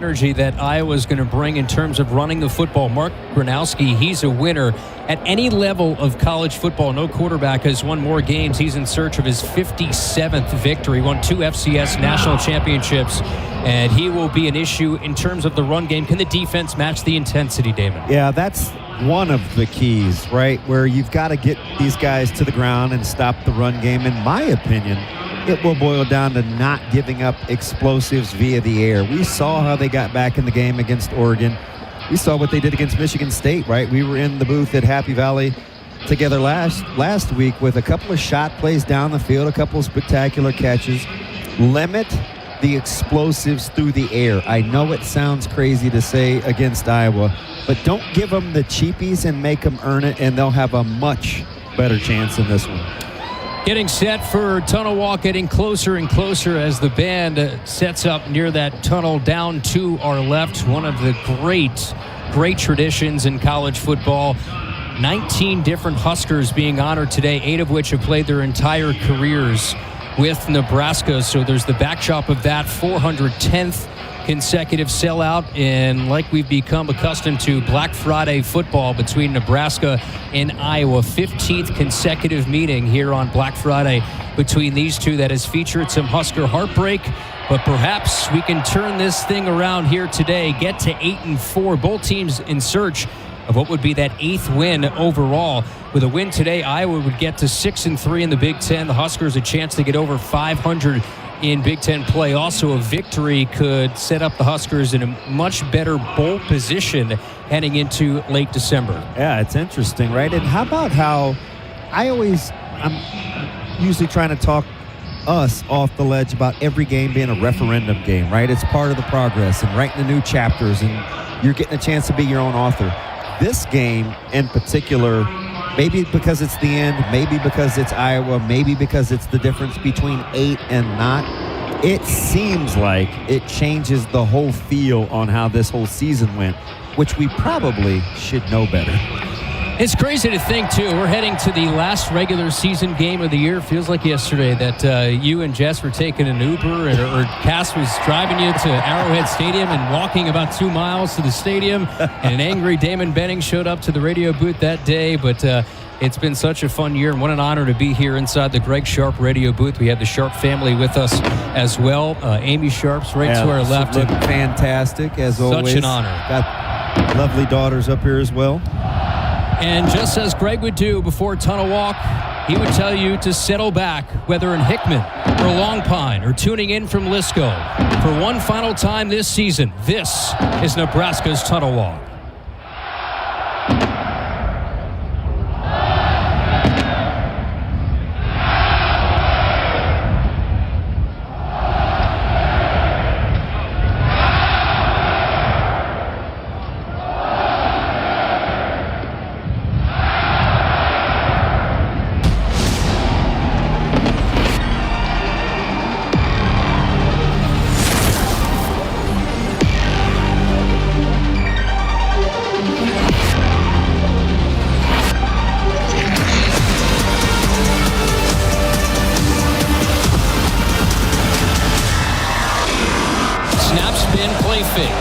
energy that Iowa's going to bring in terms of running the football. Mark Gronowski, he's a winner at any level of college football. No quarterback has won more games. He's in search of his 57th victory. Won 2 FCS national championships, and he will be an issue in terms of the run game. Can the defense match the intensity, Damon? Yeah, that's one of the keys, right? Where you've got to get these guys to the ground and stop the run game. In my opinion, it will boil down to not giving up explosives via the air. We saw how they got back in the game against Oregon. We saw what they did against Michigan State, right? We were in the booth at Happy Valley together last week with a couple of shot plays down the field, a couple of spectacular catches. Limit the explosives through the air. I know it sounds crazy to say against Iowa, but don't give them the cheapies and make them earn it, and they'll have a much better chance in this one. Getting set for tunnel walk, getting closer and closer as the band sets up near that tunnel down to our left. One of the great traditions in college football. 19 different Huskers being honored today, 8 of which have played their entire careers with Nebraska. So there's the backdrop of that 410th consecutive sellout, and like we've become accustomed to, Black Friday football between Nebraska and Iowa. 15th consecutive meeting here on Black Friday between these two that has featured some Husker heartbreak, but perhaps we can turn this thing around here today, get to 8-4. Both teams in search of what would be that 8th win overall. With a win today, Iowa would get to 6-3 in the Big Ten. The Huskers a chance to get over 500 in Big Ten play. Also, a victory could set up the Huskers in a much better bowl position heading into late December. Yeah, it's interesting, right? And how about how I'm usually trying to talk us off the ledge about every game being a referendum game, right? It's part of the progress and writing the new chapters, and you're getting a chance to be your own author. This game in particular, maybe because it's the end, maybe because it's Iowa, maybe because it's the difference between 8 and not, it seems like it changes the whole feel on how this whole season went, which we probably should know better. It's crazy to think, too. We're heading to the last regular season game of the year. Feels like yesterday that you and Jess were taking an Uber, or Cass was driving you to Arrowhead Stadium and walking about 2 miles to the stadium. And an angry Damon Benning showed up to the radio booth that day. But it's been such a fun year, and what an honor to be here inside the Greg Sharp radio booth. We have the Sharp family with us as well. Amy Sharp's right to our left. Look fantastic, as always. Such an honor. Got lovely daughters up here as well. And just as Greg would do before tunnel walk, he would tell you to settle back, whether in Hickman or Long Pine or tuning in from Lisco. For one final time this season, this is Nebraska's tunnel walk.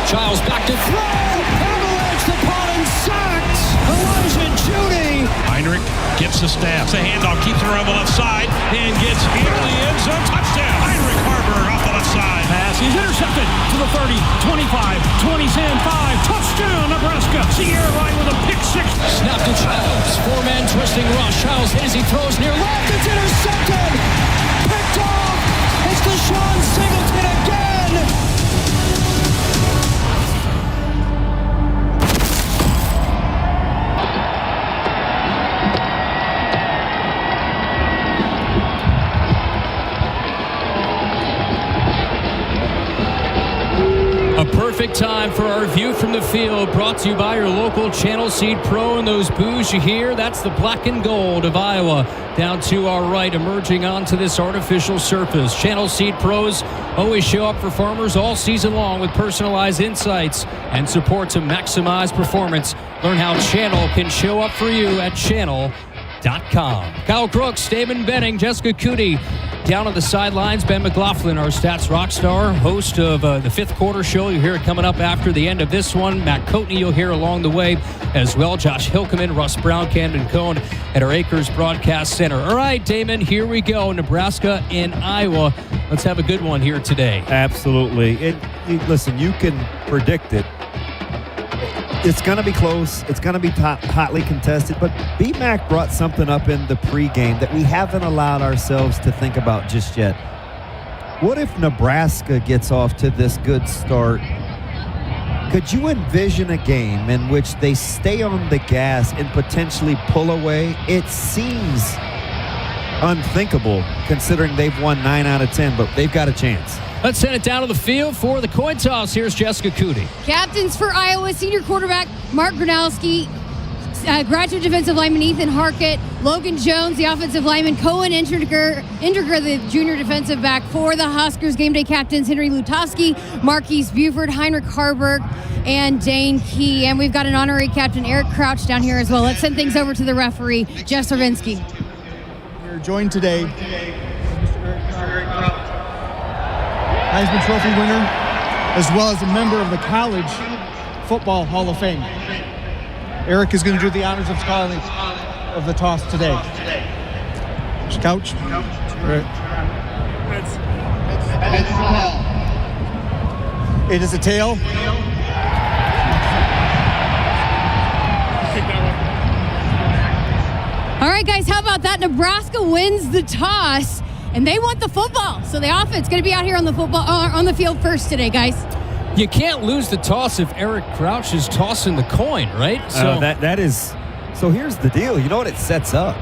Giles back to throw. Avalanche the pot and sacked. Elijah Judy. Heinrich gets the snap. It's a handoff. Keeps it around the left side and gets into the end zone. Touchdown. Heinrich Harburg off the left side. Pass. He's intercepted to the 30, 25, 20, and 5. Touchdown, Nebraska. Sierra Wright with a pick six. Snap to Childs. 4-man twisting rush. Childs hit as he throws near left. It's intercepted. Picked off. It's Deshaun Singleton again. A perfect time for our view from the field, brought to you by your local Channel Seed Pro. And those boos you hear, that's the black and gold of Iowa down to our right, emerging onto this artificial surface. Channel Seed Pros always show up for farmers all season long with personalized insights and support to maximize performance. Learn how Channel can show up for you at channel.com. NEBRASKA.com. Kyle Crooks, Damon Benning, Jessica Cootie down on the sidelines. Ben McLaughlin, our stats rock star, host of the fifth quarter show. You'll hear it coming up after the end of this one. Matt Coatney you'll hear along the way as well. Josh Hilkeman, Russ Brown, Camden Cohn at our Acres Broadcast Center. All right, Damon, here we go. Nebraska and Iowa. Let's have a good one here today. Absolutely. Listen, you can predict it. It's going to be close. It's going to be hotly contested. But B-Mac brought something up in the pregame that we haven't allowed ourselves to think about just yet. What if Nebraska gets off to this good start? Could you envision a game in which they stay on the gas and potentially pull away? It seems unthinkable considering they've won 9 out of 10, but they've got a chance. Let's send it down to the field for the coin toss. Here's Jessica Cootie. Captains for Iowa, senior quarterback Mark Gronowski, graduate defensive lineman Ethan Harkett, Logan Jones, the offensive lineman, Cohen Intriger, the junior defensive back. For the Huskers, game day captains Henry Lutoski, Marquise Buford, Heinrich Harburg, and Dane Key. And we've got an honorary captain, Eric Crouch, down here as well. Let's send things over to the referee, Jeff Servinsky. We're joined today by Mr. Eric Crouch, Heisman Trophy winner, as well as a member of the College Football Hall of Fame. Eric is going to do the honors of calling of the toss today. Mr. Couch. It is a tail. All right, guys, how about that? Nebraska wins the toss, and they want the football. So the offense going to be out here on the on the field first today, guys. You can't lose the toss if Eric Crouch is tossing the coin, right? So that is. So here's the deal. You know what it sets up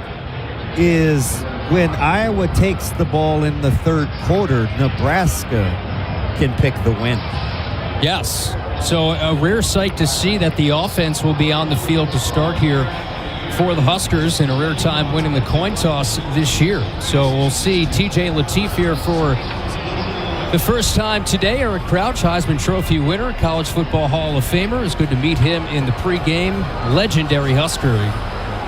is when Iowa takes the ball in the third quarter, Nebraska can pick the win. Yes. So a rare sight to see that the offense will be on the field to start here for the Huskers, in a rare time winning the coin toss this year. So we'll see TJ Lateef here for the first time today. Eric Crouch, Heisman Trophy winner, College Football Hall of Famer. It's good to meet him in the pregame. Legendary Husker.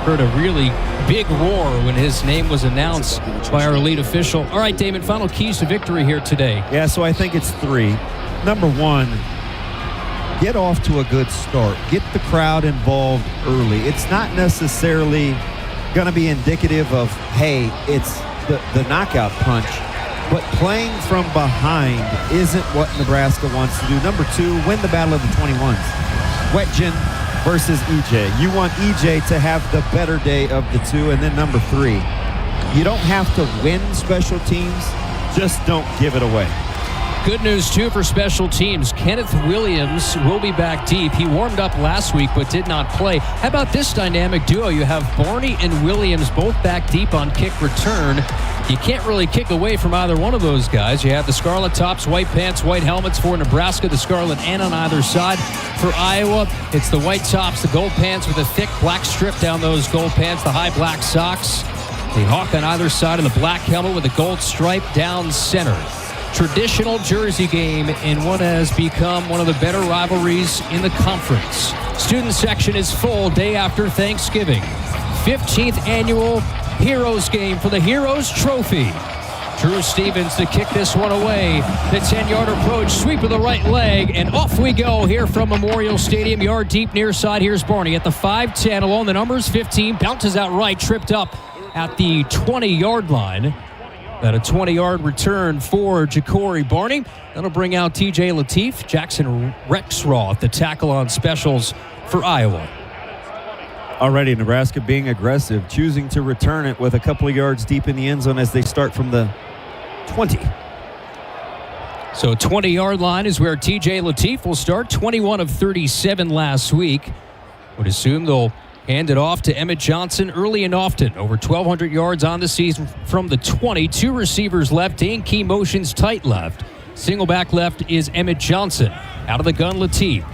Heard a really big roar when his name was announced by our lead official. All right, Damon, final keys to victory here today. Yeah, so I think it's 3. Number 1, get off to a good start. Get the crowd involved early. It's not necessarily going to be indicative of, hey, it's the knockout punch. But playing from behind isn't what Nebraska wants to do. Number 2, win the battle of the 21s. Wetjen versus EJ. You want EJ to have the better day of the two. And then number 3, you don't have to win special teams. Just don't give it away. Good news, too, for special teams. Kenneth Williams will be back deep. He warmed up last week but did not play. How about this dynamic duo? You have Barney and Williams both back deep on kick return. You can't really kick away from either one of those guys. You have the scarlet tops, white pants, white helmets for Nebraska, the scarlet and on either side. For Iowa, it's the white tops, the gold pants with a thick black strip down those gold pants, the high black socks, the hawk on either side, and the black helmet with a gold stripe down center. Traditional jersey game, and one has become one of the better rivalries in the conference. Student section is full day after Thanksgiving. 15th annual Heroes game for the Heroes Trophy. Drew Stevens to kick this one away. The 10-yard approach, sweep of the right leg, and off we go here from Memorial Stadium. Yard deep near side. Here's Barney at the 5-10 along the numbers. 15, bounces out right, tripped up at the 20-yard line. Got a 20-yard return for Ja'Cory Barney. That'll bring out TJ Lateef. Jackson Rexroth, the tackle on specials for Iowa. Already Nebraska being aggressive, choosing to return it with a couple of yards deep in the end zone as they start from the 20. So 20-yard line is where TJ Lateef will start. 21 of 37 last week. Would assume they'll hand it off to Emmett Johnson early and often. Over 1,200 yards on the season from the 20. 2 receivers left. Dane Key motions tight left. Single back left is Emmett Johnson. Out of the gun, Lateef.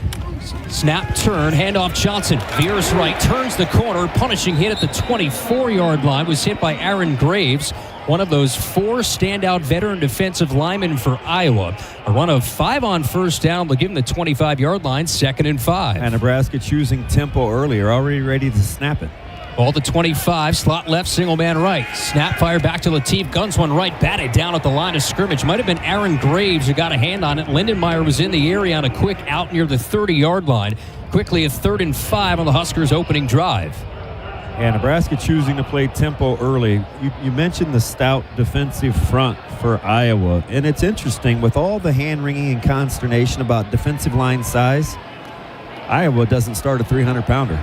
Snap, turn, handoff Johnson. Veers right, turns the corner. Punishing hit at the 24-yard line. Was hit by Aaron Graves, one of those 4 standout veteran defensive linemen for Iowa. A run of 5 on first down. They'll give him the 25-yard line, 2nd and 5. And Nebraska choosing tempo earlier, already ready to snap it. Ball to 25, slot left, single man right. Snap fire back to Latif, guns one right, batted down at the line of scrimmage. Might have been Aaron Graves who got a hand on it. Lindenmeyer was in the area on a quick out near the 30-yard line. Quickly a 3rd and 5 on the Huskers' opening drive. Yeah, Nebraska choosing to play tempo early. You mentioned the stout defensive front for Iowa, and it's interesting with all the hand-wringing and consternation about defensive line size, Iowa doesn't start a 300-pounder.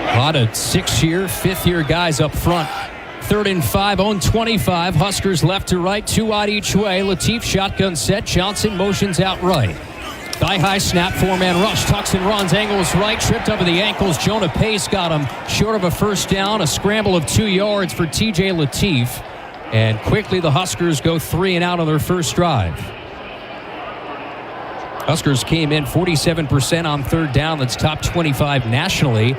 A lot of 6-year, 5th-year guys up front. 3rd and 5, own 25. Huskers left to right, 2 wide each way. Latif shotgun set. Johnson motions out right. Thigh-high snap, 4-man rush. Tucks and runs, angles right, tripped over the ankles. Jonah Pace got him short of a first down. A scramble of 2 yards for T.J. Latif. And quickly the Huskers go 3 and out on their first drive. Huskers came in 47% on 3rd down. That's top 25 nationally.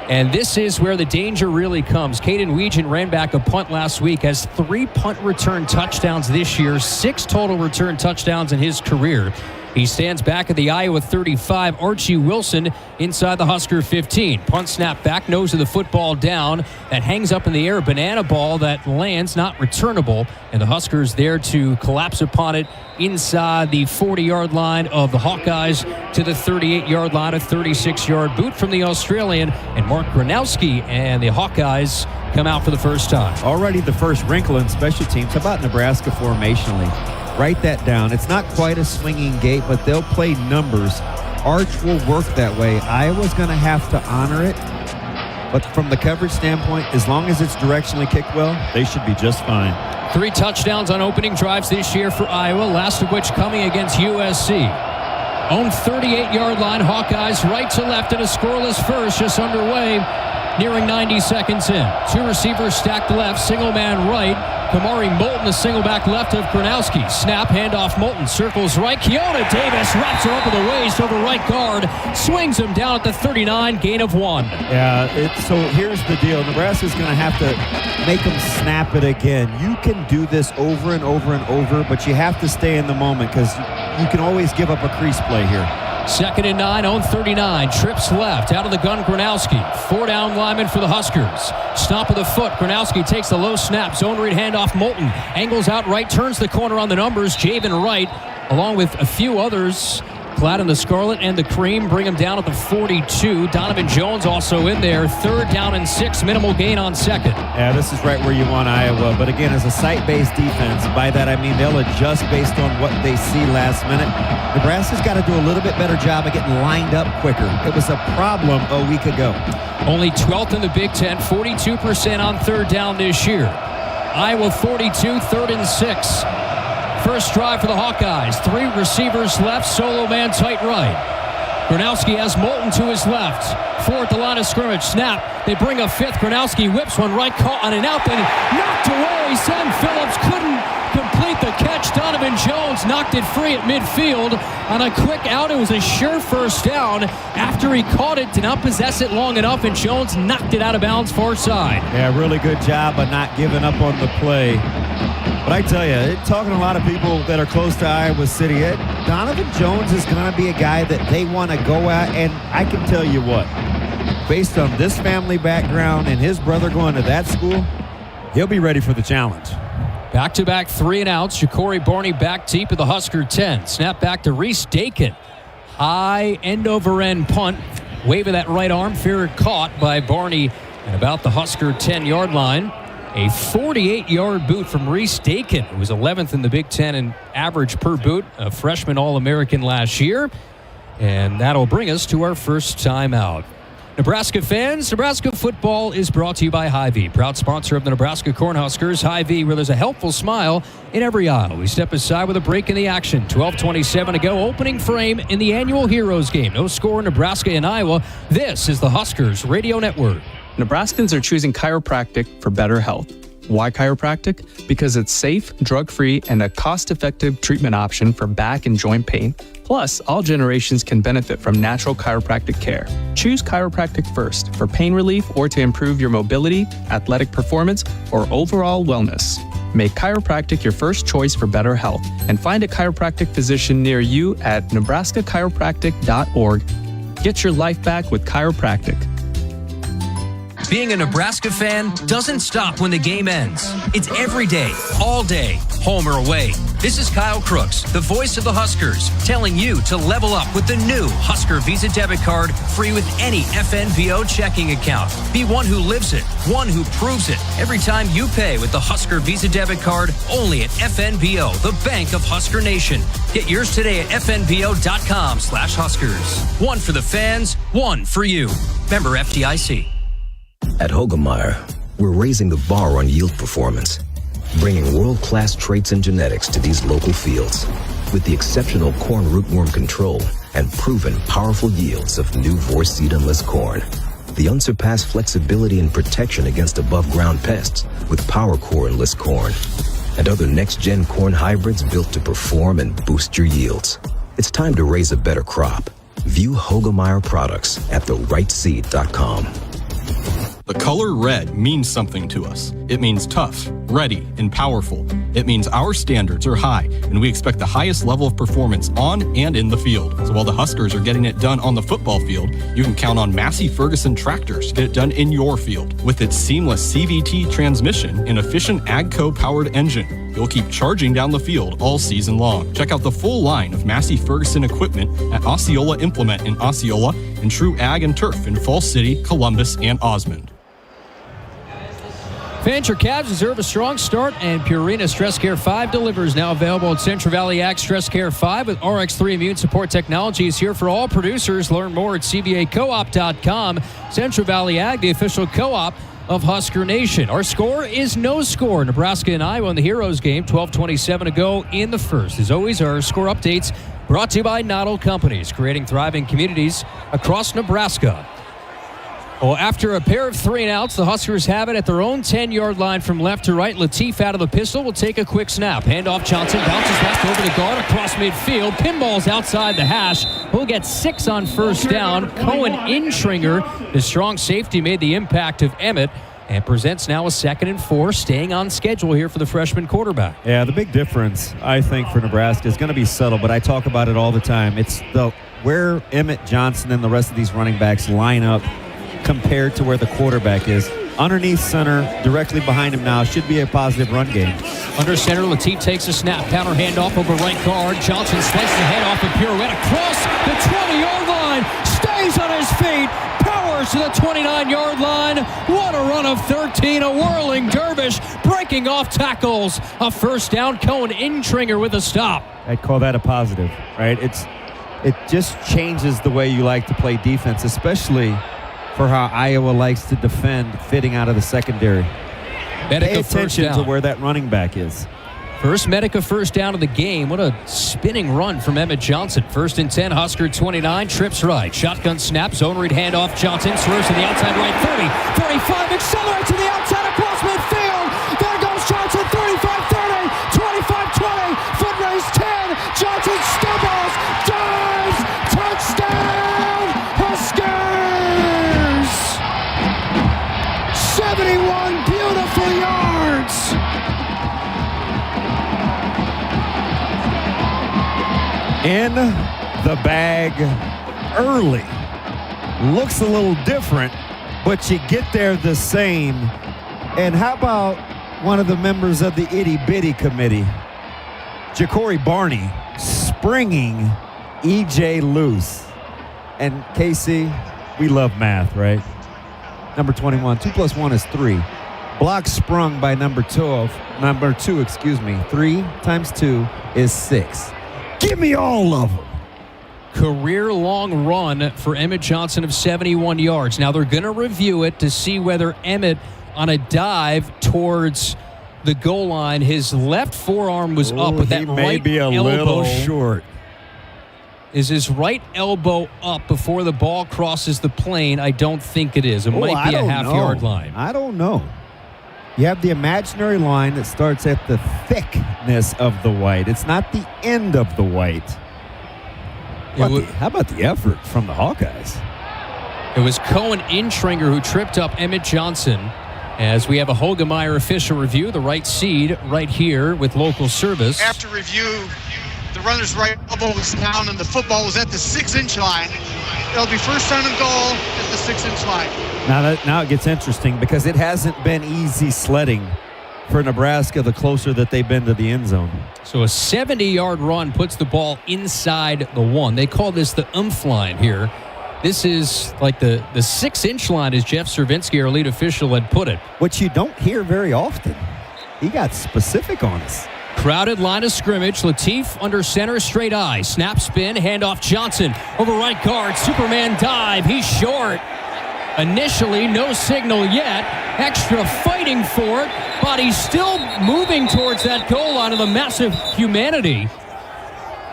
And this is where the danger really comes. Caden Weegan ran back a punt last week, has 3 punt return touchdowns this year, 6 total return touchdowns in his career. He stands back at the Iowa 35. Archie Wilson inside the Husker 15. Punt snap back, nose of the football down. That hangs up in the air. Banana ball that lands, not returnable. And the Huskers there to collapse upon it inside the 40-yard line of the Hawkeyes to the 38-yard line. A 36-yard boot from the Australian. And Mark Gronowski and the Hawkeyes come out for the first time. Already the first wrinkle in special teams. How about Nebraska formationally? Write that down. It's not quite a swinging gate, but they'll play numbers. Arch will work that way. Iowa's going to have to honor it. But from the coverage standpoint, as long as it's directionally kicked well, they should be just fine. 3 touchdowns on opening drives this year for Iowa, last of which coming against USC. Own 38-yard line, Hawkeyes right to left in a scoreless first, just underway, nearing 90 seconds in. 2 receivers stacked left, single man right. Kamari Moulton, the single back left of Gronowski. Snap, handoff, Moulton circles right. Keona Davis wraps her up with the waist over right guard. Swings him down at the 39, gain of 1. Yeah, so here's the deal. Nebraska's going to have to make them snap it again. You can do this over and over and over, but you have to stay in the moment because you can always give up a crease play here. 2nd and 9, own 39. Trips left, out of the gun, Gronowski. 4 down lineman for the Huskers. Stomp of the foot. Gronowski takes the low snap. Zone read handoff, Moulton. Angles out right, turns the corner on the numbers. Javen Wright, along with a few others, clad in the scarlet and the cream, bring him down at the 42. Donovan Jones also in there. 3rd down and 6, minimal gain on 2nd. Yeah, this is right where you want Iowa. But again, as a site-based defense, by that I mean they'll adjust based on what they see last minute. Nebraska's got to do a little bit better job of getting lined up quicker. It was a problem a week ago. Only 12th in the Big Ten, 42% on 3rd down this year. Iowa 42, 3rd and 6. First drive for the Hawkeyes. 3 receivers left, solo man tight right. Gronowski has Moulton to his left. 4 at the line of scrimmage. Snap. They bring a 5th. Gronowski whips one right, caught on an out, then knocked away. Sam Phillips couldn't complete the catch. Donovan Jones knocked it free at midfield on a quick out. It was a sure first down. After he caught it, did not possess it long enough, and Jones knocked it out of bounds far side. Yeah, really good job of not giving up on the play. But I tell you, talking to a lot of people that are close to Iowa City, Donovan Jones is going to be a guy that they want to go at, and I can tell you what, based on this family background and his brother going to that school, he'll be ready for the challenge. Back-to-back 3 and outs. Ja'Cory Barney back deep at the Husker 10. Snap back to Reese Dakin. High end-over-end punt. Wave of that right arm. Fair caught by Barney at about the Husker 10-yard line. A 48-yard boot from Reese Dakin, who was 11th in the Big Ten in average per boot, a freshman All-American last year. And that'll bring us to our first time out. Nebraska fans, Nebraska football is brought to you by Hy-Vee, proud sponsor of the Nebraska Cornhuskers. Hy-Vee, where there's a helpful smile in every aisle. We step aside with a break in the action. 12:27 to go. Opening frame in the annual Heroes game. No score in Nebraska and Iowa. This is the Huskers Radio Network. Nebraskans are choosing chiropractic for better health. Why chiropractic? Because it's safe, drug-free, and a cost-effective treatment option for back and joint pain. Plus, all generations can benefit from natural chiropractic care. Choose chiropractic first for pain relief or to improve your mobility, athletic performance, or overall wellness. Make chiropractic your first choice for better health and find a chiropractic physician near you at nebraskachiropractic.org. Get your life back with chiropractic. Being a Nebraska fan doesn't stop when the game ends. It's every day, all day, home or away. This is Kyle Crooks, the voice of the Huskers, telling you to level up with the new Husker Visa debit card, free with any FNBO checking account. Be one who lives it, one who proves it. Every time you pay with the Husker Visa debit card, only at FNBO, the bank of Husker Nation. Get yours today at fnbo.com/Huskers. One for the fans, one for you. Member FDIC. At Hogemeyer, we're raising the bar on yield performance, bringing world-class traits and genetics to these local fields with the exceptional corn rootworm control and proven powerful yields of new Vorceed-less corn. The unsurpassed flexibility and protection against above-ground pests with PowerCore-less corn and other next-gen corn hybrids built to perform and boost your yields. It's time to raise a better crop. View Hogemeyer products at therightseed.com. The color red means something to us. It means tough, ready, and powerful. It means our standards are high, and we expect the highest level of performance on and in the field. So while the Huskers are getting it done on the football field, you can count on Massey Ferguson tractors to get it done in your field. With its seamless CVT transmission and efficient AGCO-powered engine, you'll keep charging down the field all season long. Check out the full line of Massey Ferguson equipment at Osceola Implement in Osceola and True Ag and Turf in Falls City, Columbus, and Osmond. Fans, your calves deserve a strong start, and Purina Stress Care 5 delivers. Now available at Central Valley Ag. Stress Care 5 with RX3 immune support technology is here for all producers. Learn more at cvacoop.com. Central Valley Ag, the official co-op of Husker Nation. Our score is no score. Nebraska and Iowa in the Heroes game, 12:27 to go in the first. As always, our score updates brought to you by Noddle Companies, creating thriving communities across Nebraska. Well, after a pair of 3-and-outs, the Huskers have it at their own 10-yard line from left to right. Latif out of the pistol will take a quick snap. Handoff Johnson, bounces left over the guard, across midfield. Pinballs outside the hash. We'll get 6 on first down. Cohen Intringer, the strong safety, made the impact of Emmett and presents now a 2nd and 4, staying on schedule here for the freshman quarterback. Yeah, the big difference, I think, for Nebraska is going to be subtle, but I talk about it all the time. It's where Emmett Johnson and the rest of these running backs line up compared to where the quarterback is. Underneath center, directly behind him now, should be a positive run game. Under center, Latif takes a snap. Counter handoff over right guard. Johnson slices the head off a pirouette across the 20-yard line. Stays on his feet. Powers to the 29-yard line. What a run of 13. A whirling dervish breaking off tackles. A first down. Cohen Intringer with a stop. I'd call that a positive, right? It just changes the way you like to play defense, especially for how Iowa likes to defend, fitting out of the secondary. Pay attention to where that running back is. First Medica first down of the game. What a spinning run from Emmett Johnson. 1st and 10, Husker 29, trips right. Shotgun snap, zone read handoff. Johnson swerves to the outside right, 30, 35, accelerates to the outside across midfield. There goes Johnson, 35, 30, 25, 20, foot race 10. Johnson stumbles, dives, touchdown, Huskers! 71 beautiful yards. In the bag early. Looks a little different, but you get there the same. And how about one of the members of the itty-bitty committee, Ja'Cory Barney, springing E.J. loose. And Casey, we love math, right? Number 21, 2 + 1 is 3. Block sprung by number 2, 3 times 2 is 6. Give me all of them. Career-long run for Emmett Johnson of 71 yards. Now they're going to review it to see whether Emmett, on a dive towards the goal line, his left forearm was up, but that may right be a elbow little short. Is his right elbow up before the ball crosses the plane? I don't think it is. It might be a half-yard line. I don't know. You have the imaginary line that starts at the thickness of the white. It's not the end of the white. How about the effort from the Hawkeyes? It was Cohen Intringer who tripped up Emmett Johnson. As we have a Hogemeyer official review, the right seed right here with local service. After review, the runner's right elbow was down and the football was at the 6-inch line. It'll be first down and goal at the 6-inch line. Now it gets interesting because it hasn't been easy sledding for Nebraska the closer that they've been to the end zone. So a 70-yard run puts the ball inside the 1. They call this the line here. This is like the 6-inch line, as Jeff Cervinski, our lead official, had put it. Which you don't hear very often. He got specific on us. Crowded line of scrimmage. Latif under center, straight eye. Snap spin, handoff Johnson. Over right guard, Superman dive. He's short. Initially, no signal yet. Extra fighting for it. Body still moving towards that goal line of the massive humanity.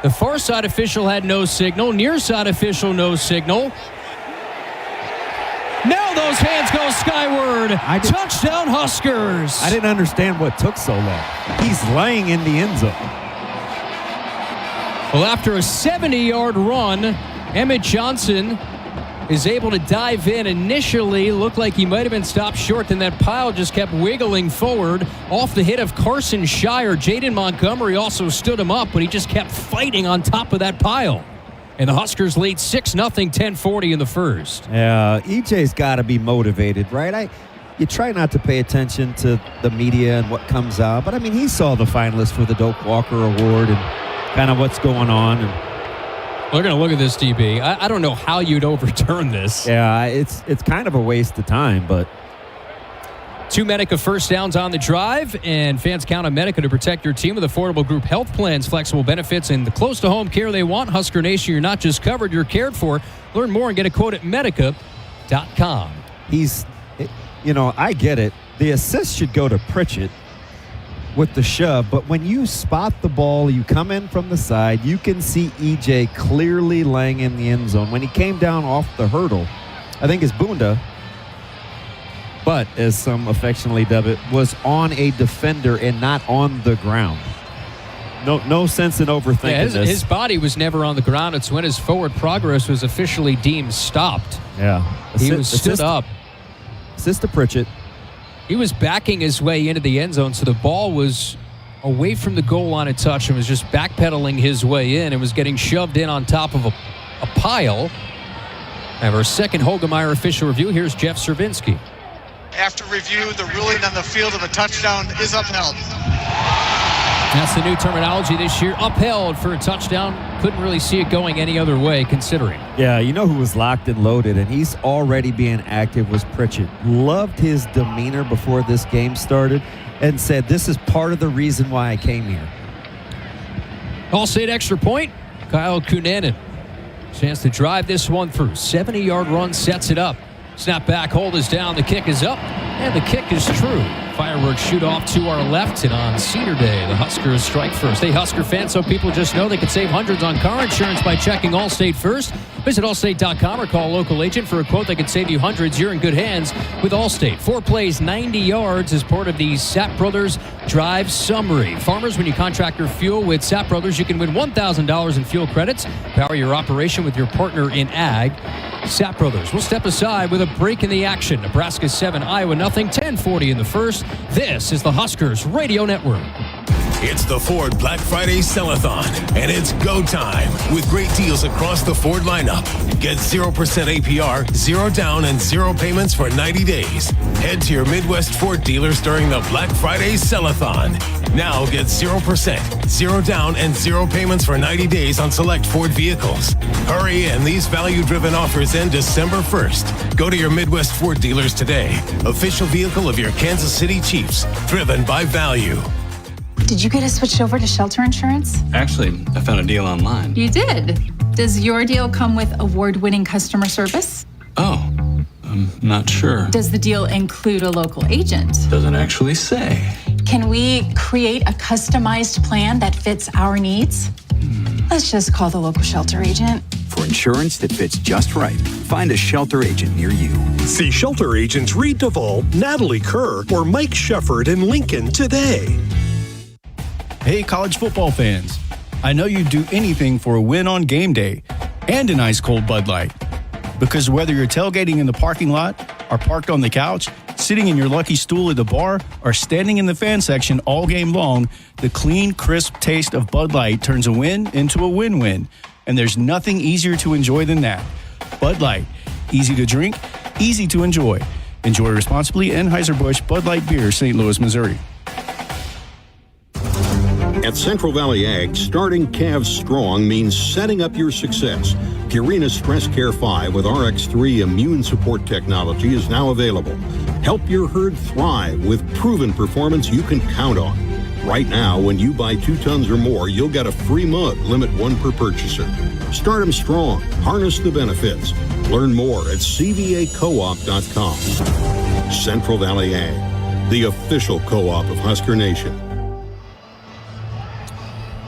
The far side official had no signal. Near side official, no signal. Now those hands go skyward. Touchdown, Huskers. I didn't understand what took so long. He's laying in the end zone. Well, after a 70-yard run, Emmett Johnson is able to dive in. Initially, looked like he might have been stopped short, then that pile just kept wiggling forward off the hit of Carson Shire. Jaden Montgomery also stood him up, but he just kept fighting on top of that pile. And the Huskers lead 6-0, 10:40 in the first. Yeah, EJ's got to be motivated, right? You try not to pay attention to the media and what comes out, but I mean, he saw the finalists for the Doak Walker Award and kind of what's going on. And we're going to look at this, DB. I don't know how you'd overturn this. Yeah, it's kind of a waste of time, but 2 Medica first downs on the drive, and fans count on Medica to protect your team with affordable group health plans, flexible benefits, and the close-to-home care they want. Husker Nation, you're not just covered, you're cared for. Learn more and get a quote at medica.com. I get it. The assist should go to Pritchett with the shove, but when you spot the ball, you come in from the side, you can see EJ clearly laying in the end zone. When he came down off the hurdle, I think it's Bunda, but as some affectionately dub it, was on a defender and not on the ground. No sense in overthinking this. His body was never on the ground. It's when his forward progress was officially deemed stopped. Yeah. He was stood up. Assist to Pritchett. He was backing his way into the end zone, so the ball was away from the goal line of touch and was just backpedaling his way in and was getting shoved in on top of a pile. And our second Hogemeyer official review, here's Jeff Cervinski. After review, the ruling on the field of the touchdown is upheld. That's the new terminology this year. Upheld for a touchdown. Couldn't really see it going any other way, considering. Yeah, you know who was locked and loaded, and he's already being active, was Pritchett. Loved his demeanor before this game started and said, this is part of the reason why I came here. All-State extra point. Kyle Kunanen. Chance to drive this one through. 70-yard run sets it up. Snap back, hold is down, the kick is up, and the kick is true. Fireworks shoot off to our left, and on Cedar Day, the Huskers strike first. Hey, Husker fans, so people just know they can save hundreds on car insurance by checking Allstate first. Visit allstate.com or call a local agent for a quote that could save you hundreds. You're in good hands with Allstate. 4 plays, 90 yards as part of the Sapp Brothers Drive Summary. Farmers, when you contract your fuel with Sapp Brothers, you can win $1,000 in fuel credits. Power your operation with your partner in ag. Sapp Brothers will step aside with a break in the action. Nebraska 7, Iowa nothing, 10:40 in the first. This is the Huskers Radio Network. It's the Ford Black Friday Sell-a-thon, and it's go time with great deals across the Ford lineup. Get 0% APR, 0 down, and 0 payments for 90 days. Head to your Midwest Ford dealers during the Black Friday Sell-a-thon. Now get 0%, 0 down, and 0 payments for 90 days on select Ford vehicles. Hurry in, these value-driven offers end December 1st. Go to your Midwest Ford dealers today. Official vehicle of your Kansas City Chiefs, driven by value. Did you get us switched over to shelter insurance? Actually, I found a deal online. You did? Does your deal come with award-winning customer service? Oh, I'm not sure. Does the deal include a local agent? Doesn't actually say. Can we create a customized plan that fits our needs? Let's just call the local shelter agent. For insurance that fits just right, find a shelter agent near you. See shelter agents Reed Duvall, Natalie Kerr, or Mike Shefford in Lincoln today. Hey, college football fans. I know you'd do anything for a win on game day and an ice-cold Bud Light. Because whether you're tailgating in the parking lot or parked on the couch, sitting in your lucky stool at the bar, or standing in the fan section all game long, the clean, crisp taste of Bud Light turns a win into a win-win. And there's nothing easier to enjoy than that. Bud Light. Easy to drink, easy to enjoy. Enjoy responsibly. Anheuser-Busch Bud Light Beer, St. Louis, Missouri. At Central Valley Ag, starting calves strong means setting up your success. Purina Stress Care 5 with RX3 immune support technology is now available. Help your herd thrive with proven performance you can count on. Right now, when you buy 2 tons or more, you'll get a free mug, limit 1 per purchaser. Start them strong. Harness the benefits. Learn more at cvacoop.com. Central Valley Ag, the official co-op of Husker Nation.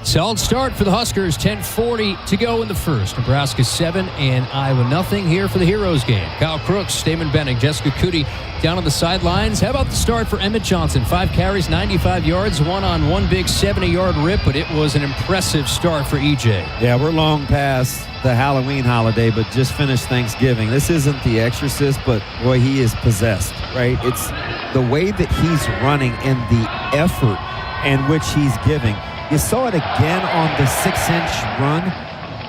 Solid start for the Huskers. 10:40 to go in the first. Nebraska 7 and Iowa nothing here for the Heroes game. Kyle Crooks, Stamen Benning, Jessica Cootie down on the sidelines. How about the start for Emmett Johnson? 5 carries, 95 yards, one on one big 70-yard rip, but it was an impressive start for EJ. Yeah, we're long past the Halloween holiday, but just finished Thanksgiving. This isn't The Exorcist, but boy, he is possessed, right? It's the way that he's running and the effort in which he's giving. You saw it again on the 6-inch run,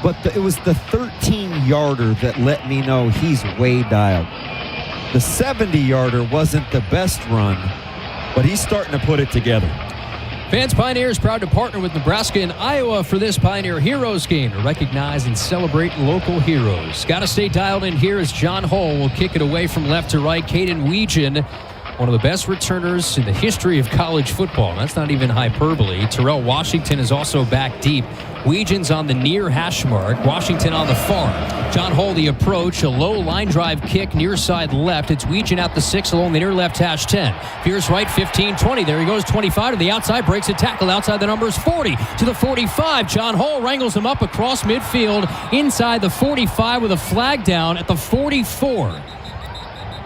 but it was the 13-yarder that let me know he's way dialed. The 70-yarder wasn't the best run, but he's starting to put it together. Fans Pioneers proud to partner with Nebraska and Iowa for this Pioneer Heroes game to recognize and celebrate local heroes. Got to stay dialed in here as John Hull will kick it away from left to right. Caden Weegan, one of the best returners in the history of college football. That's not even hyperbole. Terrell Washington is also back deep. Weegan's on the near hash mark. Washington on the far. John Hull the approach. A low line drive kick near side left. It's Weegan out the 6 along the near left hash 10. Fierce right 15, 20. There he goes 25 to the outside. Breaks a tackle outside the numbers 40 to the 45. John Hull wrangles him up across midfield inside the 45 with a flag down at the 44.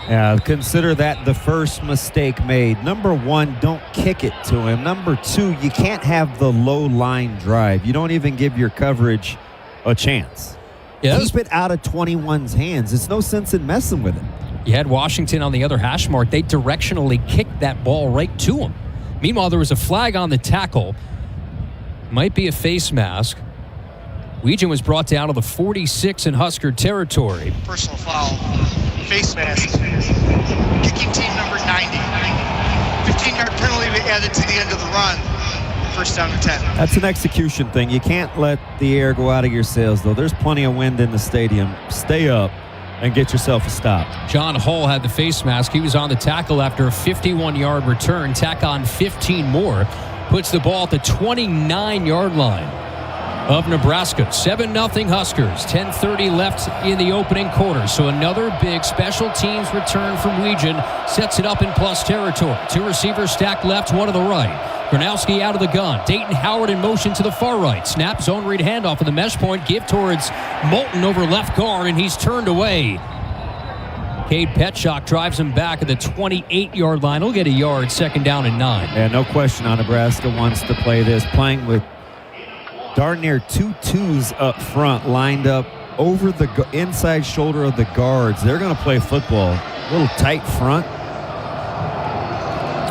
Yeah, consider that the first mistake made. Number 1, don't kick it to him. Number 2, you can't have the low line drive. You don't even give your coverage a chance. Yeah, keep it out of 21's hands. It's no sense in messing with it. You had Washington on the other hash mark. They directionally kicked that ball right to him. Meanwhile, there was a flag on the tackle. Might be a face mask. Weegan was brought down to the 46 in Husker territory. Personal foul. Face mask. Kicking team number 90. 15-yard penalty added to the end of the run. First down to 10. That's an execution thing. You can't let the air go out of your sails, though. There's plenty of wind in the stadium. Stay up and get yourself a stop. John Hull had the face mask. He was on the tackle after a 51-yard return. Tack on 15 more. Puts the ball at the 29-yard line of Nebraska. 7-0 Huskers. 10:30 left in the opening quarter. So another big special teams return from Weegan sets it up in plus territory. 2 receivers stacked left, 1 to the right. Gronowski out of the gun. Dayton Howard in motion to the far right. Snap, zone read handoff of the mesh point. Give towards Moulton over left guard, and he's turned away. Cade Petchak drives him back at the 28-yard line. He'll get a yard, second down and 9. Yeah, no question on Nebraska wants to play this. Playing with darn near 2 2s up front, lined up over the inside shoulder of the guards. They're going to play football. A little tight front.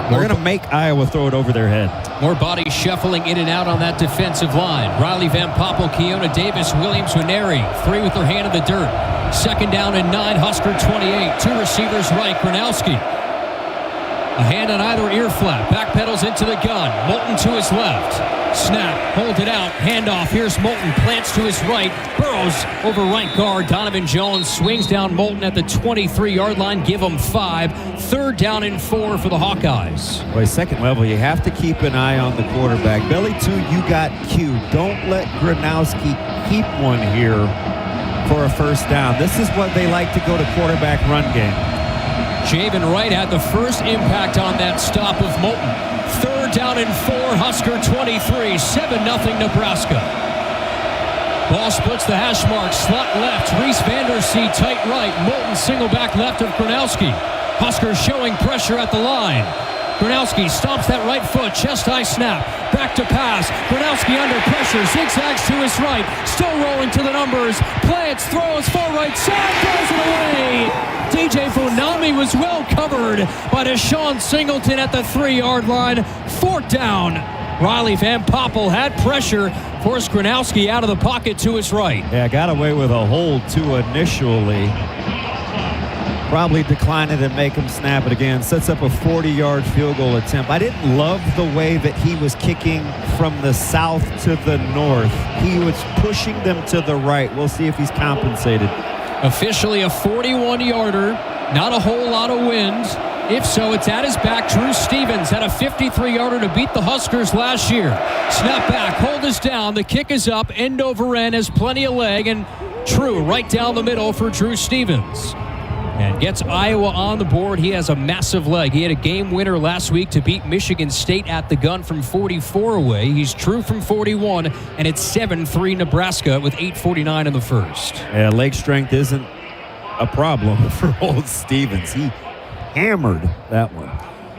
They're going to make Iowa throw it over their head. More bodies shuffling in and out on that defensive line. Riley Van Poppel, Keona Davis, Williams, Winery. 3 with their hand in the dirt. Second down and 9, Husker 28. 2 receivers right, Gronowski. A hand on either ear flap. Backpedals into the gun. Moulton to his left. Snap, hold it out, handoff. Here's Moulton, plants to his right, burrows over right guard. Donovan Jones swings down Moulton at the 23-yard line. Give him 5. Third down and 4 for the Hawkeyes. Boy, second level, you have to keep an eye on the quarterback. Belly 2, you got Q. Don't let Gronowski keep one here for a first down. This is what they like to go to quarterback run game. Javen Wright had the first impact on that stop of Moulton. Third down and 4, Husker 23, 7-0 Nebraska. Ball splits the hash mark, slot left, Reese Vandersee tight right, Moulton single back left of Gronowski. Huskers showing pressure at the line. Gronowski stomps that right foot, chest high snap, back to pass. Gronowski under pressure, zigzags to his right, still rolling to the numbers. Plants, throws, far right side, throws it away. DJ Funami was well covered by Deshaun Singleton at the 3-yard line. Fourth down. Riley Van Poppel had pressure, forced Gronowski out of the pocket to his right. Yeah, got away with a hold too initially. probably decline it and make him snap it again. Sets up a 40-yard field goal attempt. I didn't love the way that he was kicking from the south to the north. He was pushing them to the right. We'll see if he's compensated. Officially a 41-yarder. Not a whole lot of wind. If so, it's at his back. Drew Stevens had a 53-yarder to beat the Huskers last year. Snap back, hold us down. The kick is up, end over end, has plenty of leg, and true right down the middle for Drew Stevens. And gets Iowa on the board. He has a massive leg. He had a game winner last week to beat Michigan State at the gun from 44 away. He's true from 41, and it's 7-3 Nebraska with 8:49 in the first. Yeah, leg strength isn't a problem for old Stevens. He hammered that one.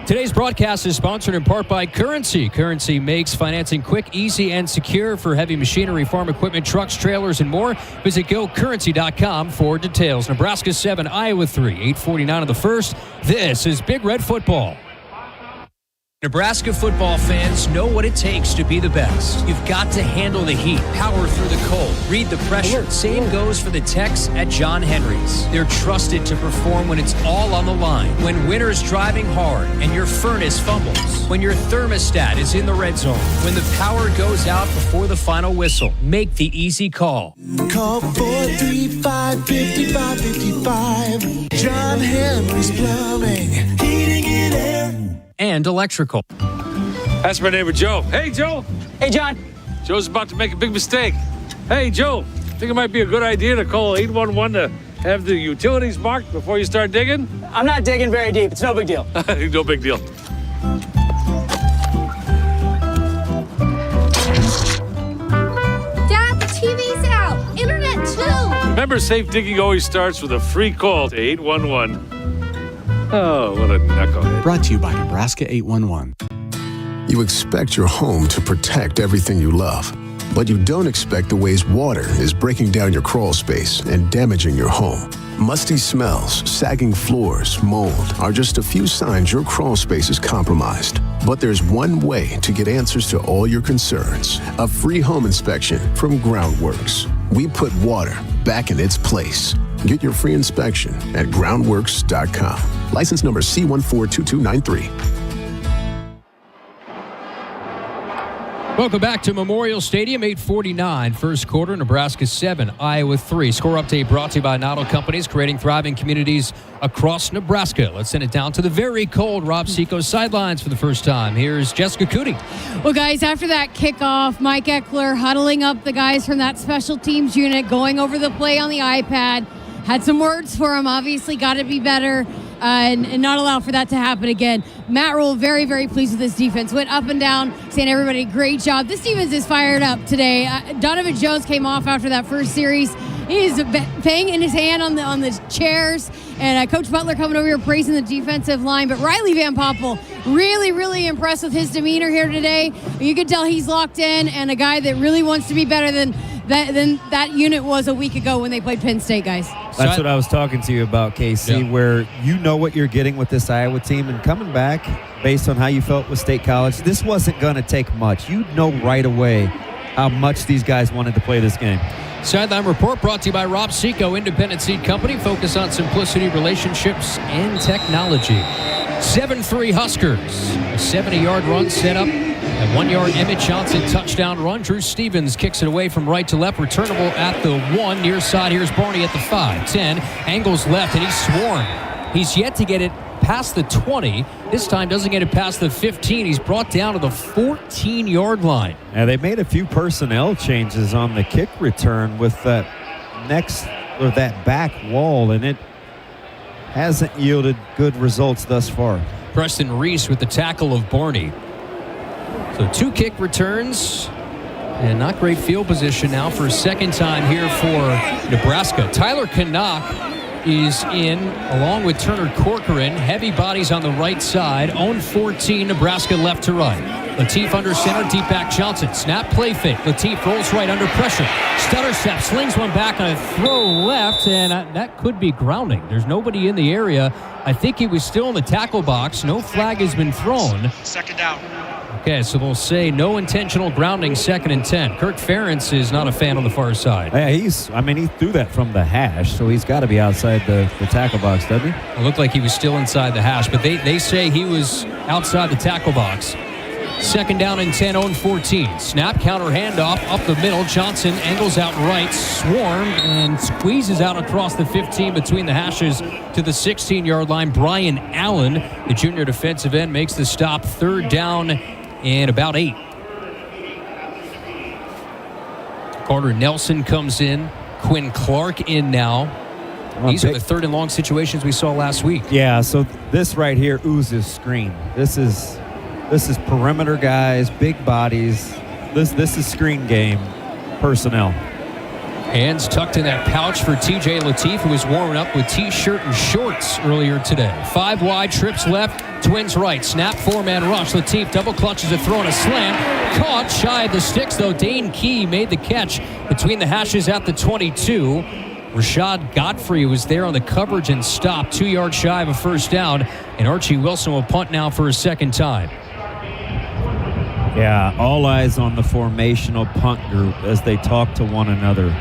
Today's broadcast is sponsored in part by Currency. Currency makes financing quick, easy, and secure for heavy machinery, farm equipment, trucks, trailers, and more. Visit GoCurrency.com for details. Nebraska 7, Iowa 3, 8:49 in the first. This is Big Red Football. Nebraska football fans know what it takes to be the best. You've got to handle the heat, power through the cold, read the pressure. Same goes for the techs at John Henry's. They're trusted to perform when it's all on the line. When winter's driving hard and your furnace fumbles. When your thermostat is in the red zone. When the power goes out before the final whistle. Make the easy call. Call 435-5555. John Henry's Plumbing. Heating and air. And electrical. That's my neighbor Joe. Hey, Joe. Hey, John. Joe's about to make a big mistake. Hey, Joe, think it might be a good idea to call 811 to have the utilities marked before you start digging? I'm not digging very deep. It's no big deal. No big deal. Dad, the TV's out. Internet, too. Remember, safe digging always starts with a free call to 811. Oh, what a knucklehead. Brought to you by Nebraska 811. You expect your home to protect everything you love, but you don't expect the ways water is breaking down your crawl space and damaging your home. Musty smells, sagging floors, mold are just a few signs your crawl space is compromised. But there's one way to get answers to all your concerns. A free home inspection from Groundworks. We put water back in its place. Get your free inspection at groundworks.com. License number C142293. Welcome back to Memorial Stadium, 8:49, first quarter, Nebraska 7, Iowa 3. Score update brought to you by Noddle Companies, creating thriving communities across Nebraska. Let's send it down to the very cold Rob Seco sidelines for the first time. Here's Jessica Cootie. Well, guys, after that kickoff, Mike Eckler huddling up the guys from that special teams unit, going over the play on the iPad, had some words for him, obviously got to be better. And not allow for that to happen again. Matt Rule, very, very pleased with this defense. Went up and down, saying everybody, great job. This defense is fired up today. Donovan Jones came off after that first series. He's banging his hand on the chairs. And Coach Butler coming over here praising the defensive line. But Riley Van Poppel, really, really impressed with his demeanor here today. You can tell he's locked in and a guy that really wants to be better than that unit was a week ago when they played Penn State, guys. That's what I was talking to you about, KC, where you know what you're getting with this Iowa team, and coming back based on how you felt with State College, this wasn't going to take much. You know right away how much these guys wanted to play this game. Sideline report brought to you by Rob Seco, Independent Seed Company, focus on simplicity, relationships, and technology. 7-3 Huskers. A 70-yard run set up. A 1-yard Emmett Johnson touchdown run. Drew Stevens kicks it away from right to left. Returnable at the 1. Near side, here's Barney at the 5. 10. Angles left, and he's sworn. He's yet to get it past the 20. This time doesn't get it past the 15. He's brought down to the 14-yard line. Now, they made a few personnel changes on the kick return with that that back wall, and it hasn't yielded good results thus far. Preston Reese with the tackle of Barney. So 2 kick returns and not great field position now for a second time here for Nebraska. Tyler Canuck is in along with Turner Corcoran. Heavy bodies on the right side. Own 14, Nebraska left to right. Latif under center, deep back Johnson. Snap, play fake. Latif rolls right under pressure. Stutter step, slings one back on a throw left, and that could be grounding. There's nobody in the area. I think he was still in the tackle box. No flag has been thrown. Second down. Okay, so they'll say no intentional grounding, 2nd and 10. Kirk Ferentz is not a fan on the far side. Yeah, he threw that from the hash, so he's got to be outside the tackle box, doesn't he? It looked like he was still inside the hash, but they say he was outside the tackle box. 2nd down and 10, 0-14. Snap, counter handoff, up the middle. Johnson angles out right, swarmed, and squeezes out across the 15 between the hashes to the 16-yard line. Brian Allen, the junior defensive end, makes the stop. 3rd down and about 8. Carter Nelson comes in. Quinn Clark in now. These are the 3rd and long situations we saw last week. Yeah, so this right here oozes screen. This is perimeter guys, big bodies. This is screen game personnel. Hands tucked in that pouch for TJ Latif, who was warming up with T-shirt and shorts earlier today. 5 wide, trips left, twins right. Snap, 4-man rush. Latif double clutches a throw and a slam. Caught shy of the sticks, though. Dane Key made the catch between the hashes at the 22. Rashad Godfrey was there on the coverage and stopped 2 yards shy of a 1st down. And Archie Wilson will punt now for a 2nd time. Yeah, all eyes on the formational punt group as they talk to one another.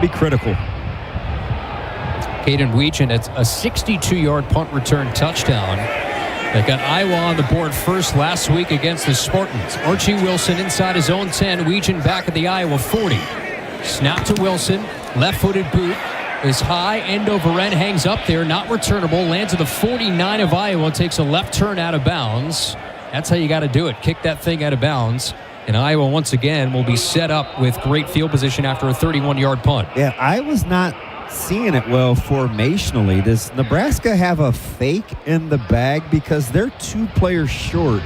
Be critical. Caden Weechen, it's a 62-yard punt return touchdown. They got Iowa on the board first last week against the Spartans. Archie Wilson inside his own 10. Weechen back at the Iowa 40. Snap to Wilson. Left-footed boot is high. End over end. Hangs up there. Not returnable. Lands at the 49 of Iowa. Takes a left turn out of bounds. That's how you got to do it. Kick that thing out of bounds. And Iowa, once again, will be set up with great field position after a 31-yard punt. Yeah, I was not seeing it well formationally. Does Nebraska have a fake in the bag? Because they're 2 players short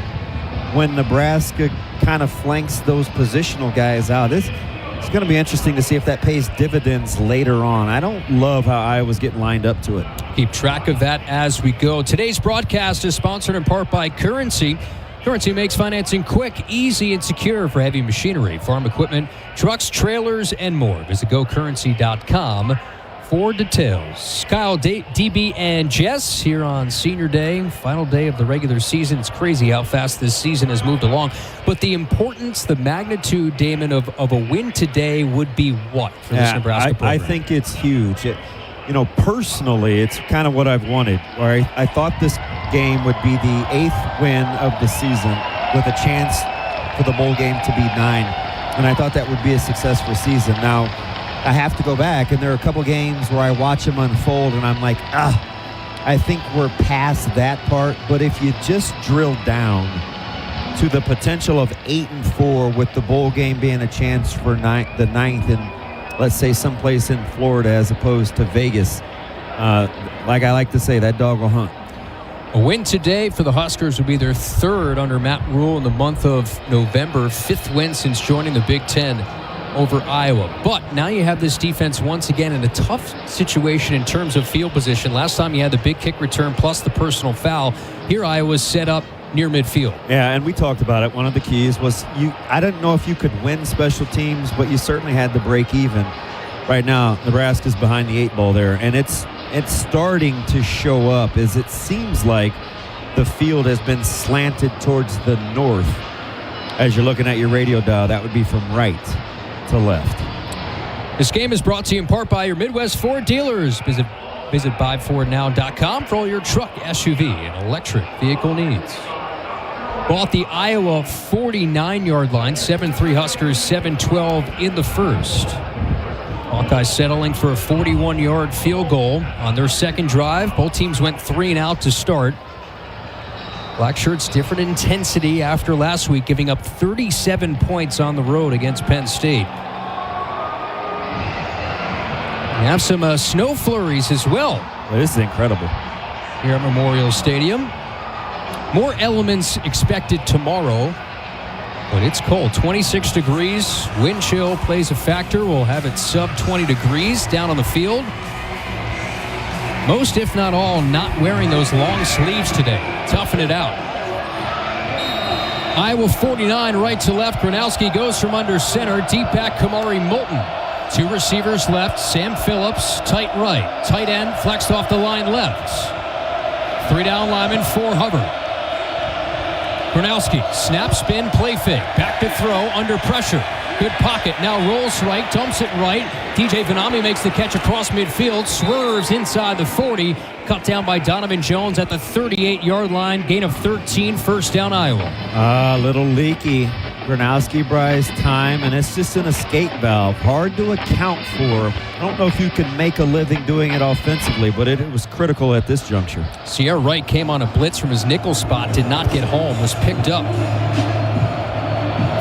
when Nebraska kind of flanks those positional guys out. It's going to be interesting to see if that pays dividends later on. I don't love how Iowa's getting lined up to it. Keep track of that as we go. Today's broadcast is sponsored in part by Currency. Currency makes financing quick, easy, and secure for heavy machinery, farm equipment, trucks, trailers, and more. Visit GoCurrency.com for details. Kyle, DB, and Jess here on Senior Day, final day of the regular season. It's crazy how fast this season has moved along. But the importance, the magnitude, Damon, of a win today would be what for this Nebraska program? I think it's huge. Personally, it's kind of what I've wanted. Where I thought this game would be the 8th win of the season with a chance for the bowl game to be 9. And I thought that would be a successful season. Now, I have to go back, and there are a couple games where I watch them unfold, and I'm like, I think we're past that part. But if you just drill down to the potential of 8-4 with the bowl game being a chance for the 9th and let's say someplace in Florida as opposed to Vegas, like I like to say, that dog will hunt. A win today for the Huskers would be their 3rd under Matt Rule in the month of November, 5th win since joining the Big Ten over Iowa. But now you have this defense once again in a tough situation in terms of field position. Last time you had the big kick return plus the personal foul. Here Iowa's set up near midfield. Yeah, and we talked about it. One of the keys was I didn't know if you could win special teams, but you certainly had to break even. Right now, Nebraska's behind the 8 ball there, and it's starting to show up as it seems like the field has been slanted towards the north. As you're looking at your radio dial, that would be from right to left. This game is brought to you in part by your Midwest Ford dealers. Visit buyfordnow.com for all your truck, SUV, and electric vehicle needs. Ball at the Iowa 49-yard line, 7-3 Huskers, 7-12 in the first. Hawkeyes settling for a 41-yard field goal on their second drive. Both teams went 3 and out to start. Black shirts, different intensity after last week, giving up 37 points on the road against Penn State. We have some snow flurries as well. This is incredible. Here at Memorial Stadium. More elements expected tomorrow, but it's cold. 26 degrees. Wind chill plays a factor. We'll have it sub 20 degrees down on the field. Most, if not all, not wearing those long sleeves today. Toughen it out. Iowa 49, right to left. Gronowski goes from under center. Deep back, Kamari Moulton. 2 receivers left. Sam Phillips, tight right. Tight end, flexed off the line left. 3 down linemen, 4 hover. Gronowski, snap, spin, play fake. Back to throw, under pressure. Good pocket, now rolls right, dumps it right. DJ Vanami makes the catch across midfield, swerves inside the 40. Cut down by Donovan Jones at the 38-yard line. Gain of 13, first down Iowa. A little leaky. Gronowski buys time, and it's just an escape valve. Hard to account for. I don't know if you can make a living doing it offensively, but it was critical at this juncture. Sierra Wright came on a blitz from his nickel spot, did not get home, was picked up.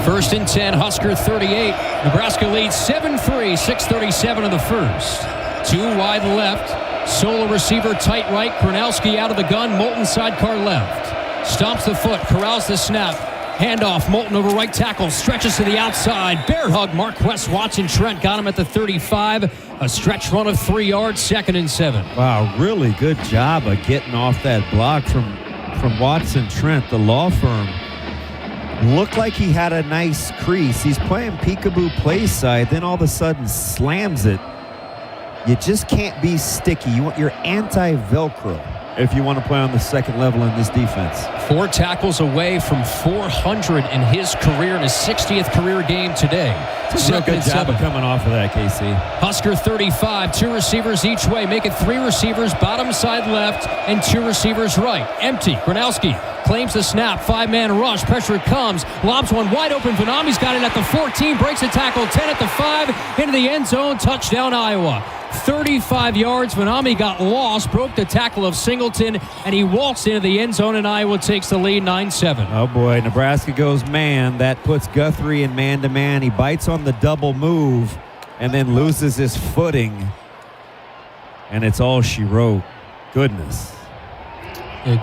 First and 10, Husker 38. Nebraska leads 7-3, 6:37 in the first. 2 wide left. Solo receiver tight right. Gronowski out of the gun. Moulton sidecar left. Stomps the foot. Corrals the snap. Handoff. Moulton over right tackle. Stretches to the outside. Bear hug. Marquess Watson Trent got him at the 35. A stretch run of 3 yards. 2nd and 7. Wow, really good job of getting off that block from Watson Trent, the law firm. Looked like he had a nice crease. He's playing peekaboo play side, then all of a sudden slams it. You just can't be sticky. You're anti-Velcro if you want to play on the second level in this defense. 4 tackles away from 400 in his career, in his 60th career game today. Good job of coming off of that, KC. Husker 35, 2 receivers each way. Make it 3 receivers, bottom side left, and 2 receivers right. Empty. Gronowski claims the snap. 5-man rush. Pressure comes. Lobs one wide open. Vanami's got it at the 14. Breaks a tackle. 10 at the 5. Into the end zone. Touchdown, Iowa. 35 yards. Vanami got lost. Broke the tackle of Singleton, and he walks into the end zone, and Iowa takes the lead 9-7. Oh, boy. Nebraska goes man. That puts Guthrie in man-to-man. He bites on the double move and then loses his footing. And it's all she wrote. Goodness.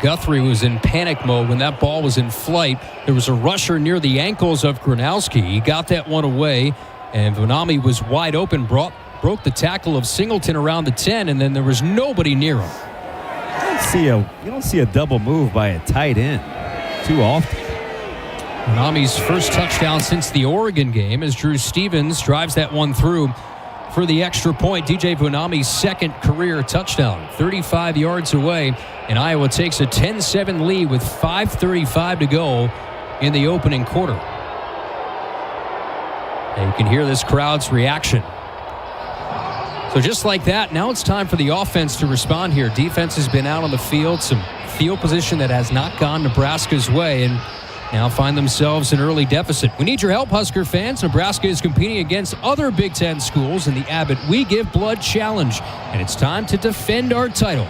Guthrie was in panic mode when that ball was in flight. There was a rusher near the ankles of Gronowski. He got that one away, and Vanami was wide open, broke the tackle of Singleton around the 10, and then there was nobody near him. You don't see a double move by a tight end too often. Vanami's first touchdown since the Oregon game as Drew Stevens drives that one through for the extra point. DJ Vanami's 2nd career touchdown, 35 yards away, and Iowa takes a 10-7 lead with 5:35 to go in the opening quarter. And you can hear this crowd's reaction. So just like that, now it's time for the offense to respond here. Defense has been out on the field, some field position that has not gone Nebraska's way, and now find themselves in early deficit. We need your help, Husker fans. Nebraska is competing against other Big Ten schools in the Abbott We Give Blood Challenge, and it's time to defend our title.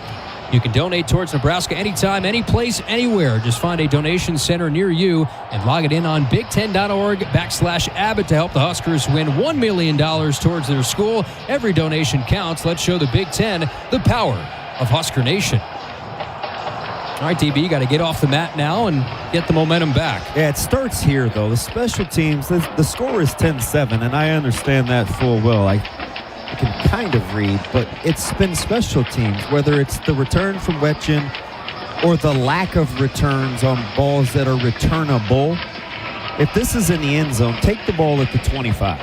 You can donate towards Nebraska anytime, any place, anywhere. Just find a donation center near you and log it in on big10.org/Abbott to help the Huskers win $1 million towards their school. Every donation counts. Let's show the Big Ten the power of Husker Nation. All right, DB, you got to get off the mat now and get the momentum back. Yeah, it starts here, though. The special teams, the score is 10-7, and I understand that full well. I can kind of read, but it's been special teams, whether it's the return from Wetjen or the lack of returns on balls that are returnable. If this is in the end zone, take the ball at the 25.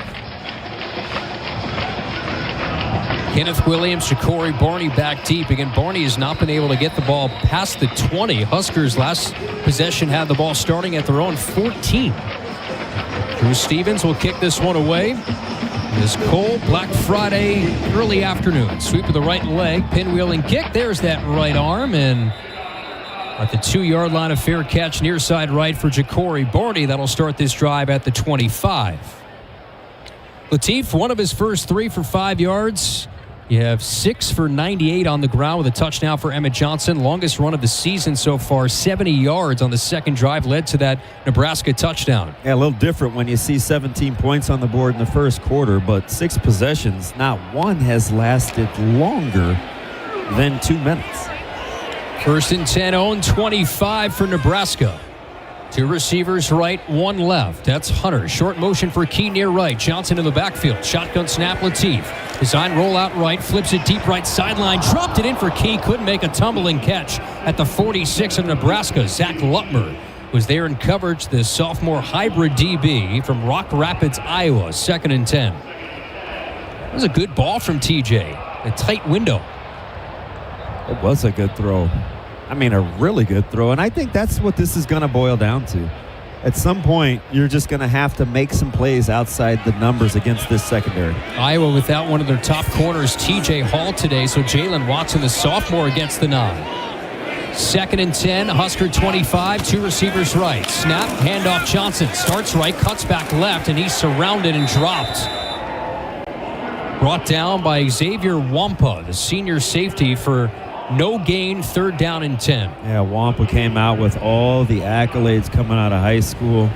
Kenneth Williams, Ja'Cory Barney back deep. Again, Barney has not been able to get the ball past the 20. Huskers last possession had the ball starting at their own 14. Drew Stevens will kick this one away. This cold Black Friday early afternoon. Sweep of the right leg, pinwheeling kick. There's that right arm, and at the 2-yard line, a fair catch near side right for Ja'Cory Barney. That'll start this drive at the 25. Latif, one of his first 3 for 5 yards. You have 6 for 98 on the ground with a touchdown for Emmett Johnson. Longest run of the season so far, 70 yards on the second drive, led to that Nebraska touchdown. Yeah, a little different when you see 17 points on the board in the first quarter, but 6 possessions, not one has lasted longer than 2 minutes. First and 10, own 25 for Nebraska. 2 receivers right, 1 left. That's Hunter. Short motion for Key near right. Johnson in the backfield. Shotgun snap, Latif. Design roll out right. Flips it deep right sideline. Dropped it in for Key. Couldn't make a tumbling catch at the 46 of Nebraska. Zach Lutmer was there in coverage, the sophomore hybrid DB from Rock Rapids, Iowa, 2nd and 10. That was a good ball from TJ. A tight window. It was a good throw. I mean, a really good throw. And I think that's what this is going to boil down to. At some point, you're just going to have to make some plays outside the numbers against this secondary. Iowa without one of their top corners, TJ Hall, today. So Jalen Watson, the sophomore, gets the nod. 2nd and 10, Husker 25, 2 receivers right. Snap, handoff Johnson. Starts right, cuts back left, and he's surrounded and dropped. Brought down by Xavier Wampa, the senior safety, for no gain, 3rd down and 10. Yeah, Wampa came out with all the accolades coming out of high school.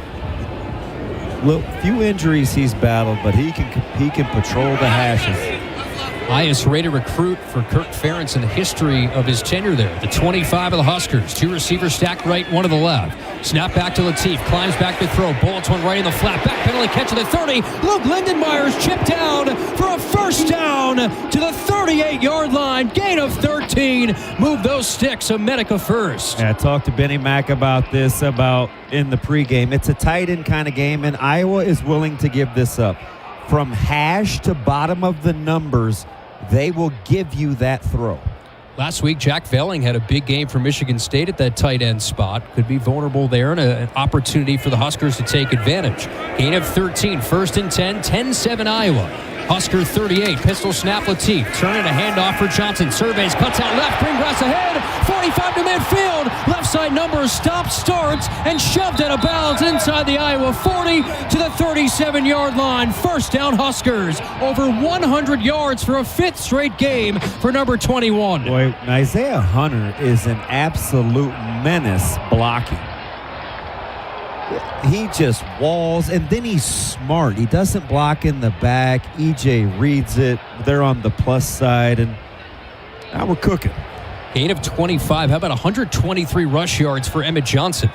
Few injuries he's battled, but he can patrol the hashes. Highest rated recruit for Kirk Ferentz in the history of his tenure there. The 25 of the Huskers. 2 receivers stacked right, 1 to the left. Snap back to Latif. Climbs back to throw. Bullets one right in the flat. Back penalty catch at the 30. Luke Lindenmeyer's chipped down for a first down to the 38-yard line. Gain of 13. Move those sticks. America first. Yeah, I talked to Benny Mack about this in the pregame. It's a tight end kind of game, and Iowa is willing to give this up. From hash to bottom of the numbers, they will give you that throw. Last week, Jack Velling had a big game for Michigan State at that tight end spot. Could be vulnerable there, and an opportunity for the Huskers to take advantage. Gain of 13, 1st and 10, 10-7 Iowa. Husker 38, pistol snap Latif. Turn and a handoff for Johnson. Surveys, cuts out left, Greengrass ahead. 45 to midfield. Left side numbers, stop, starts, and shoved out of bounds inside the Iowa 40 to the 37-yard line. First down Huskers. Over 100 yards for a 5th straight game for number 21. Boy, Isaiah Hunter is an absolute menace blocking. He just walls, and then he's smart. He doesn't block in the back. EJ reads it. They're on the plus side, and now we're cooking. Gain of 25. How about 123 rush yards for Emmett Johnson?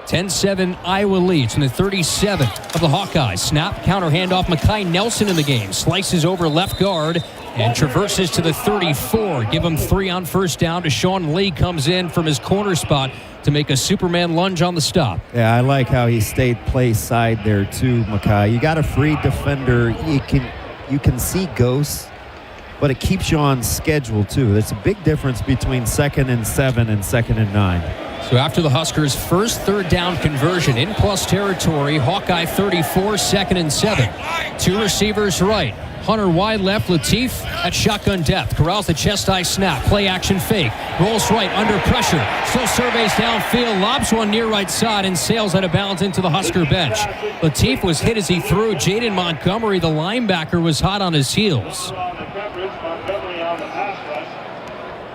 10-7 Iowa leads from the 37 of the Hawkeyes. Snap, counter handoff. Mekhi Nelson in the game. Slices over left guard and traverses to the 34. Give him 3 on first down. Deshaun Lee comes in from his corner spot to make a Superman lunge on the stop. Yeah, I like how he stayed play side there too, Mekhi. You got a free defender. You can see ghosts, but it keeps you on schedule too. There's a big difference between 2nd and 7 and 2nd and 9. So after the Huskers' first 3rd down conversion in plus territory, Hawkeye 34, 2nd and 7. 2 receivers right. Hunter wide left, Latif at shotgun depth. Corrals the chest-high snap. Play action fake. Rolls right under pressure. Still surveys downfield. Lobs one near right side and sails out of bounds into the Husker bench. Latif was hit as he threw. Jaden Montgomery, the linebacker, was hot on his heels.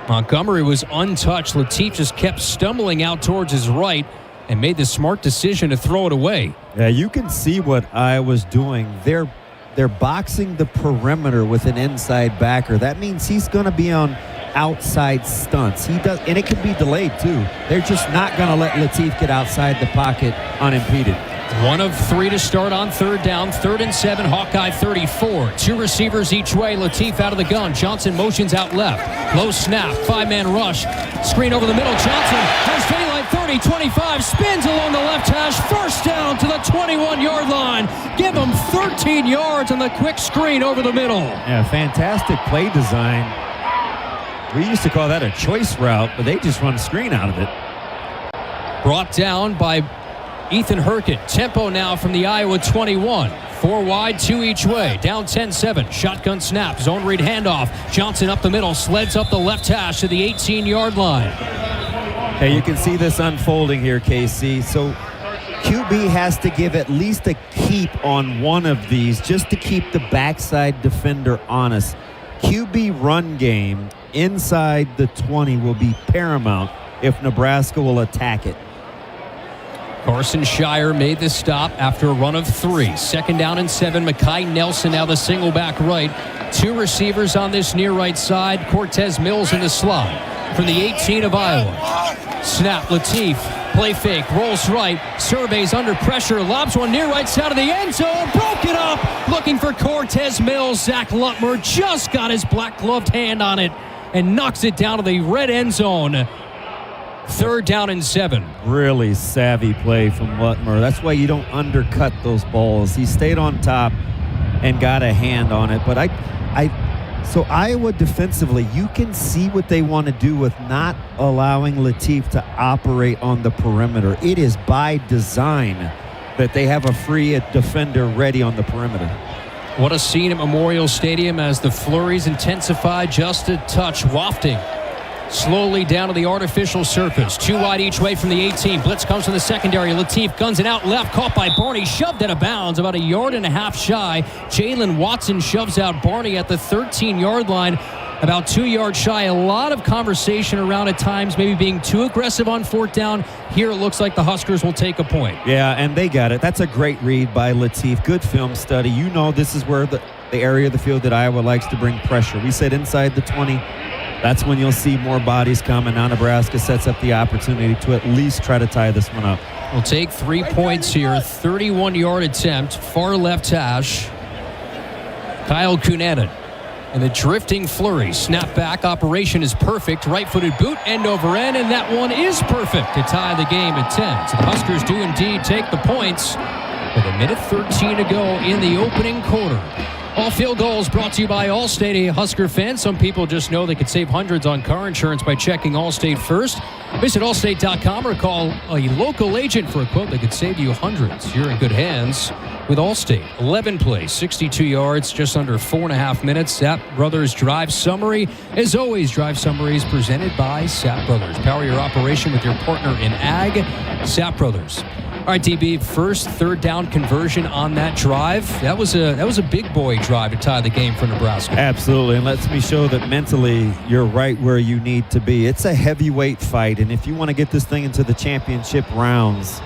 Montgomery was untouched. Latif just kept stumbling out towards his right and made the smart decision to throw it away. Yeah, you can see what Iowa's doing. They're boxing the perimeter with an inside backer. That means he's going to be on outside stunts. He does, and it can be delayed too. They're just not going to let Latif get outside the pocket unimpeded. 1 of 3 to start on 3rd down. 3rd and 7, Hawkeye 34. 2 receivers each way. Latif out of the gun. Johnson motions out left. Low snap. 5-man rush. Screen over the middle. Johnson has daylight. 30, 25. Spins along the left hash. First down to the 21-yard line. Give him 13 yards on the quick screen over the middle. Yeah, fantastic play design. We used to call that a choice route, but they just run a screen out of it. Brought down by Ethan Herkett. Tempo now from the Iowa 21. 4 wide, 2 each way. Down 10-7. Shotgun snap. Zone read handoff. Johnson up the middle. Sleds up the left hash to the 18-yard line. Hey, you can see this unfolding here, KC. So QB has to give at least a keep on one of these just to keep the backside defender honest. QB run game inside the 20 will be paramount if Nebraska will attack it. Carson Shire made the stop after a run of 3. 2nd down and 7. Mekhi Nelson now the single back right. 2 receivers on this near right side. Cortez Mills in the slot from the 18 of Iowa. Snap, Latif, play fake, rolls right, surveys under pressure, lobs one near right side of the end zone, broke it up, looking for Cortez Mills. Zach Lutmer just got his black gloved hand on it and knocks it down to the red end zone. 3rd down and 7. Really savvy play from Lutmer. That's why you don't undercut those balls. He stayed on top and got a hand on it. But so Iowa defensively, you can see what they want to do with not allowing Latif to operate on the perimeter. It is by design that they have a free defender ready on the perimeter. What a scene at Memorial Stadium as the flurries intensify just a touch. Wafting slowly down to the artificial surface. 2 wide each way from the 18. Blitz comes from the secondary. Latif guns it out left. Caught by Barney. Shoved out of bounds. About 1.5 yards shy. Jalen Watson shoves out Barney at the 13-yard line. About 2 yards shy. A lot of conversation around at times, maybe being too aggressive on 4th down. Here it looks like the Huskers will take a point. Yeah, and they got it. That's a great read by Latif. Good film study. You know this is where the area of the field that Iowa likes to bring pressure. We said inside the 20. That's when you'll see more bodies come, and now Nebraska sets up the opportunity to at least try to tie this one up. We'll take 3 points here. 31-yard attempt, far left hash. Kyle Kunanen. And the drifting flurry. Snap back operation is perfect. Right-footed boot, end over end, and that one is perfect to tie the game at 10. So the Huskers do indeed take the points with 1:13 to go in the opening quarter. All field goals brought to you by Allstate, a Husker fan. Some people just know they could save hundreds on car insurance by checking Allstate first. Visit allstate.com or call a local agent for a quote that could save you hundreds. You're in good hands with Allstate. 11 plays, 62 yards, just under 4.5 minutes. Sapp Brothers Drive Summary. As always, Drive Summaries presented by Sapp Brothers. Power your operation with your partner in Ag, Sapp Brothers. All right, DB, first 3rd down conversion on that drive. That was a big boy drive to tie the game for Nebraska. Absolutely, and lets me show that mentally you're right where you need to be. It's a heavyweight fight, and if you want to get this thing into the championship rounds,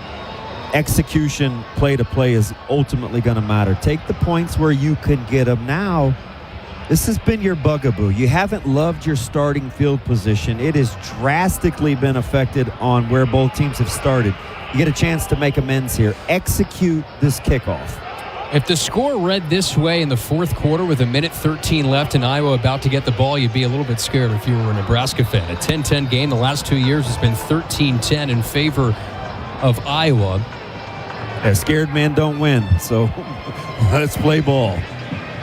execution, play to play is ultimately going to matter. Take the points where you can get them. Now, this has been your bugaboo. You haven't loved your starting field position. It has drastically been affected on where both teams have started. You get a chance to make amends here. Execute this kickoff. If the score read this way in the 4th quarter with 1:13 left and Iowa about to get the ball, you'd be a little bit scared if you were a Nebraska fan. A 10-10 game the last 2 years has been 13-10 in favor of Iowa. Yeah, scared men don't win, so let's play ball.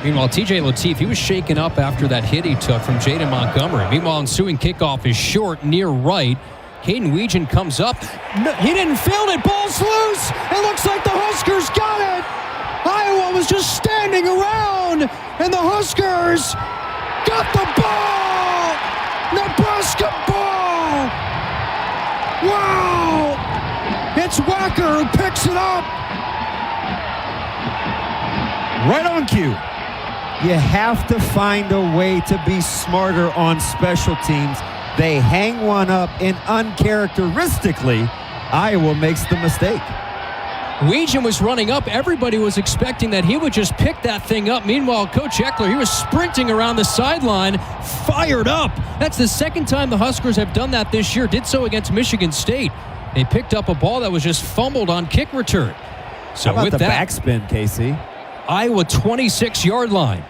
Meanwhile, TJ Latif, he was shaken up after that hit he took from Jaden Montgomery. Meanwhile, ensuing kickoff is short, near right. Caden Weegan comes up. No, he didn't field it. Ball's loose. It looks like the Huskers got it. Iowa was just standing around, and the Huskers got the ball. Nebraska ball. Wow. It's Wacker who picks it up. Right on cue. You have to find a way to be smarter on special teams. They hang one up, and uncharacteristically, Iowa makes the mistake. Weegan was running up. Everybody was expecting that he would just pick that thing up. Meanwhile, Coach Eckler, he was sprinting around the sideline, fired up. That's the second time the Huskers have done that this year. Did so against Michigan State. They picked up a ball that was just fumbled on kick return. So how about with the that, backspin, Casey? Iowa 26-yard line.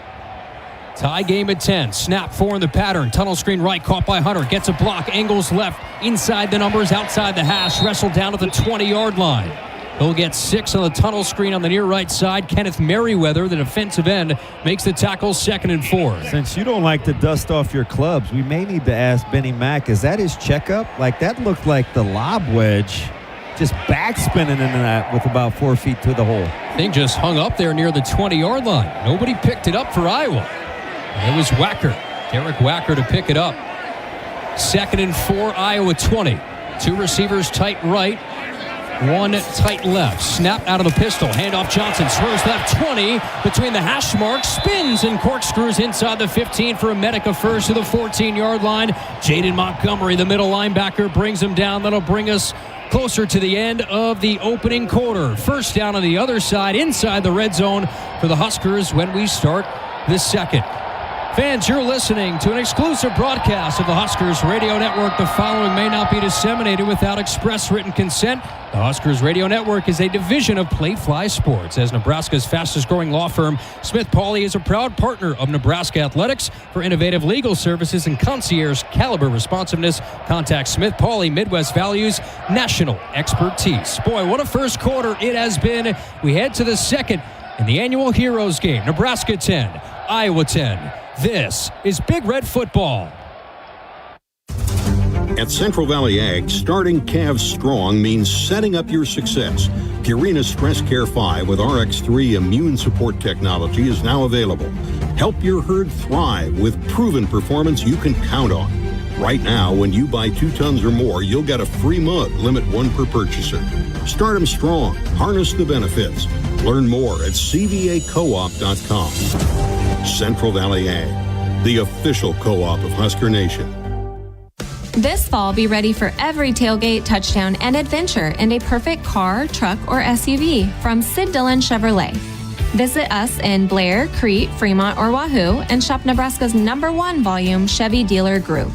Tie game at 10. Snap 4 in the pattern. Tunnel screen right. Caught by Hunter. Gets a block. Angles left. Inside the numbers. Outside the hash. Wrestled down at the 20-yard line. He'll get 6 on the tunnel screen on the near right side. Kenneth Merriweather, the defensive end, makes the tackle 2nd and 4. Since you don't like to dust off your clubs, we may need to ask Benny Mack, is that his checkup? Like, that looked like the lob wedge. Just backspinning into that with about 4 feet to the hole. Thing just hung up there near the 20-yard line. Nobody picked it up for Iowa. It was Wacker, Derek Wacker, to pick it up. 2nd and 4, Iowa 20. 2 receivers tight right, 1 tight left. Snap out of the pistol. Handoff Johnson. Swerves left 20 between the hash marks. Spins and corkscrews inside the 15 for a Medica first to the 14-yard line. Jaden Montgomery, the middle linebacker, brings him down. That'll bring us closer to the end of the opening quarter. First down on the other side, inside the red zone for the Huskers when we start the second. Fans, you're listening to an exclusive broadcast of the Huskers Radio Network. The following may not be disseminated without express written consent. The Huskers Radio Network is a division of Playfly Sports. As Nebraska's fastest-growing law firm, Smith Pauley is a proud partner of Nebraska Athletics. For innovative legal services and concierge-caliber responsiveness, contact Smith Pauley, Midwest Values, national expertise. Boy, what a first quarter it has been. We head to the second in the annual Heroes game. Nebraska 10, Iowa 10. This is Big Red Football. At Central Valley Ag, starting calves strong means setting up your success. Purina Stress Care 5 with RX3 immune support technology is now available. Help your herd thrive with proven performance you can count on. Right now, when you buy 2 tons or more, you'll get a free mug, limit 1 per purchaser. Start them strong. Harness the benefits. Learn more at cvacoop.com. Central Valley Ag, the official co-op of Husker Nation. This fall, be ready for every tailgate, touchdown, and adventure in a perfect car, truck, or SUV from Sid Dillon Chevrolet. Visit us in Blair, Crete, Fremont, or Wahoo and shop Nebraska's #1 volume Chevy dealer group.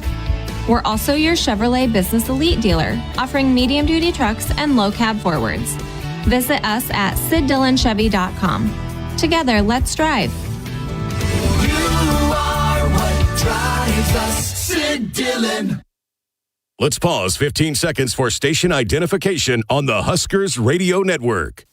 We're also your Chevrolet Business Elite dealer, offering medium-duty trucks and low-cab forwards. Visit us at SidDillonChevy.com. Together, let's drive. Drives us, Sid Dillon. Let's pause 15 seconds for station identification on the Huskers Radio Network.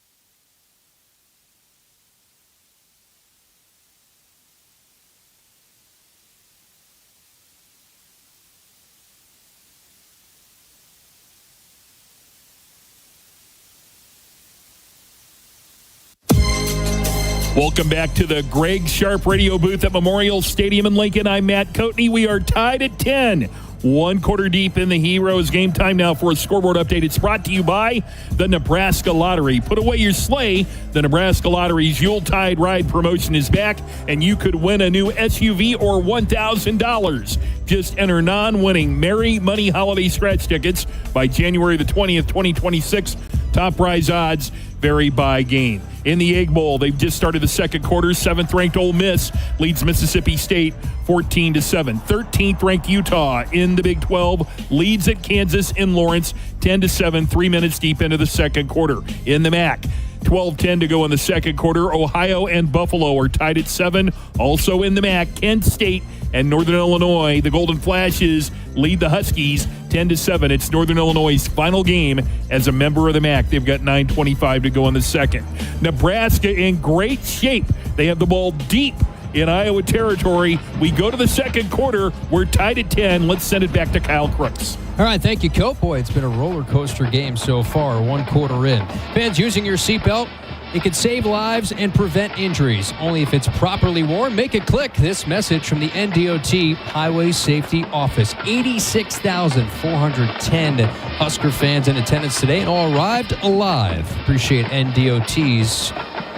Welcome back to the Greg Sharp radio booth at Memorial Stadium in Lincoln. I'm Matt Coatney. We are tied at 10. 1 quarter deep in the Heroes. Game time now for a scoreboard update. It's brought to you by the Nebraska Lottery. Put away your sleigh. The Nebraska Lottery's Yuletide Ride promotion is back, and you could win a new SUV or $1,000. Just enter non-winning Merry Money Holiday Scratch tickets by January the 20th, 2026. Top prize odds vary by game. In the Egg Bowl, they've just started the second quarter. 7th-ranked Ole Miss leads Mississippi State 14-7. 13th-ranked Utah in the Big 12 leads at Kansas in Lawrence 10-7, 3 minutes deep into the second quarter. In the MAC, 12:10 to go in the second quarter. Ohio and Buffalo are tied at 7. Also in the MAC, Kent State and Northern Illinois. The Golden Flashes lead the Huskies 10-7. It's Northern Illinois' final game as a member of the MAC. They've got 9:25 to go in the second. Nebraska in great shape. They have the ball deep in Iowa territory. We go to the second quarter. We're tied at 10. Let's send it back to Kyle Crooks. All right, thank you, Cope. Boy, it's been a roller coaster game so far, 1 quarter in. Fans, using your seatbelt, it could save lives and prevent injuries. Only if it's properly worn. Make it click. This message from the NDOT Highway Safety Office. 86,410 Husker fans in attendance today and all arrived alive. Appreciate NDOT's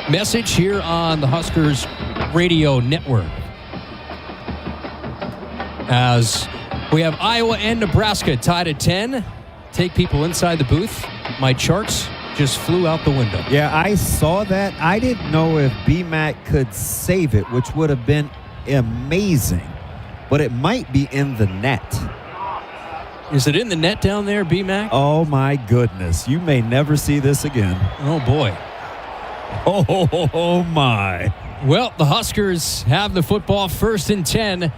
message here on the Huskers Radio Network. As we have Iowa and Nebraska tied at 10. Take people inside the booth. My charts just flew out the window. Yeah, I saw that. I didn't know if BMAC could save it, which would have been amazing. But it might be in the net. Is it in the net down there, BMAC? Oh, my goodness. You may never see this again. Oh, boy. Oh, my. Well, the Huskers have the football 1st and 10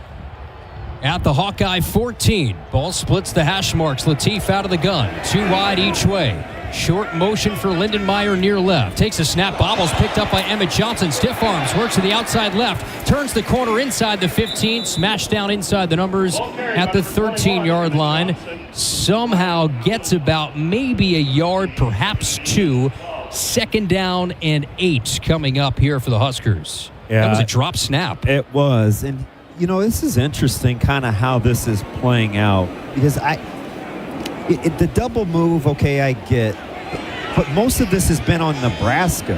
at the Hawkeye 14. Ball splits the hash marks. Latif out of the gun. 2 wide each way. Short motion for Lindenmeyer near left. Takes a snap, bobbles, picked up by Emmett Johnson. Stiff arms, works to the outside left. Turns the corner inside the 15. Smashed down inside the numbers at the 13-yard line. Somehow gets about maybe a yard, perhaps 2. 2nd down and 8 coming up here for the Huskers. Yeah, that was a drop snap. It was. And, you know, this is interesting kind of how this is playing out. Because the double move, okay, I get. But most of this has been on Nebraska.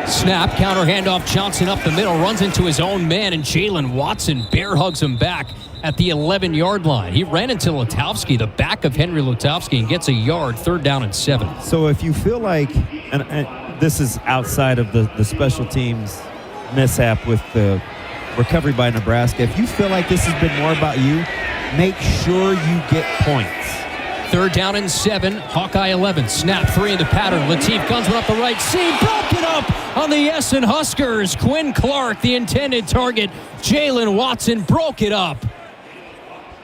Snap, counter handoff, Johnson up the middle, runs into his own man, and Jalen Watson bear hugs him back at the 11-yard line. He ran into Letowski, the back of Henry Letowski, and gets a yard, 3rd down and 7. So if you feel like, and this is outside of the special teams mishap with the recovery by Nebraska. If you feel like this has been more about you, make sure you get points. 3rd down and 7. Hawkeye 11. Snap 3 in the pattern. Lateef guns one up the right seam. Broken up on the Essen Huskers. Quinn Clark, the intended target. Jalen Watson broke it up.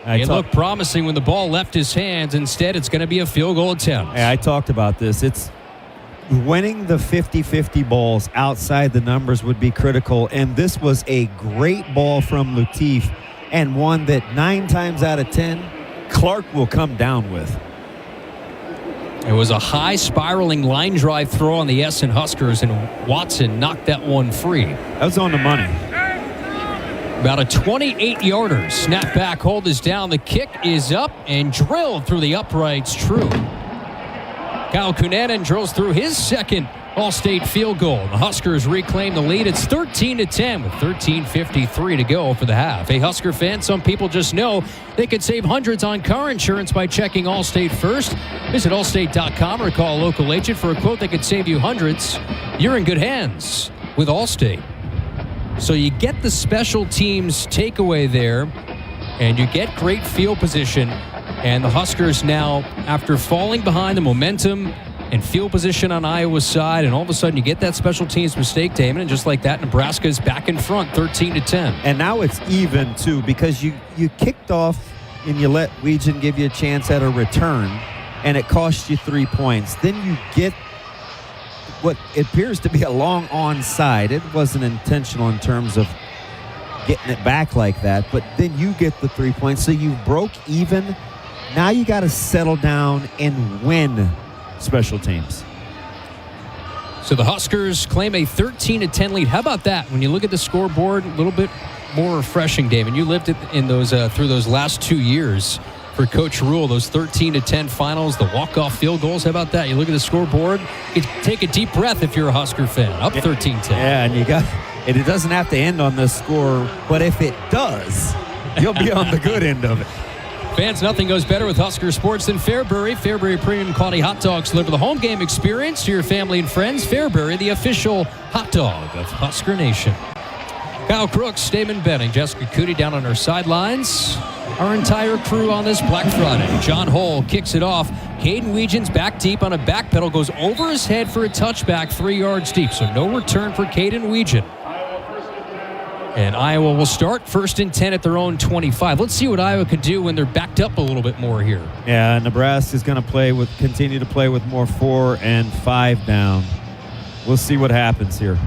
It looked promising when the ball left his hands. Instead, it's going to be a field goal attempt. Hey, I talked about this. It's winning the 50-50 balls outside the numbers would be critical. And this was a great ball from Lateef, and one that 9 times out of 10, Clark will come down with. It was a high spiraling line drive throw on the Essen Huskers, and Watson knocked that one free. That was on the money. About a 28-yarder. Snap back, hold is down. The kick is up and drilled through the uprights. True. Kyle Kunanen drills through his second All-State field goal. The Huskers reclaim the lead. It's 13-10 with 13:53 to go for the half. Hey, Husker fans, some people just know they could save hundreds on car insurance by checking Allstate first. Visit allstate.com or call a local agent for a quote that could save you hundreds. You're in good hands with Allstate. So you get the special teams takeaway there, and you get great field position. And the Huskers now, after falling behind the momentum and field position on Iowa's side, and all of a sudden you get that special teams mistake, Damon, and just like that, Nebraska is back in front, 13-10. And now it's even, too, because you kicked off and you let Weegan give you a chance at a return, and it cost you 3 points. Then you get what appears to be a long onside. It wasn't intentional in terms of getting it back like that, but then you get the 3 points. So you broke even. Now you got to settle down and win special teams. So the Huskers claim a 13-10 lead. How about that? When you look at the scoreboard, a little bit more refreshing, Dave. And you lived it in those through those last 2 years for Coach Rule, those 13-10 finals, the walk-off field goals. How about that? You look at the scoreboard, you take a deep breath if you're a Husker fan. Up 13-10. Yeah, and it doesn't have to end on this score, but if it does, you'll be on the good end of it. Fans, nothing goes better with Husker sports than Fairbury. Fairbury premium quality hot dogs deliver the home game experience to your family and friends. Fairbury, the official hot dog of Husker Nation. Kyle Crooks, Damon Benning, Jessica Cootie down on our sidelines. Our entire crew on this Black Friday. John Hull kicks it off. Caden Weegan's back deep on a back pedal, goes over his head for a touchback 3 yards deep. So no return for Caden Weegan. And Iowa will start 1st and 10 at their own 25. Let's see what Iowa could do when they're backed up a little bit more here. Yeah, Nebraska's going to continue to play with more 4 and 5 down. We'll see what happens here.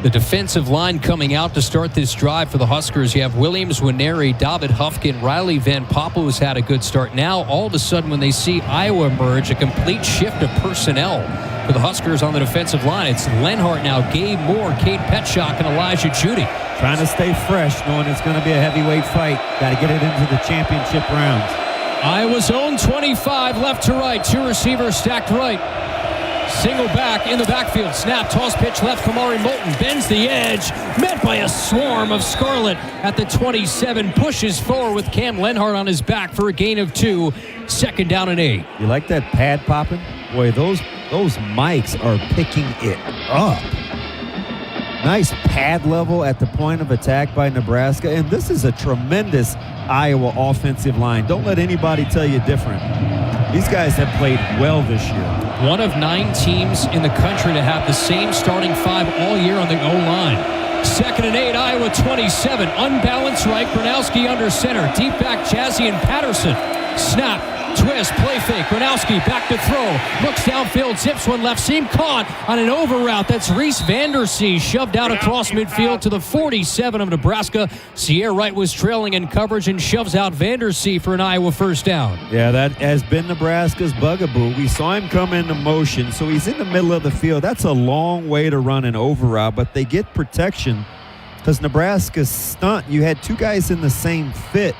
The defensive line coming out to start this drive for the Huskers. You have Williams, Winery, David Hufkin, Riley Van Poppel, who's had a good start. Now, all of a sudden, when they see Iowa emerge, a complete shift of personnel for the Huskers on the defensive line. It's Lenhart now, Gabe Moore, Cade Petschak, and Elijah Judy. Trying to stay fresh, knowing it's going to be a heavyweight fight. Got to get it into the championship rounds. Iowa's own 25, left to right. 2 receivers stacked right. Single back in the backfield. Snap, toss pitch left. Kamari Moulton bends the edge. Met by a swarm of Scarlet at the 27. Pushes forward with Cam Lenhart on his back for a gain of 2. 2nd down and 8. You like that pad popping? Boy, those mics are picking it up. Nice pad level at the point of attack by Nebraska. And this is a tremendous Iowa offensive line. Don't let anybody tell you different. These guys have played well this year. One of 9 teams in the country to have the same starting 5 all year on the O-line. 2nd and 8, Iowa 27. Unbalanced right, Gronowski under center. Deep back, Jazzy and Patterson. Snap. Twist, play fake, Gronowski back to throw, looks downfield, zips one left seam, caught on an over route. That's Reese Vandersee, shoved out across midfield to the 47 of Nebraska. Sierra Wright was trailing in coverage and shoves out Vandersee for an Iowa 1st down. Yeah, that has been Nebraska's bugaboo. We saw him come into motion, so he's in the middle of the field. That's a long way to run an over route, but they get protection because Nebraska's stunt. You had 2 guys in the same fit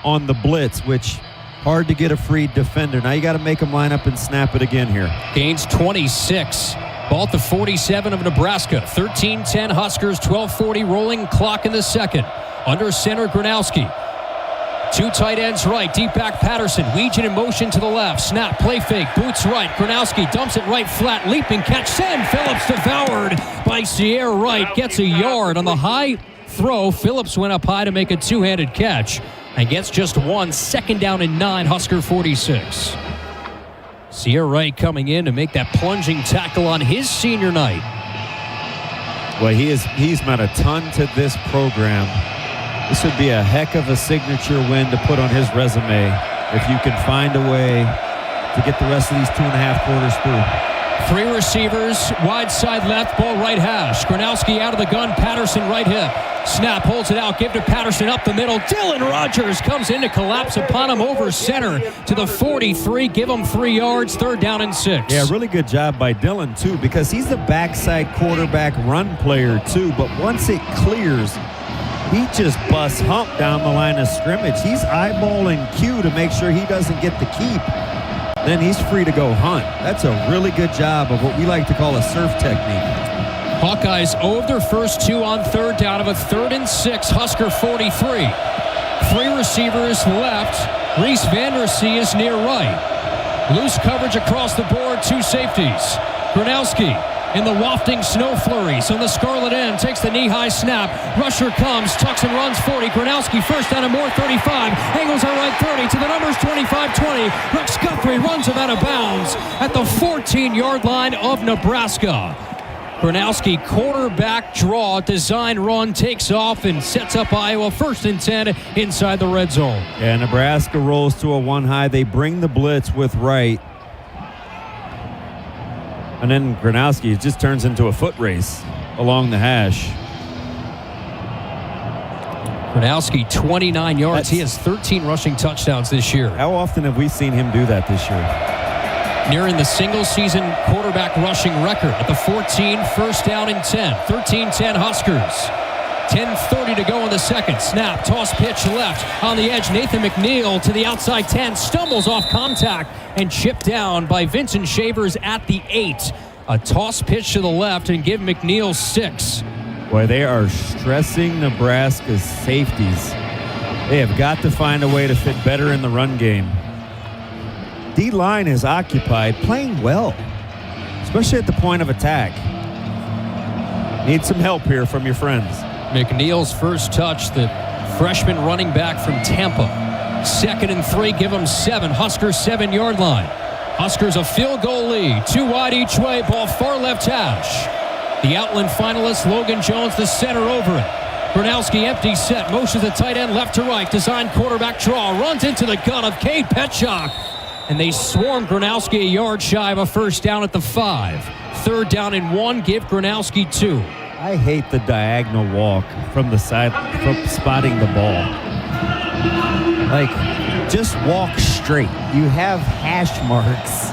on the blitz, which hard to get a free defender. Now you got to make them line up and snap it again here. Gains 26. Ball at the 47 of Nebraska. 13-10 Huskers, 12:40 rolling clock in the 2nd. Under center, Gronowski. Two tight ends right, deep back Patterson. Weegin in motion to the left. Snap, play fake, boots right. Gronowski dumps it right flat, leaping catch. Send Phillips devoured by Sierra Wright. Gets a yard on the high throw. Phillips went up high to make a two-handed catch and gets just one. 2nd down and 9, Husker 46. Sierra Wright coming in to make that plunging tackle on his senior night. Well, he's meant a ton to this program. This would be a heck of a signature win to put on his resume if you can find a way to get the rest of these 2.5 quarters through. 3 receivers, wide side left, ball right hash. Gronowski out of the gun, Patterson right hip. Snap, holds it out, give to Patterson up the middle. Dylan Rogers comes in to collapse upon him over center to the 43. Give him 3 yards, 3rd down and 6. Yeah, really good job by Dylan, too, because he's the backside quarterback run player, too. But once it clears, he just busts hump down the line of scrimmage. He's eyeballing Q to make sure he doesn't get the keep. Then he's free to go hunt. That's a really good job of what we like to call a surf technique. Hawkeyes over their first 2 on 3rd down of a 3rd and 6. Husker 43. 3 receivers left. Reese Vandersea is near right. Loose coverage across the board, 2 safeties. Gronowski in the wafting snow flurries on the scarlet end, takes the knee-high snap. Rusher comes, tucks and runs 40. Gronowski first down and more, 35. Angles are right 30 to the numbers 25-20. Rex Guthrie runs him out of bounds at the 14-yard line of Nebraska. Gronowski quarterback draw, design run, takes off and sets up Iowa 1st and 10 inside the red zone. Yeah, Nebraska rolls to a 1 high. They bring the blitz with Wright. And then Gronowski, it just turns into a foot race along the hash. Gronowski, 29 yards. He has 13 rushing touchdowns this year. How often have we seen him do that this year? Nearing the single-season quarterback rushing record at the 14, 1st down and 10. 13-10 Huskers. 10:30 to go in the second. Snap, toss pitch left on the edge. Nathan McNeil to the outside 10. Stumbles off contact and chipped down by Vincent Shavers at the 8. A toss pitch to the left and give McNeil 6. Boy, they are stressing Nebraska's safeties. They have got to find a way to fit better in the run game. D-line is occupied, playing well, especially at the point of attack. Need some help here from your friends. McNeil's first touch, the freshman running back from Tampa. 2nd and 3, give him 7. Huskers 7-yard line. Huskers a field goal lead. 2 wide each way, ball far left hash. The Outland finalist, Logan Jones, the center over it. Gronowski empty set, motions the tight end left to right. Design quarterback draw, runs into the gun of Cade Petchock. And they swarm Gronowski a yard shy of a 1st down at the 5. 3rd down and 1, give Gronowski 2. I hate the diagonal walk from the side, from spotting the ball. Like, just walk straight. You have hash marks.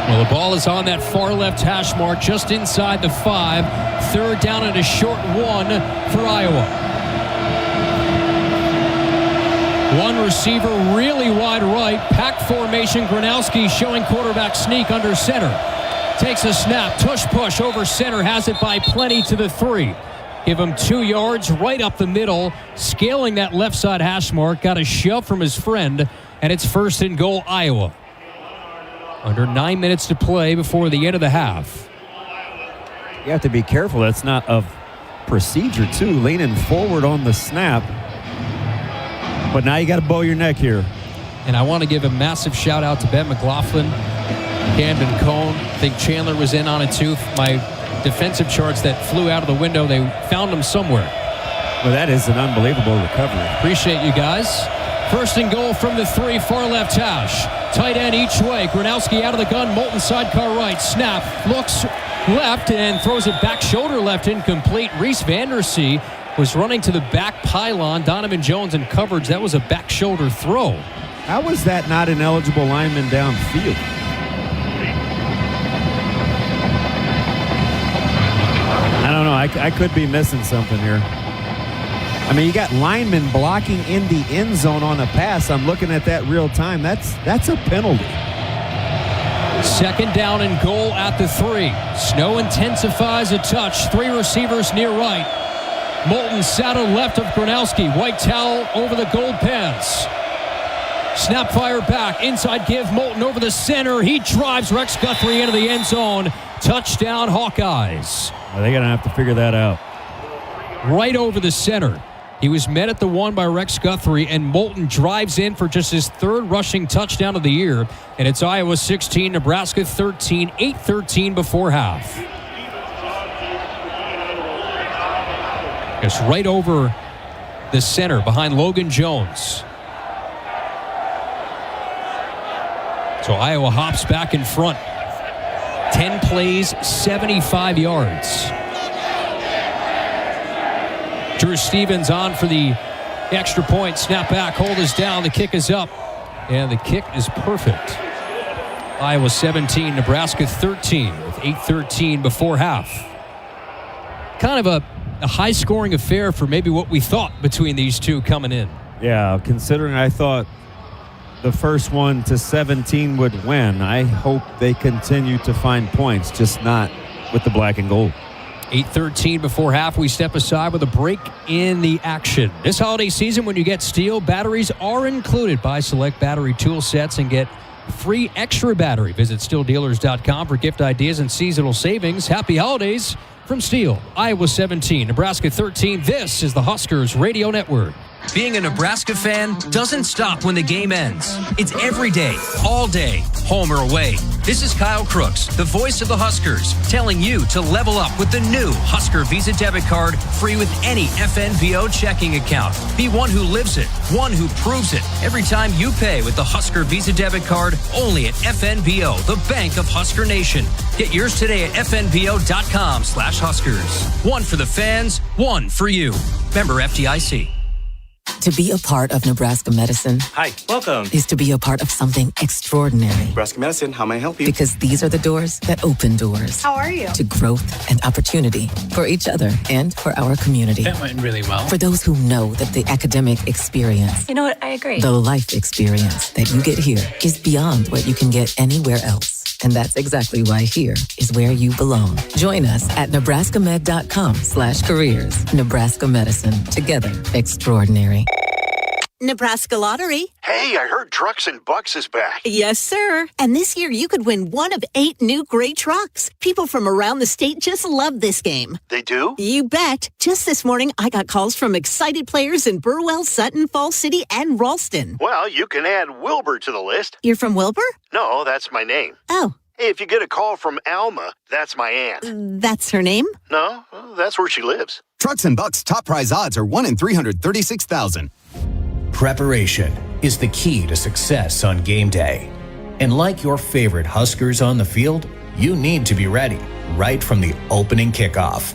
Well, the ball is on that far left hash mark just inside the 5. 3rd down and a short 1 for Iowa. 1 receiver really wide right. Pack formation. Gronowski showing quarterback sneak under center. Takes a snap. Tush push over center. Has it by plenty to the 3. Give him 2 yards right up the middle. Scaling that left side hash mark. Got a shove from his friend. And it's 1st and goal, Iowa. Under 9 minutes to play before the end of the half. You have to be careful. That's not a procedure, too. Leaning forward on the snap. But now you got to bow your neck here. And I want to give a massive shout out to Ben McLaughlin, Camden Cone. I think Chandler was in on it too. My defensive charts that flew out of the window, they found them somewhere. Well, that is an unbelievable recovery. Appreciate you guys. 1st and goal from the 3, far left hash. Tight end each way. Gronowski out of the gun. Moulton sidecar right. Snap. Looks left and throws it back shoulder left, incomplete. Reese Vandersea was running to the back pylon. Donovan Jones in coverage. That was a back shoulder throw. How was that not an eligible lineman downfield? I don't know. I could be missing something here. I mean, you got linemen blocking in the end zone on a pass. I'm looking at that real time. That's a penalty. 2nd down and goal at the 3. Snow intensifies a touch. 3 receivers near right. Moulton saddled left of Gronowski. White towel over the gold pants. Snap fire back. Inside give. Moulton over the center. He drives Rex Guthrie into the end zone. Touchdown, Hawkeyes. Well, they're going to have to figure that out. Right over the center. He was met at the 1 by Rex Guthrie, and Moulton drives in for just his 3rd rushing touchdown of the year. And it's Iowa 16, Nebraska 13, 8:13 before half. It's right over the center behind Logan Jones. So Iowa hops back in front. 10 plays, 75 yards. Drew Stevens on for the extra point. Snap back, hold is down, the kick is up. And the kick is perfect. Iowa 17, Nebraska 13 with 8:13 before half. Kind of a high-scoring affair for maybe what we thought between these two coming in. Yeah, considering I thought the first one to 17 would win, I hope they continue to find points, just not with the black and gold. 8:13 before half, we step aside with a break in the action. This holiday season, when you get steel, batteries are included. Buy select battery tool sets and get free extra battery. Visit steeldealers.com for gift ideas and seasonal savings. Happy holidays from Steel. Iowa 17, Nebraska 13. This is the Huskers Radio Network. Being a Nebraska fan doesn't stop when the game ends. It's every day, all day, home or away. This is Kyle Crooks, the voice of the Huskers, telling you to level up with the new Husker Visa debit card, free with any FNBO checking account. Be one who lives it, one who proves it. Every time you pay with the Husker Visa debit card, only at FNBO, the bank of Husker Nation. Get yours today at fnbo.com/Huskers. One for the fans, one for you. Member FDIC. To be a part of Nebraska Medicine Hi, welcome. is to be a part of something extraordinary. Nebraska Medicine, how may I help you? Because these are the doors that open doors. How are you? To growth and opportunity for each other and for our community. That went really well. For those who know that the academic experience, You know what? I agree. the life experience that you get here is beyond what you can get anywhere else. And that's exactly why here is where you belong. Join us at nebraskamed.com/careers. Nebraska Medicine. Together, extraordinary. Nebraska Lottery. Hey, I heard Trucks and Bucks is back. Yes, sir. And this year you could win one of 8 new gray trucks. People from around the state just love this game. They do? You bet. Just this morning, I got calls from excited players in Burwell, Sutton, Falls City, and Ralston. Well, you can add Wilbur to the list. You're from Wilbur? No, that's my name. Oh. Hey, if you get a call from Alma, that's my aunt. That's her name? No, that's where she lives. Trucks and Bucks top prize odds are 1 in 336,000. Preparation is the key to success on game day. And like your favorite Huskers on the field, you need to be ready right from the opening kickoff.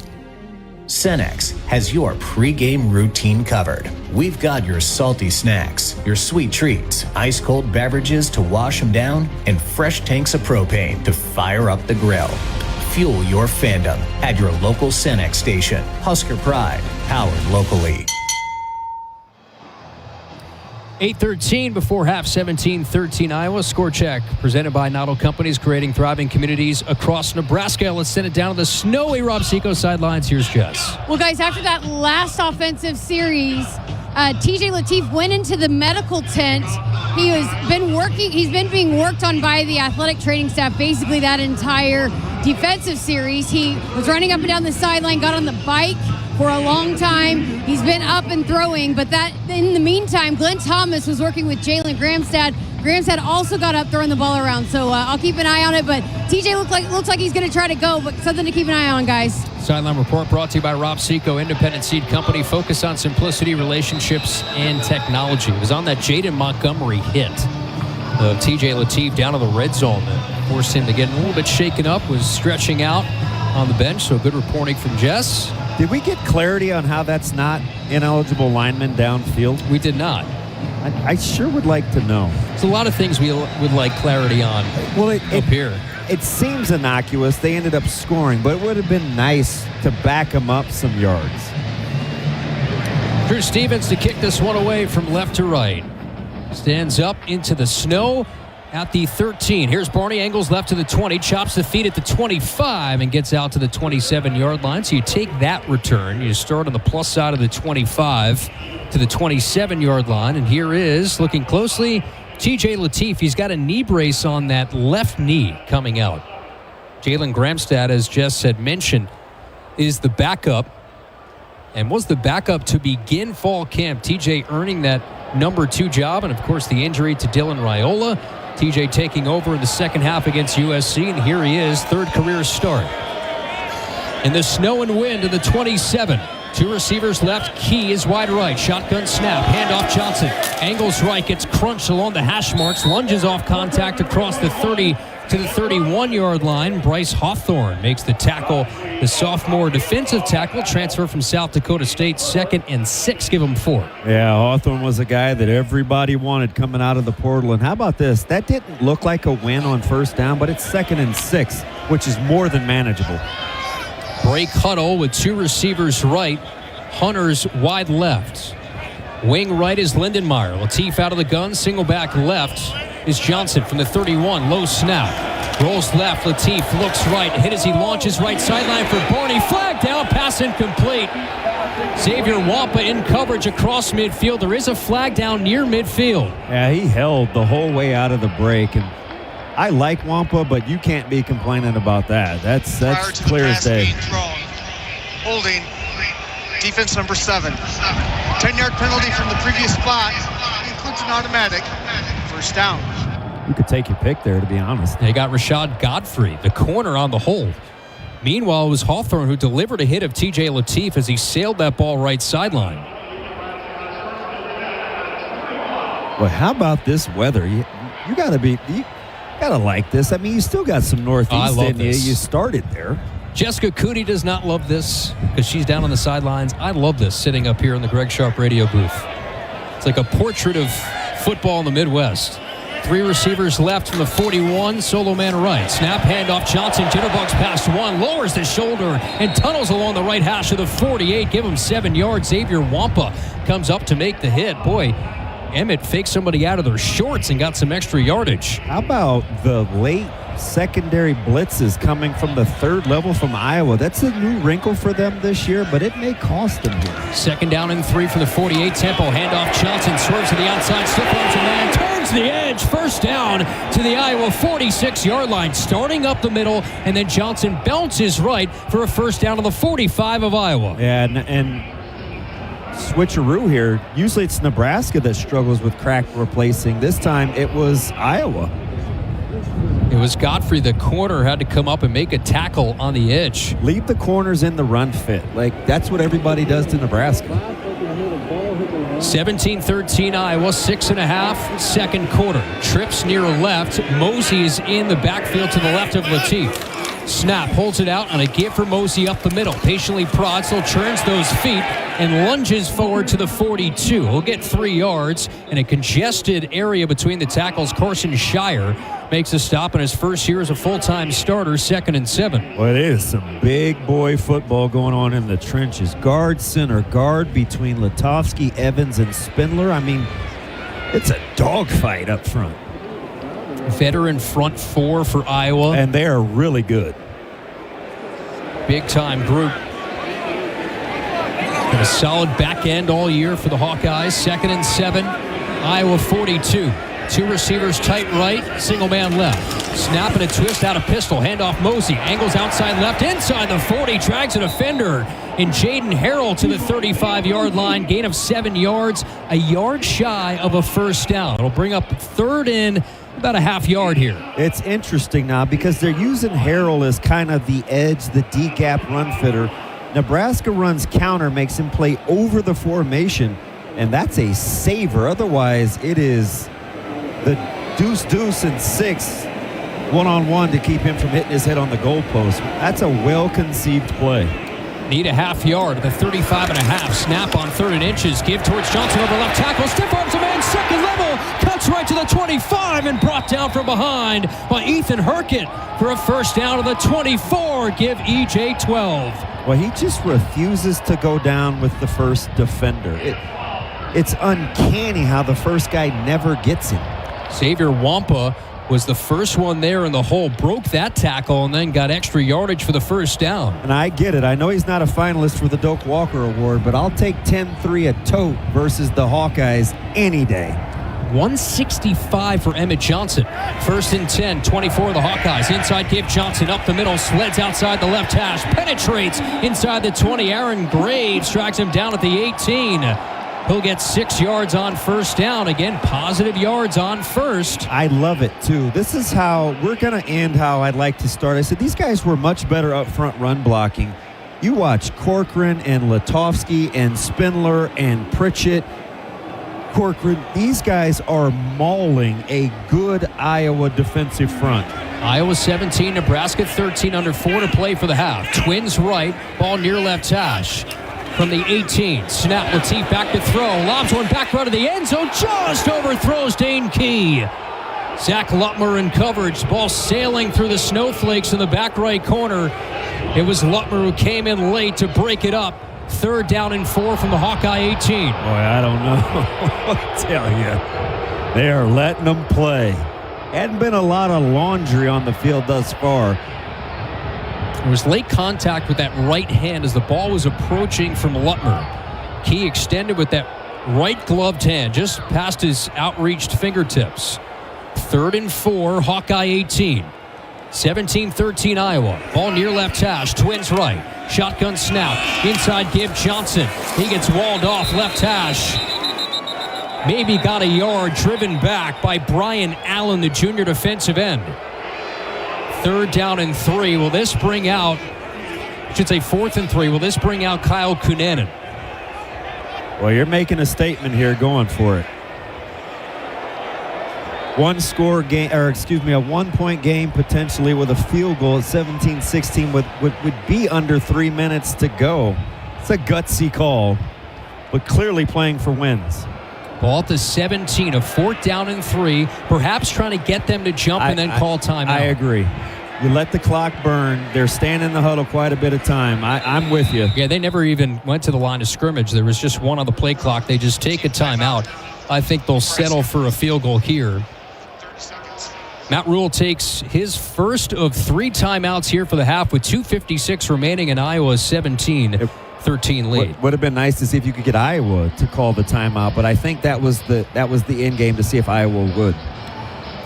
Cenex has your pregame routine covered. We've got your salty snacks, your sweet treats, ice-cold beverages to wash them down, and fresh tanks of propane to fire up the grill. Fuel your fandom at your local Cenex station. Husker Pride, powered locally. 8:13 before half, 17-13 Iowa. Score check presented by Noddle Companies, creating thriving communities across Nebraska. Let's send it down to the snowy Rob Seco sidelines. Here's Jess. Well, guys, after that last offensive series, TJ Lateef went into the medical tent. He's been being worked on by the athletic training staff basically that entire defensive series. He was running up and down the sideline, got on the bike for a long time. He's been up and throwing, but that in the meantime, Glenn Thomas was working with Jalen Gramstad. Gramstad also got up throwing the ball around, so I'll keep an eye on it. But TJ looks like he's going to try to go, but something to keep an eye on, guys. Sideline report brought to you by Rob Seco, Independent Seed Company. Focus on simplicity, relationships, and technology. It was on that Jaden Montgomery hit of TJ Lateef down to the red zone that forced him to get a little bit shaken up, was stretching out on the bench, so good reporting from Jess. Did we get clarity on how that's not ineligible lineman downfield? We did not. I sure would like to know. There's a lot of things we would like clarity on up here. It seems innocuous. They ended up scoring, but it would have been nice to back them up some yards. Drew Stevens to kick this one away from left to right. Stands up into the snow. at the 13. Here's Barney, angles left to the 20, chops the feet at the 25 and gets out to the 27-yard line. So you take that return. You start on the plus side of the 25 to the 27-yard line. And here is, looking closely, TJ Lateef. He's got a knee brace on that left knee coming out. Jalen Gramstad, as Jess had mentioned, is the backup and was the backup to begin fall camp. TJ earning that number 2 job, and of course the injury to Dylan Raiola. TJ taking over in the second half against USC, and here he is, third career start. In the snow and wind to the 27. 2 receivers left. Key is wide right. Shotgun snap. Handoff Johnson. Angles right. Gets crunched along the hash marks. Lunges off contact across the 30 to the 31-yard line. Bryce Hawthorne makes the tackle. The sophomore defensive tackle, transfer from South Dakota State, 2nd and 6. Give him 4. Yeah, Hawthorne was a guy that everybody wanted coming out of the portal. And how about this? That didn't look like a win on first down, but it's 2nd and 6, which is more than manageable. Break huddle with 2 receivers right. Hunter's wide left. Wing right is Lindenmeyer. Lateef out of the gun. Single back left is Johnson from the 31. Low snap. Rolls left. Lateef looks right. Hit as he launches right sideline for Barney. Flag down. Pass incomplete. Xavier Wampa in coverage across midfield. There is a flag down near midfield. Yeah, he held the whole way out of the break. And I like Wampa, but you can't be complaining about that. That's clear as day. Holding. Defense number 7. 10-yard penalty from the previous spot. Includes an automatic. First down. You could take your pick there, to be honest. They got Rashad Godfrey, the corner, on the hold. Meanwhile, it was Hawthorne who delivered a hit of TJ Lateef as he sailed that ball right sideline. Well, how about this weather? You got to like this. I mean, you still got some northeast in you. You started there. Jessica Cootie does not love this because she's down on the sidelines. I love this sitting up here in the Greg Sharp radio booth. It's like a portrait of football in the Midwest. 3 receivers left from the 41. Solo man right. Snap, handoff. Johnson jitterbugs past 1. Lowers the shoulder and tunnels along the right hash of the 48. Give him 7 yards. Xavier Wampa comes up to make the hit. Boy, Emmett faked somebody out of their shorts and got some extra yardage. How about the late secondary blitzes coming from the 3rd level from Iowa? That's a new wrinkle for them this year, but it may cost them here. 2nd down and 3 for the 48. Tempo, handoff. Johnson swerves to the outside. Stiff arms a man. Turns the edge. First down to the Iowa 46-yard line. Starting up the middle, and then Johnson bounces right for a first down to the 45 of Iowa. Yeah, and switcheroo here. Usually it's Nebraska that struggles with crack replacing. This time it was Iowa. It was Godfrey, the corner, had to come up and make a tackle on the edge. Leave the corners in the run fit. Like, that's what everybody does to Nebraska. 17-13 Iowa, 6.5, second quarter. Trips near left. Mosey is in the backfield to the left of Lateef. Snap, holds it out on a give for Mosey up the middle. Patiently prods, so turns those feet and lunges forward to the 42. He'll get 3 yards in a congested area between the tackles. Carson Shire makes a stop in his first year as a full-time starter, 2nd and 7. Well, it is some big boy football going on in the trenches. Guard, center, guard between Latovsky, Evans, and Spindler. I mean, it's a dogfight up front. Veteran front 4 for Iowa. And they are really good. Big-time group. Got a solid back end all year for the Hawkeyes. 2nd and 7. Iowa 42. 2 receivers tight right, single man left. Snap and a twist out of pistol. Handoff Mosey. Angles outside left, inside the 40. Drags a defender. And Jaden Harrell to the 35-yard line. Gain of 7 yards. A yard shy of a first down. It'll bring up 3rd and about a half yard here. It's interesting now because they're using Harrell as kind of the edge, the D-gap run fitter. Nebraska runs counter, makes him play over the formation, and that's a saver. Otherwise, it is the deuce and 6 one-on-one to keep him from hitting his head on the goalpost. That's a well-conceived play. Need a half yard at the 35.5. Snap on 3rd and inches. Give towards Johnson over left tackle. Stiff arms a man, 2nd level. Cuts right to the 25 and brought down from behind by Ethan Herkett for a first down to the 24. Give EJ 12. Well, he just refuses to go down with the first defender. It's uncanny how the first guy never gets him. Xavier Wampa was the first one there in the hole, broke that tackle, and then got extra yardage for the first down. And I get it. I know he's not a finalist for the Doak Walker Award, but I'll take 10-3 at Tote versus the Hawkeyes any day. 165 for Emmett Johnson. 1st and 10, 24 the Hawkeyes. Inside give Johnson up the middle, sleds outside the left hash, penetrates inside the 20. Aaron Graves tracks him down at the 18. He'll get 6 yards on first down. Again, positive yards on first. I love it, too. This is how we're going to end how I'd like to start. I said these guys were much better up front run blocking. You watch Corcoran and Latovsky and Spindler and Pritchett. Corcoran, these guys are mauling a good Iowa defensive front. Iowa 17, Nebraska 13, under 4 to play for the half. Twins right, ball near left hash. From the 18, snap, Latif back to throw. Lobs one back right of the end zone, just overthrows Dane Key. Zach Lutmer in coverage, ball sailing through the snowflakes in the back right corner. It was Lutmer who came in late to break it up. 3rd down and 4 from the Hawkeye 18. Boy, I don't know what to tell you. They are letting them play. Hadn't been a lot of laundry on the field thus far. There was late contact with that right hand as the ball was approaching from Lutmer. Key extended with that right gloved hand just past his outreached fingertips. 3rd and 4, Hawkeye 18. 17-13 Iowa. Ball near left hash. Twins right. Shotgun snap. Inside give Johnson. He gets walled off left hash. Maybe got a yard, driven back by Brian Allen, the junior defensive end. 3rd down and 3. Will this bring out, I should say 4th and 3. Will this bring out Kyle Cunanan? Well, you're making a statement here, going for it. A 1-point game potentially with a field goal at 17-16 would be under 3 minutes to go. It's a gutsy call, but clearly playing for wins. Ball to 17, a 4th down and 3, perhaps trying to get them to jump and then call timeout. I agree. You let the clock burn. They're staying in the huddle quite a bit of time. I'm with you. Yeah, they never even went to the line of scrimmage. There was just one on the play clock. They just take a timeout. I think they'll settle for a field goal here. Matt Rule takes his first of 3 timeouts here for the half with 2:56 remaining in Iowa's 17-13 lead. Would have been nice to see if you could get Iowa to call the timeout, but I think that was the end game to see if Iowa would.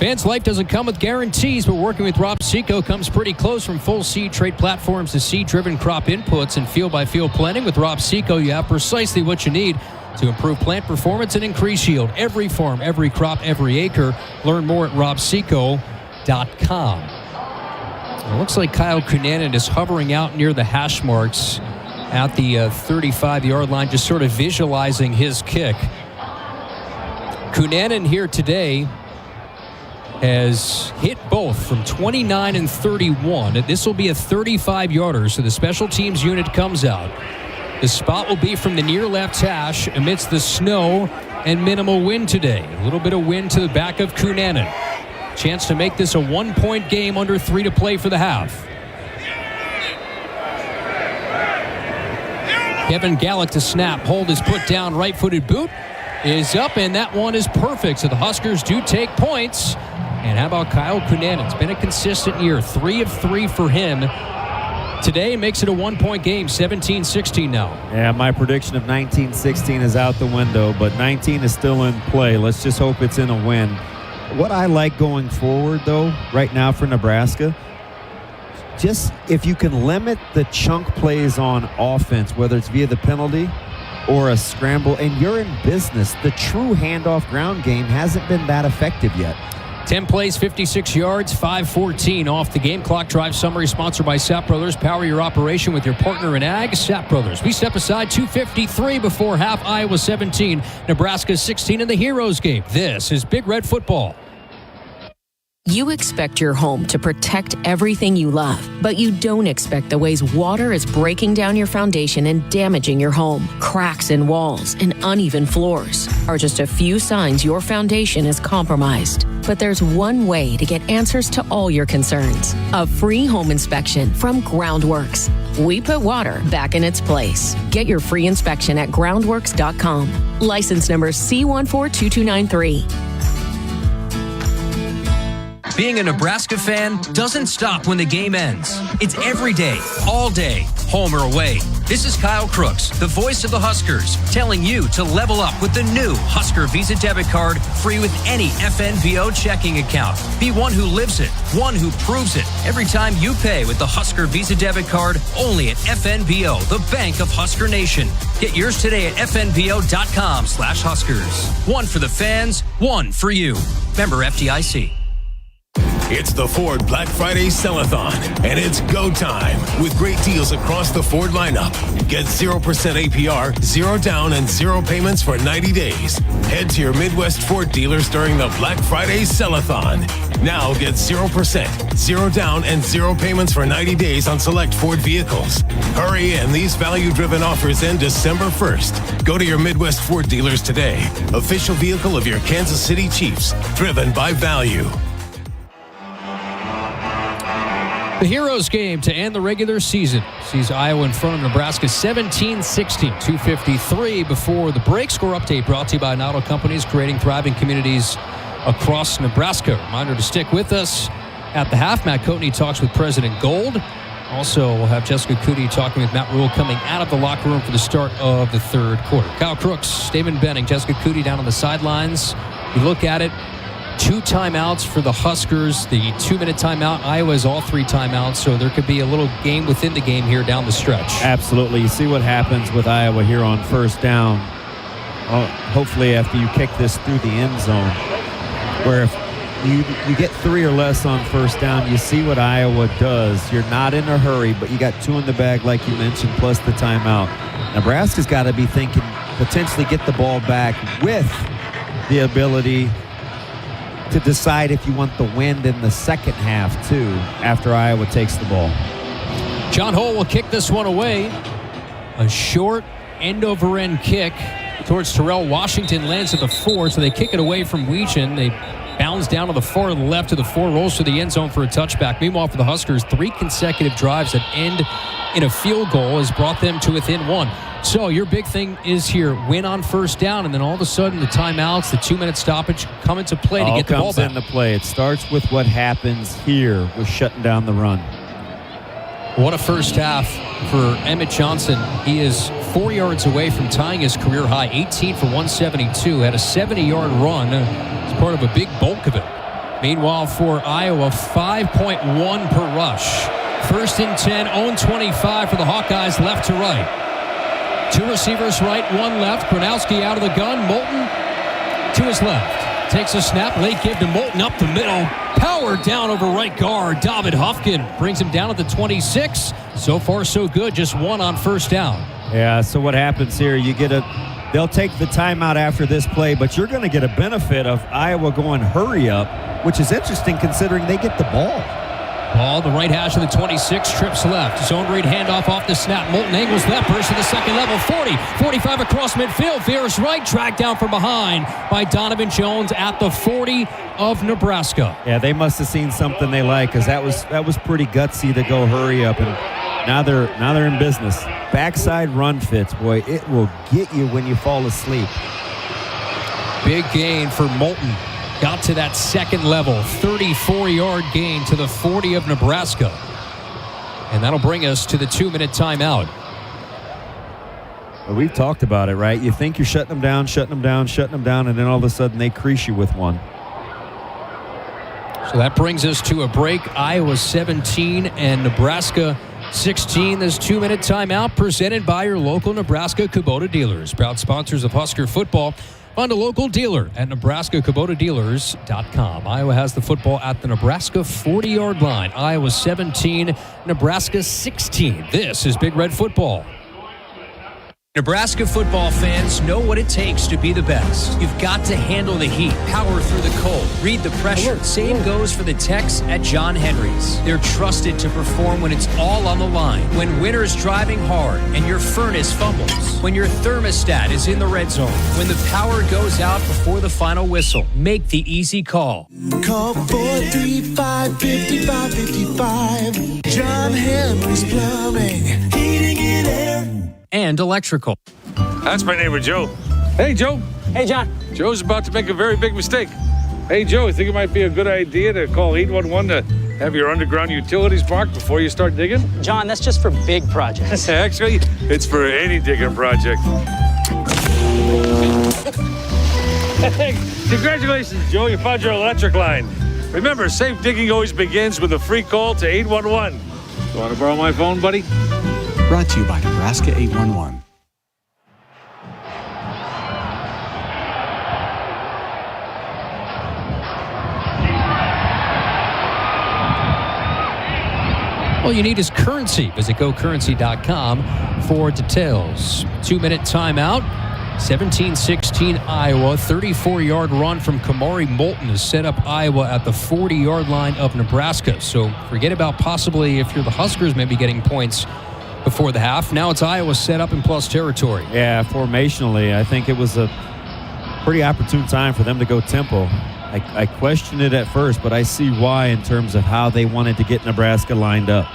Fans' life doesn't come with guarantees, but working with Rob Seco comes pretty close. From full seed trade platforms to seed-driven crop inputs and field-by-field planning, with Rob Seco, you have precisely what you need to improve plant performance and increase yield. Every farm, every crop, every acre. Learn more at robseco.com. It looks like Kyle Cunanan is hovering out near the hash marks at the 35-yard line, just sort of visualizing his kick. Cunanan here today has hit both from 29 and 31. This will be a 35-yarder, so the special teams unit comes out. The spot will be from the near left hash amidst the snow and minimal wind today. A little bit of wind to the back of Cunanan. Chance to make this a 1-point game, under 3 to play for the half. Kevin Gallick to snap. Hold is put down. Right-footed boot is up, and that one is perfect. So the Huskers do take points. And how about Kyle Cunanan? It's been a consistent year. 3 of 3 for him. Today makes it a 1-point game, 17-16 now. Yeah, my prediction of 19-16 is out the window, but 19 is still in play. Let's just hope it's in a win. What I like going forward, though, right now for Nebraska, just if you can limit the chunk plays on offense, whether it's via the penalty or a scramble, and you're in business, the true handoff ground game hasn't been that effective yet. 10 plays, 56 yards, 5:14 off the game clock. Drive summary sponsored by Sapp Brothers. Power your operation with your partner in ag, Sapp Brothers. We step aside. 2:53 before half. Iowa 17, Nebraska 16 in the Heroes game. This is Big Red Football. You expect your home to protect everything you love, but you don't expect the ways water is breaking down your foundation and damaging your home. Cracks in walls and uneven floors are just a few signs your foundation is compromised. But there's one way to get answers to all your concerns. A free home inspection from Groundworks. We put water back in its place. Get your free inspection at groundworks.com. License number C142293. Being a Nebraska fan doesn't stop when the game ends. It's every day, all day, home or away. This is Kyle Crooks, the voice of the Huskers, telling you to level up with the new Husker Visa debit card, free with any FNBO checking account. Be one who lives it, one who proves it. Every time you pay with the Husker Visa debit card, only at FNBO, the bank of Husker Nation. Get yours today at fnbo.com/Huskers. One for the fans, one for you. Member FDIC. It's the Ford Black Friday Sell-a-thon, and it's go time with great deals across the Ford lineup. Get 0% APR, 0 down, and 0 payments for 90 days. Head to your Midwest Ford dealers during the Black Friday Sell-a-thon. Now get 0%, 0 down, and 0 payments for 90 days on select Ford vehicles. Hurry in. These value-driven offers end December 1st. Go to your Midwest Ford dealers today. Official vehicle of your Kansas City Chiefs, driven by value. The Heroes game to end the regular season sees Iowa in front of Nebraska 17-16, 2:53 before the break. Score update brought to you by Nauto Companies, creating thriving communities across Nebraska. Reminder to stick with us at the half. Matt Coatney talks with President Gold. Also, we'll have Jessica Cootie talking with Matt Rule coming out of the locker room for the start of the third quarter. Kyle Crooks, Damon Benning, Jessica Cootie down on the sidelines. You look at it. 2 timeouts for the Huskers. The 2-minute timeout. Iowa's all 3 timeouts, so there could be a little game within the game here down the stretch. Absolutely. You see what happens with Iowa here on first down. Hopefully after you kick this through the end zone, where if you get 3 or less on first down, you see what Iowa does. You're not in a hurry, but you got 2 in the bag like you mentioned, plus the timeout. Nebraska's got to be thinking potentially get the ball back with the ability to decide if you want the wind in the second half, too, after Iowa takes the ball. John Hull will kick this one away. A short end-over-end kick towards Terrell Washington, lands at the 4, so they kick it away from Weechin. They bounds down to the far left to the 4, rolls to the end zone for a touchback. Meanwhile, for the Huskers, 3 consecutive drives that end in a field goal has brought them to within 1. So your big thing is here, win on first down, and then all of a sudden the timeouts, the 2-minute stoppage come into play to get the ball back. All comes into play. It starts with what happens here with shutting down the run. What a first half for Emmett Johnson. He is 4 yards away from tying his career high, 18 for 172. Had a 70-yard run as part of a big bulk of it. Meanwhile, for Iowa, 5.1 per rush. First and 10, own 25 for the Hawkeyes, left to right. 2 receivers right, 1 left. Kornhusky out of the gun. Moulton to his left. Takes a snap. Late give to Moulton up the middle. Power down over right guard. David Hufkin brings him down at the 26. So far, so good. Just 1 on first down. Yeah, so what happens here, they'll take the timeout after this play, but you're going to get a benefit of Iowa going hurry up, which is interesting considering they get the ball. Ball, the right hash of the 26, trips left. Zone read handoff off the snap. Moulton angles left, burst to the second level. 40, 45 across midfield. Veers right, tracked down from behind by Donovan Jones at the 40 of Nebraska. Yeah, they must have seen something they like, because that was pretty gutsy to go hurry up, and now they're in business. Backside run fits, boy, it will get you when you fall asleep. Big gain for Moulton. Got to that second level, 34-yard gain to the 40 of Nebraska. And that'll bring us to the 2-minute timeout. Well, we've talked about it, right? You think you're shutting them down, and then all of a sudden they crease you with 1. So that brings us to a break. Iowa 17 and Nebraska 16. This 2-minute timeout presented by your local Nebraska Kubota dealers. Proud sponsors of Husker football. Find a local dealer at NebraskaKubotaDealers.com. Iowa has the football at the Nebraska 40-yard line. Iowa 17, Nebraska 16. This is Big Red Football. Nebraska football fans know what it takes to be the best. You've got to handle the heat, power through the cold, read the pressure. Same goes for the techs at John Henry's. They're trusted to perform when it's all on the line. When winter's driving hard and your furnace fumbles. When your thermostat is in the red zone. When the power goes out before the final whistle. Make the easy call. Call 435-5555. John Henry's Plumbing. Heating and air. And electrical. That's my neighbor, Joe. Hey, Joe. Hey, John. Joe's about to make a very big mistake. Hey, Joe, you think it might be a good idea to call 811 to have your underground utilities marked before you start digging? John, that's just for big projects. Actually, it's for any digging project. Hey, congratulations, Joe. You found your electric line. Remember, safe digging always begins with a free call to 811. You want to borrow my phone, buddy? Brought to you by Nebraska 811. All you need is currency. Visit gocurrency.com for details. 2-minute timeout. 17-16 Iowa. 34-yard run from Kamari Moulton has set up Iowa at the 40-yard line of Nebraska. So forget about possibly, if you're the Huskers, maybe getting points before the half. Now it's Iowa set up in plus territory. Yeah, formationally, I think it was a pretty opportune time for them to go tempo. I questioned it at first, but I see why in terms of how they wanted to get Nebraska lined up.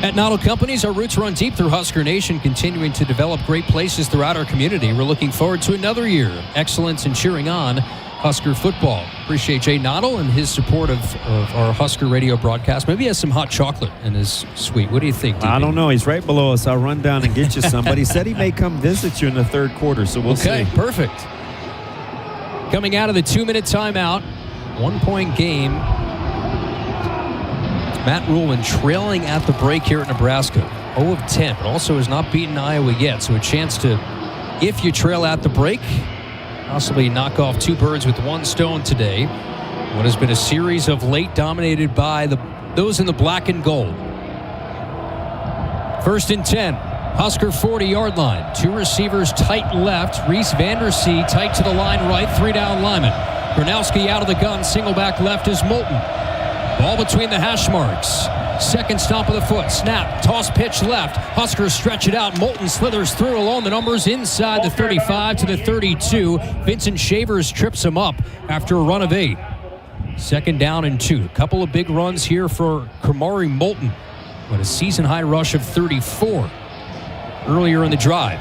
At Noddle Companies, our roots run deep through Husker Nation, continuing to develop great places throughout our community. We're looking forward to another year of excellence and cheering on Husker football. Appreciate Jay Noddle and his support of our Husker radio broadcast. Maybe he has some hot chocolate in his suite. What do you think, DB? I don't know. He's right below us. I'll run down and get you some. But he said he may come visit you in the third quarter, so we'll see. Okay, perfect. Coming out of the 2-minute timeout, 1-point game. Matt Rulin trailing at the break here at Nebraska. 0 of 10, but also has not beaten Iowa yet. So a chance to, if you trail at the break, possibly knock off two birds with one stone today. What has been a series of late dominated by those in the black and gold. 1st and 10. Husker 40-yard line. Two receivers tight left. Reese Vandersee tight to the line right. 3 down lineman. Gronowski out of the gun. Single back left is Moulton. Ball between the hash marks. Second stomp of the foot. Snap. Toss pitch left. Huskers stretch it out. Moulton slithers through along the numbers inside the 35 to the 32. Vincent Shavers trips him up after a run of 8. 2nd down and 2. Couple of big runs here for Kamari Moulton. But a season-high rush of 34. Earlier in the drive.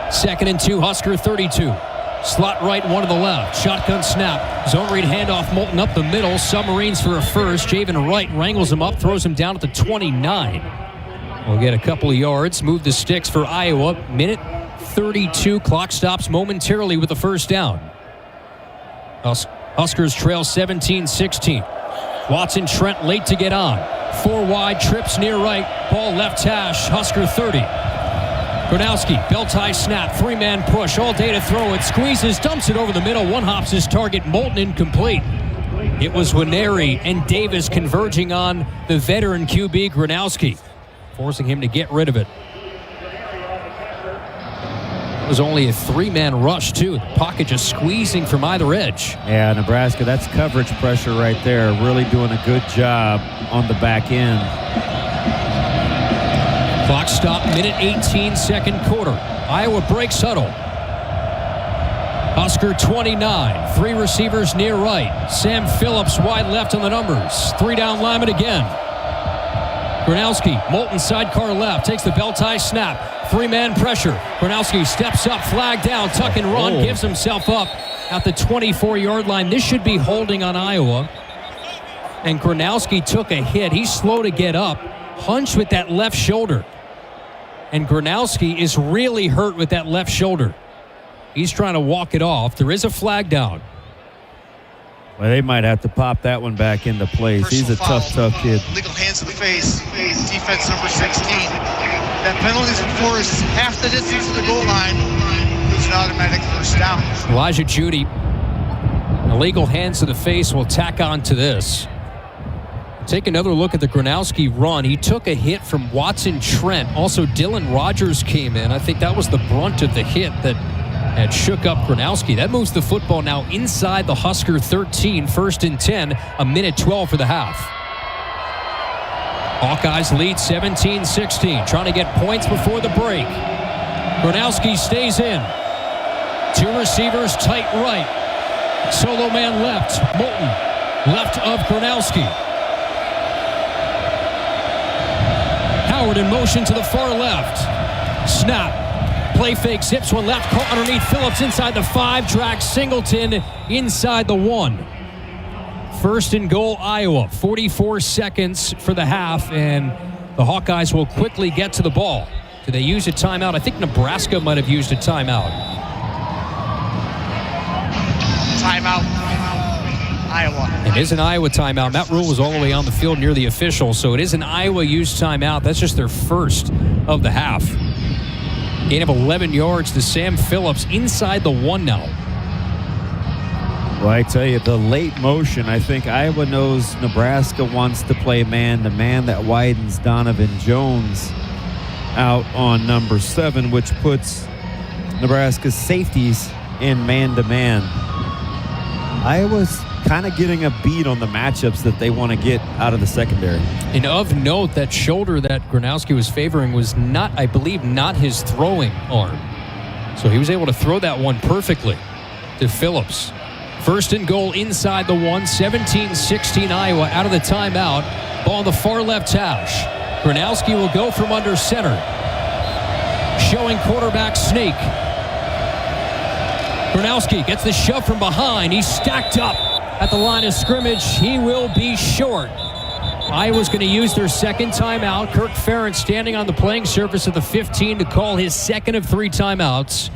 2nd and 2, Husker 32. Slot right, one to the left. Shotgun snap. Zone read handoff, Moulton up the middle. Submarines for a first. Javen Wright wrangles him up, throws him down at the 29. We'll get a couple of yards. Move the sticks for Iowa. Minute 32. Clock stops momentarily with the first down. Huskers trail 17-16. Watson Trent late to get on. 4 wide, trips near right. Ball left hash, Husker 30. Gronowski, belt high snap, 3-man push, all day to throw it. Squeezes, dumps it over the middle. One hops his target, Moulton incomplete. It was Winery and Davis converging on the veteran QB Gronowski, forcing him to get rid of it. It was only a 3-man rush, too. The pocket just squeezing from either edge. Yeah, Nebraska, that's coverage pressure right there. Really doing a good job on the back end. Clock stop, minute 18, second quarter. Iowa breaks huddle. Husker 29, 3 receivers near right. Sam Phillips wide left on the numbers. 3 down lineman again. Gronowski, Moulton sidecar left, takes the belt high snap. 3-man pressure. Gronowski steps up, flag down, tuck and run, gives himself up at the 24-yard line. This should be holding on Iowa. And Gronowski took a hit. He's slow to get up. Hunch with that left shoulder. And Gronowski is really hurt with that left shoulder. He's trying to walk it off. There is a flag down. Well, they might have to pop that one back into place. Personal He's a tough kid. Legal hands to the face. Defense number 16. That penalty's enforced half the distance to the goal line. It's an automatic first down. Elijah Judy, illegal hands to the face, will tack on to this. Take another look at the Gronowski run. He took a hit from Watson Trent. Also, Dylan Rogers came in. I think that was the brunt of the hit that had shook up Gronowski. That moves the football now inside the Husker 13, 1st and 10, a minute 12 for the half. Hawkeyes lead 17-16, trying to get points before the break. Gronowski stays in. 2 receivers tight right. Solo man left. Moulton left of Gronowski. Howard in motion to the far left. Snap. Play fake, zips one left, caught underneath Phillips inside the 5, drags Singleton inside the 1. First and goal, Iowa. 44 seconds for the half, and the Hawkeyes will quickly get to the ball. Do they use a timeout? I think Nebraska might have used a timeout. Timeout. Iowa. It is an Iowa timeout. Matt Rule was all the way on the field near the official, so it is an Iowa-used timeout. That's just their first of the half. Gain of 11 yards to Sam Phillips inside the 1 now. Well, I tell you, the late motion, I think Iowa knows Nebraska wants to play man-to-man. That widens Donovan Jones out on number 7, which puts Nebraska's safeties in man-to-man. Iowa's kind of getting a beat on the matchups that they want to get out of the secondary. And of note, that shoulder that Gronowski was favoring was not, I believe, not his throwing arm. So he was able to throw that one perfectly to Phillips. First and goal inside the 1, 17-16 Iowa out of the timeout. Ball on the far left hash. Gronowski will go from under center. Showing quarterback sneak. Gronowski gets the shove from behind. He's stacked up at the line of scrimmage. He will be short. Iowa's going to use their second timeout. Kirk Ferentz standing on the playing surface of the 15 to call his second of 3 timeouts.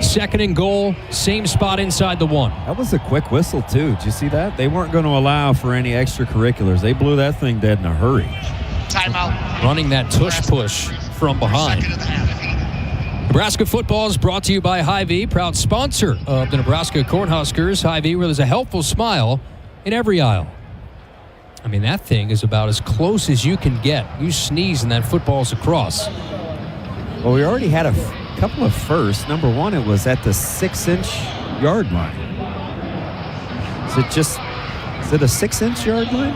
Second and goal, same spot inside the 1. That was a quick whistle, too. Did you see that? They weren't going to allow for any extracurriculars. They blew that thing dead in a hurry. Timeout. Running that tush-push from behind. Nebraska football is brought to you by Hy-Vee, proud sponsor of the Nebraska Cornhuskers. Hy-Vee, where there's a helpful smile in every aisle. I mean, that thing is about as close as you can get. You sneeze and that football's across. Well, we already had a couple of firsts. Number 1, it was at the 6-inch yard line. Is it a 6-inch yard line?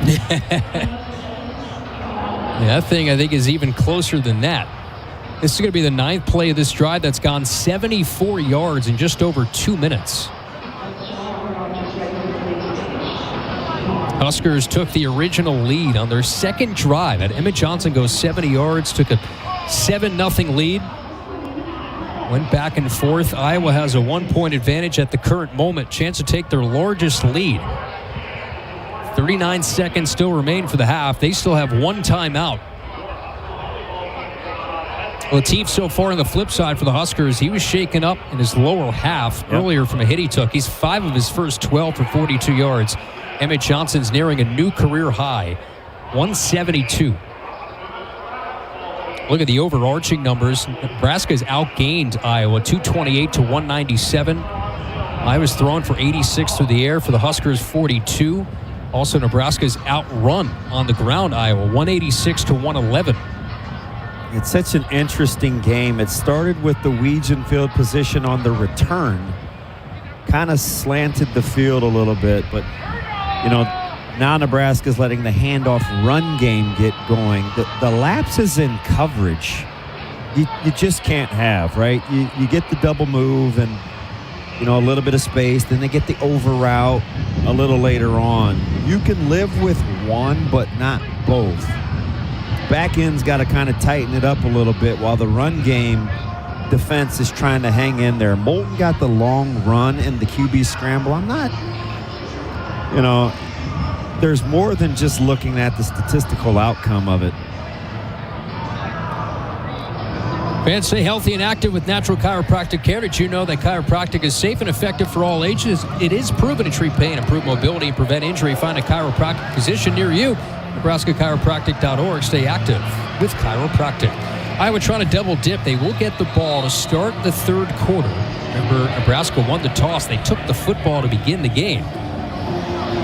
Yeah, that thing I think is even closer than that. This is going to be the 9th play of this drive that's gone 74 yards in just over 2 minutes. Huskers took the original lead on their second drive. Emmett Johnson goes 70 yards, took a 7-0 lead. Went back and forth. Iowa has a 1-point advantage at the current moment. Chance to take their largest lead. 39 seconds still remain for the half. They still have 1 timeout. Latif so far on the flip side for the Huskers, he was shaken up in his lower half earlier from a hit he took. He's 5 of his first 12 for 42 yards. Emmett Johnson's nearing a new career high, 172. Look at the overarching numbers. Nebraska's outgained Iowa, 228 to 197. Iowa's thrown for 86 through the air for the Huskers, 42. Also, Nebraska's outrun on the ground Iowa, 186 to 111. It's such an interesting game. It started with the Weegan field position on the return. Kind of slanted the field a little bit, but, you know, now Nebraska's letting the handoff run game get going. The lapses in coverage, you just can't have, right? You get the double move and, you know, a little bit of space. Then they get the over route a little later on. You can live with one, but not both. Back end's got to kind of tighten it up a little bit while the run game defense is trying to hang in there. Moulton got the long run and the QB scramble. I'm not, you know, there's more than just looking at the statistical outcome of it. Fans, stay healthy and active with natural chiropractic care. Did you know that chiropractic is safe and effective for all ages? It is proven to treat pain, improve mobility, and prevent injury. Find a chiropractic physician near you. NebraskaChiropractic.org. Stay active with chiropractic. Iowa trying to double dip. They will get the ball to start the third quarter. Remember, Nebraska won the toss. They took the football to begin the game.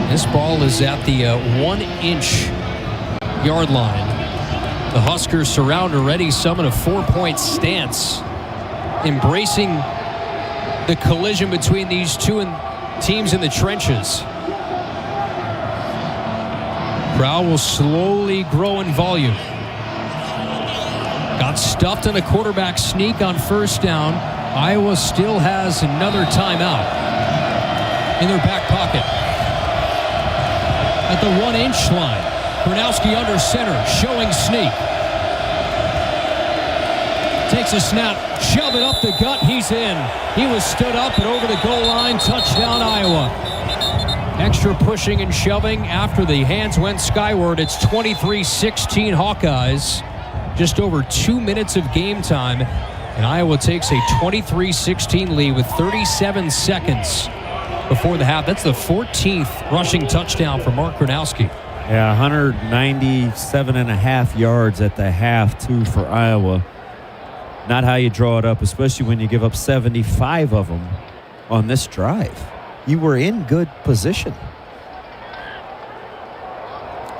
This ball is at the 1-inch yard line. The Huskers surround already, some in a 4-point stance, embracing the collision between these two teams in the trenches. Crowd will slowly grow in volume. Got stuffed in a quarterback sneak on first down. Iowa still has another timeout in their back pocket. At the 1-inch line, Gronowski under center, showing sneak. Takes a snap, shove it up the gut, he's in. He was stood up and over the goal line, touchdown Iowa. Extra pushing and shoving after the hands went skyward. It's 23-16 Hawkeyes. Just over 2 minutes of game time, and Iowa takes a 23-16 lead with 37 seconds before the half. That's the 14th rushing touchdown for Mark Gronowski. Yeah, 197.5 yards at the half, too, for Iowa. Not how you draw it up, especially when you give up 75 of them on this drive. You were in good position.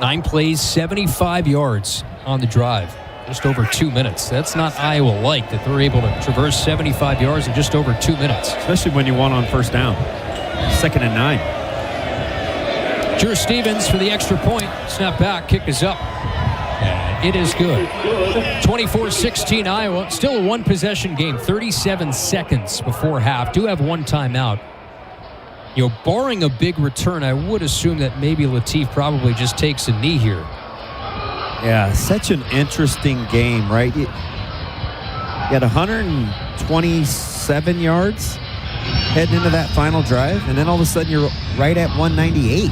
9 plays, 75 yards on the drive. Just over 2 minutes. That's not Iowa-like that they're able to traverse 75 yards in just over 2 minutes. Especially when you won on first down. 2nd and 9. Drew Stevens for the extra point. Snap back, kick is up. And it is good. 24-16 Iowa. Still a one-possession game. 37 seconds before half. Do have one timeout. You know, barring a big return, I would assume that maybe Latif probably just takes a knee here. Yeah, such an interesting game, right? You had 127 yards heading into that final drive, and then all of a sudden you're right at 198.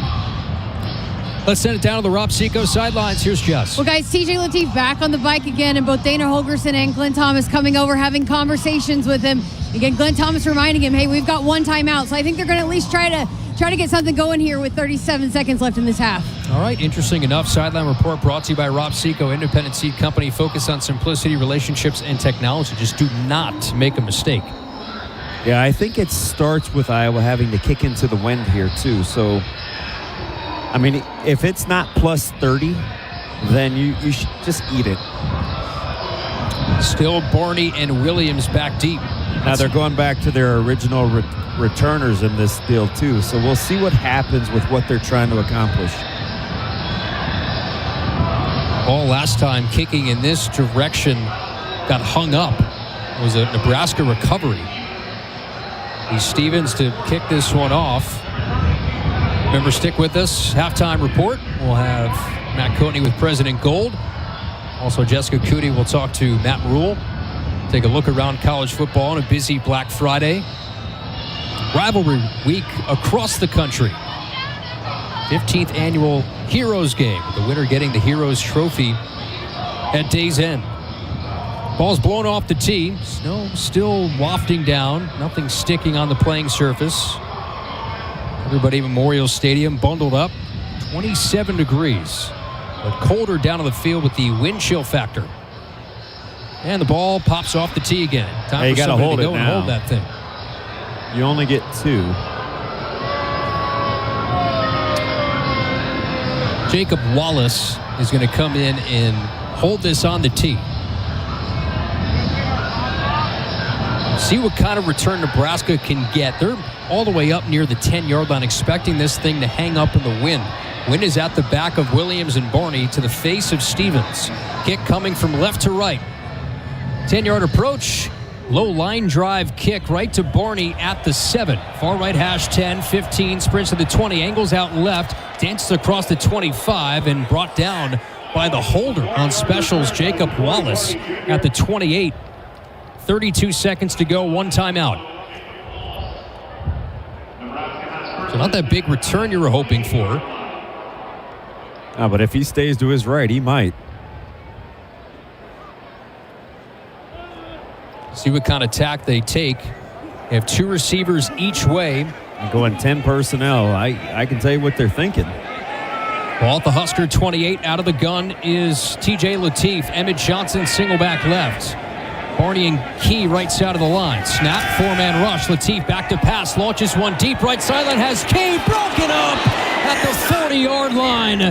Let's send it down to the Rob Seco sidelines. Here's Jess. Well, guys, TJ Latif back on the bike again, and both Dana Holgerson and Glenn Thomas coming over, having conversations with him. Again, Glenn Thomas reminding him, hey, we've got one timeout, so I think they're going to at least try to get something going here with 37 seconds left in this half. All right, interesting enough. Sideline Report brought to you by Rob Seco, independent seed company focused on simplicity, relationships, and technology. Just do not make a mistake. Yeah, I think it starts with Iowa having to kick into the wind here, too. So, I mean, if it's not plus 30, then you should just eat it. Still Barney and Williams back deep. Now they're going back to their original returners in this deal, too. So we'll see what happens with what they're trying to accomplish. Ball last time kicking in this direction got hung up. It was a Nebraska recovery. Stevens to kick this one off. Remember, stick with us. Halftime report. We'll have Matt Coatney with President Gold. Also, Jessica Cootie will talk to Matt Rule. Take a look around college football on a busy Black Friday. Rivalry week across the country. 15th annual Heroes game. The winner getting the Heroes trophy at day's end. Ball's blown off the tee. Snow still wafting down. Nothing sticking on the playing surface. Everybody at Memorial Stadium bundled up. 27 degrees. But colder down on the field with the wind chill factor. And the ball pops off the tee again. Time for somebody to go and hold that thing. You only get 2. Jacob Wallace is going to come in and hold this on the tee. See what kind of return Nebraska can get. They're all the way up near the 10-yard line, expecting this thing to hang up in the wind. Wind is at the back of Williams and Barney to the face of Stevens. Kick coming from left to right. 10-yard approach. Low line drive kick right to Barney at the 7. Far right hash 10, 15, sprints to the 20, angles out left, dances across the 25, and brought down by the holder on specials, Jacob Wallace, at the 28. 32 seconds to go, one timeout. So not that big return you were hoping for. No, but if he stays to his right, he might. See what kind of tack they take. They have 2 receivers each way. And going 10 personnel. I can tell you what they're thinking. Ball at the Husker 28. Out of the gun is TJ Latif. Emmett Johnson single back left. Barney and Key right side of the line. Snap, 4-man rush. Latif back to pass. Launches one deep right sideline. Has Key broken up at the 40-yard line.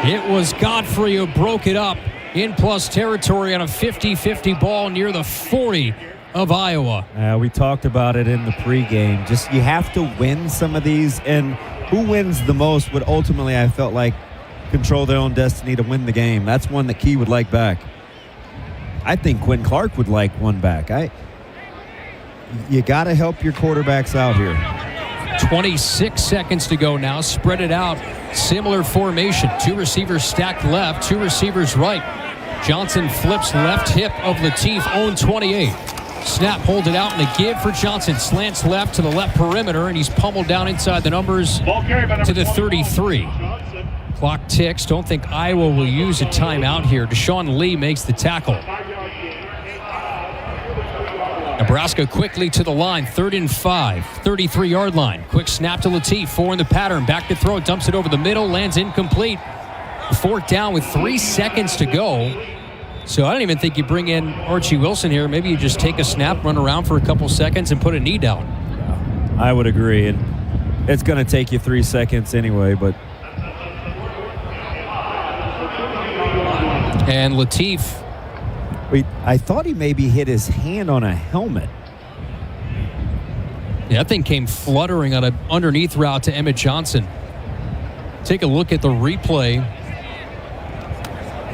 It was Godfrey who broke it up in plus territory on a 50-50 ball near the 40 of Iowa. We talked about it in the pregame. Just you have to win some of these, and who wins the most would ultimately, I felt like, control their own destiny to win the game. That's one that Key would like back. I think Quinn Clark would like one back. You got to help your quarterbacks out here. 26 seconds to go now. Spread it out. Similar formation. 2 receivers stacked left, 2 receivers right. Johnson flips left hip of Latif, own 28. Snap, hold it out, and a give for Johnson. Slants left to the left perimeter, and he's pummeled down inside the numbers to the 33. Clock ticks. Don't think Iowa will use a timeout here. Deshaun Lee makes the tackle. Nebraska quickly to the line, 3rd and 5, 33-yard line. Quick snap to Latif, 4 in the pattern. Back to throw, dumps it over the middle, lands incomplete. 4th down with 3 seconds to go. So I don't even think you bring in Archie Wilson here. Maybe you just take a snap, run around for a couple seconds, and put a knee down. I would agree. And it's going to take you 3 seconds anyway, but. And Latif. Wait, I thought he maybe hit his hand on a helmet. Yeah, that thing came fluttering on an underneath route to Emmett Johnson. Take a look at the replay.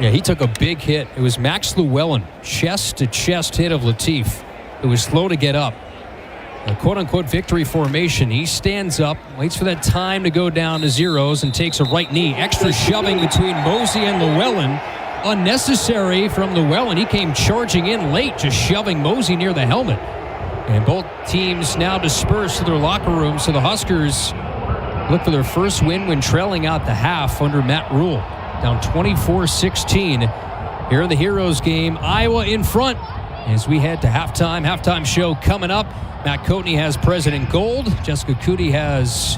Yeah, he took a big hit. It was Max Llewellyn, chest-to-chest hit of Latif. It was slow to get up. A quote-unquote victory formation. He stands up, waits for that time to go down to zeros, and takes a right knee. Extra shoving between Mosey and Llewellyn. Unnecessary from Llewellyn. He came charging in late, just shoving Mosey near the helmet. And both teams now disperse to their locker rooms. So the Huskers look for their first win when trailing out the half under Matt Rule. Down 24-16 here in the Heroes game. Iowa in front as we head to halftime. Halftime show coming up. Matt Coatney has President Gold. Jessica Cootie has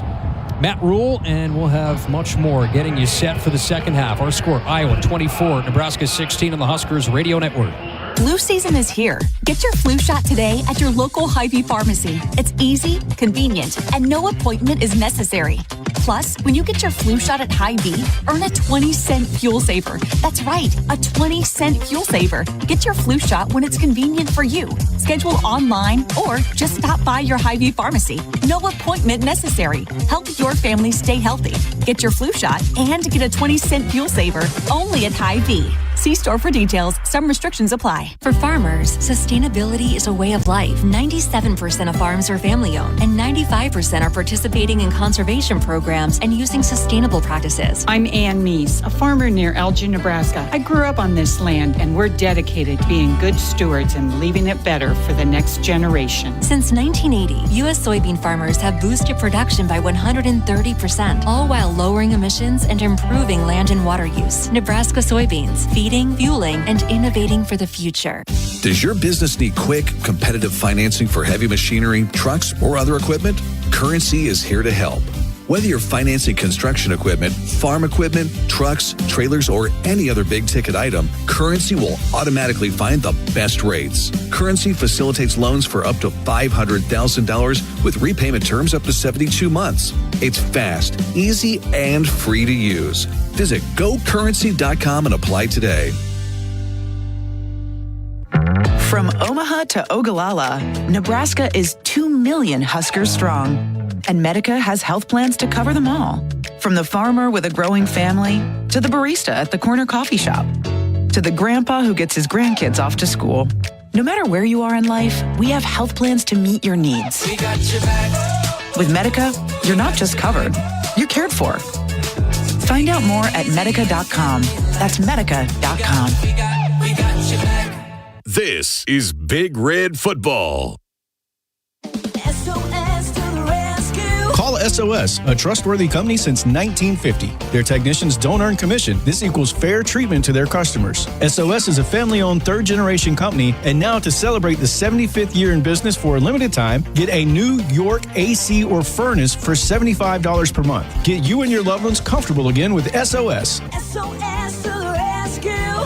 Matt Rule, and we'll have much more getting you set for the second half. Our score, Iowa 24, Nebraska 16 on the Huskers Radio Network. Flu season is here. Get your flu shot today at your local Hy-Vee pharmacy. It's easy, convenient, and no appointment is necessary. Plus, when you get your flu shot at Hy-Vee, earn a 20-cent fuel saver. That's right, a 20-cent fuel saver. Get your flu shot when it's convenient for you. Schedule online or just stop by your Hy-Vee pharmacy. No appointment necessary. Help your family stay healthy. Get your flu shot and get a 20-cent fuel saver only at Hy-Vee. See store for details. Some restrictions apply. For farmers, sustainability is a way of life. 97% of farms are family-owned, and 95% are participating in conservation programs and using sustainable practices. I'm Ann Meese, a farmer near Elgin, Nebraska. I grew up on this land, and we're dedicated to being good stewards and leaving it better for the next generation. Since 1980, U.S. soybean farmers have boosted production by 130%, all while lowering emissions and improving land and water use. Nebraska soybeans, feeding, fueling, and innovating for the future. Does your business need quick, competitive financing for heavy machinery, trucks, or other equipment? Currency is here to help. Whether you're financing construction equipment, farm equipment, trucks, trailers, or any other big-ticket item, Currency will automatically find the best rates. Currency facilitates loans for up to $500,000 with repayment terms up to 72 months. It's fast, easy, and free to use. Visit GoCurrency.com and apply today. From Omaha to Ogallala, Nebraska is 2 million Huskers strong. And Medica has health plans to cover them all. From the farmer with a growing family, to the barista at the corner coffee shop, to the grandpa who gets his grandkids off to school. No matter where you are in life, we have health plans to meet your needs. We got your back. With Medica, you're not just covered, you're cared for. Find out more at Medica.com. That's Medica.com. We got your back. This is Big Red Football. Call SOS, a trustworthy company since 1950. Their technicians don't earn commission. This equals fair treatment to their customers. SOS is a family-owned third-generation company, and now to celebrate the 75th year in business for a limited time, get a New York AC or furnace for $75 per month. Get you and your loved ones comfortable again with SOS. SOS to the rescue.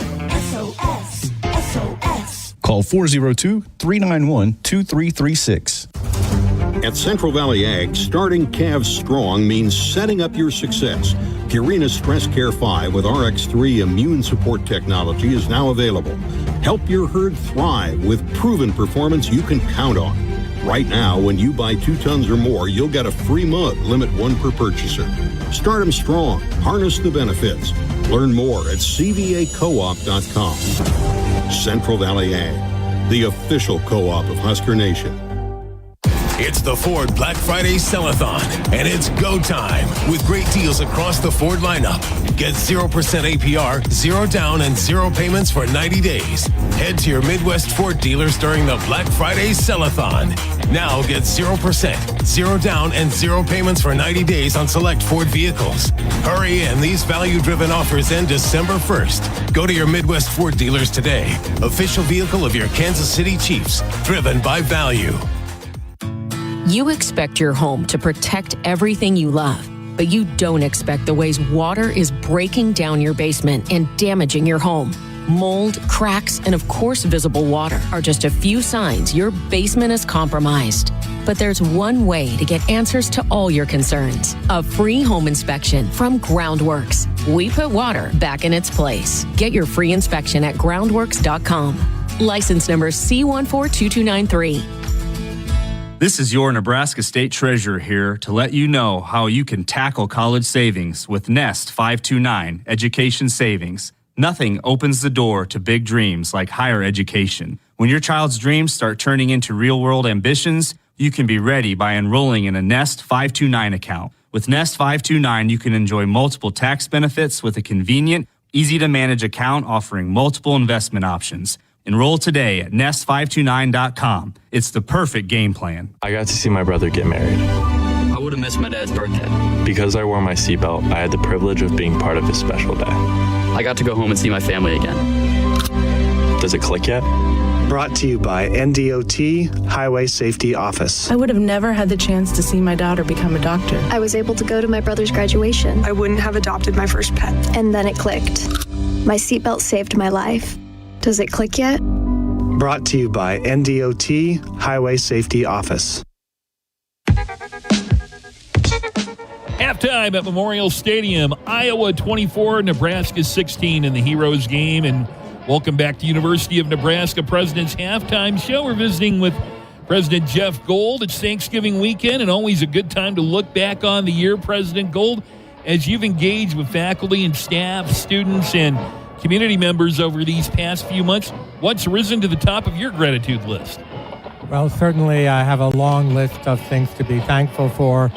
SOS. SOS. Call 402-391-2336. At Central Valley Ag, starting calves strong means setting up your success. Purina Stress Care 5 with RX3 immune support technology is now available. Help your herd thrive with proven performance you can count on. Right now, when you buy 2 tons or more, you'll get a free mug, limit 1 per purchaser. Start them strong. Harness the benefits. Learn more at cvacoop.com. Central Valley Ag, the official co-op of Husker Nation. It's the Ford Black Friday Sell-a-thon, and it's go time with great deals across the Ford lineup. Get 0% APR, 0 down, and 0 payments for 90 days. Head to your Midwest Ford dealers during the Black Friday Sell-a-thon. Now get 0%, 0 down, and 0 payments for 90 days on select Ford vehicles. Hurry in. These value-driven offers end December 1st. Go to your Midwest Ford dealers today. Official vehicle of your Kansas City Chiefs. Driven by value. You expect your home to protect everything you love, but you don't expect the ways water is breaking down your basement and damaging your home. Mold, cracks, and of course visible water are just a few signs your basement is compromised. But there's one way to get answers to all your concerns. A free home inspection from Groundworks. We put water back in its place. Get your free inspection at groundworks.com. License number C142293. This is your Nebraska State Treasurer here to let you know how you can tackle college savings with Nest 529 Education Savings. Nothing opens the door to big dreams like higher education. When your child's dreams start turning into real-world ambitions, you can be ready by enrolling in a Nest 529 account. With Nest 529, you can enjoy multiple tax benefits with a convenient, easy-to-manage account offering multiple investment options. Enroll today at nest529.com. It's the perfect game plan. I got to see my brother get married. I would have missed my dad's birthday. Because I wore my seatbelt, I had the privilege of being part of his special day. I got to go home and see my family again. Does it click yet? Brought to you by NDOT Highway Safety Office. I would have never had the chance to see my daughter become a doctor. I was able to go to my brother's graduation. I wouldn't have adopted my first pet. And then it clicked. My seatbelt saved my life. Does it click yet? Brought to you by NDOT Highway Safety Office. Halftime at Memorial Stadium, Iowa 24, Nebraska 16 in the Heroes game. And welcome back to University of Nebraska President's Halftime Show. We're visiting with President Jeff Gold. It's Thanksgiving weekend and always a good time to look back on the year. President Gold, as you've engaged with faculty and staff, students, and community members over these past few months, what's risen to the top of your gratitude list? Well, certainly I have a long list of things to be thankful for,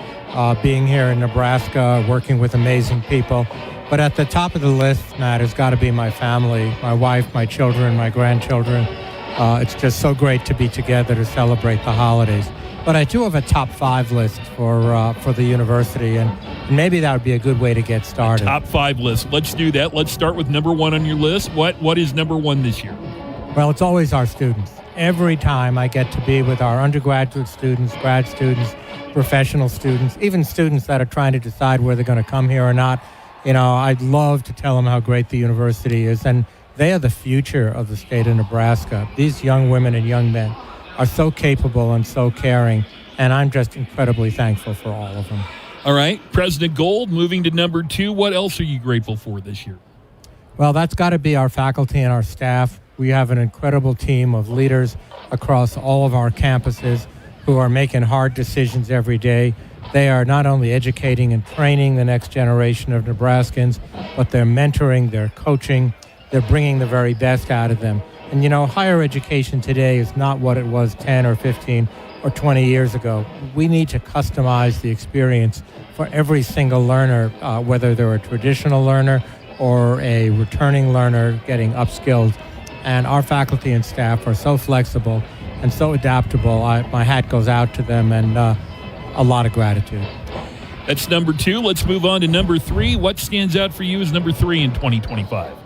being here in Nebraska, working with amazing people. But at the top of the list, Matt, has got to be my family, my wife, my children, my grandchildren. It's just so great to be together to celebrate the holidays. But I do have a top 5 list for the university, and maybe that would be a good way to get started. Top 5 list. Let's do that. Let's start with number 1 on your list. What is number 1 this year? Well, it's always our students. Every time I get to be with our undergraduate students, grad students, professional students, even students that are trying to decide whether they're going to come here or not, I'd love to tell them how great the university is. And they are the future of the state of Nebraska. These young women and young men are so capable and so caring, and I'm just incredibly thankful for all of them. All right, President Gold, moving to number 2, what else are you grateful for this year? Well, that's got to be our faculty and our staff. We have an incredible team of leaders across all of our campuses who are making hard decisions every day. They are not only educating and training the next generation of Nebraskans, but they're mentoring, they're coaching, they're bringing the very best out of them. And higher education today is not what it was 10 or 15 or 20 years ago. We need to customize the experience for every single learner, whether they're a traditional learner or a returning learner getting upskilled. And our faculty and staff are so flexible and so adaptable. My hat goes out to them, and a lot of gratitude. That's number 2. Let's move on to number 3. What stands out for you as number 3 in 2025?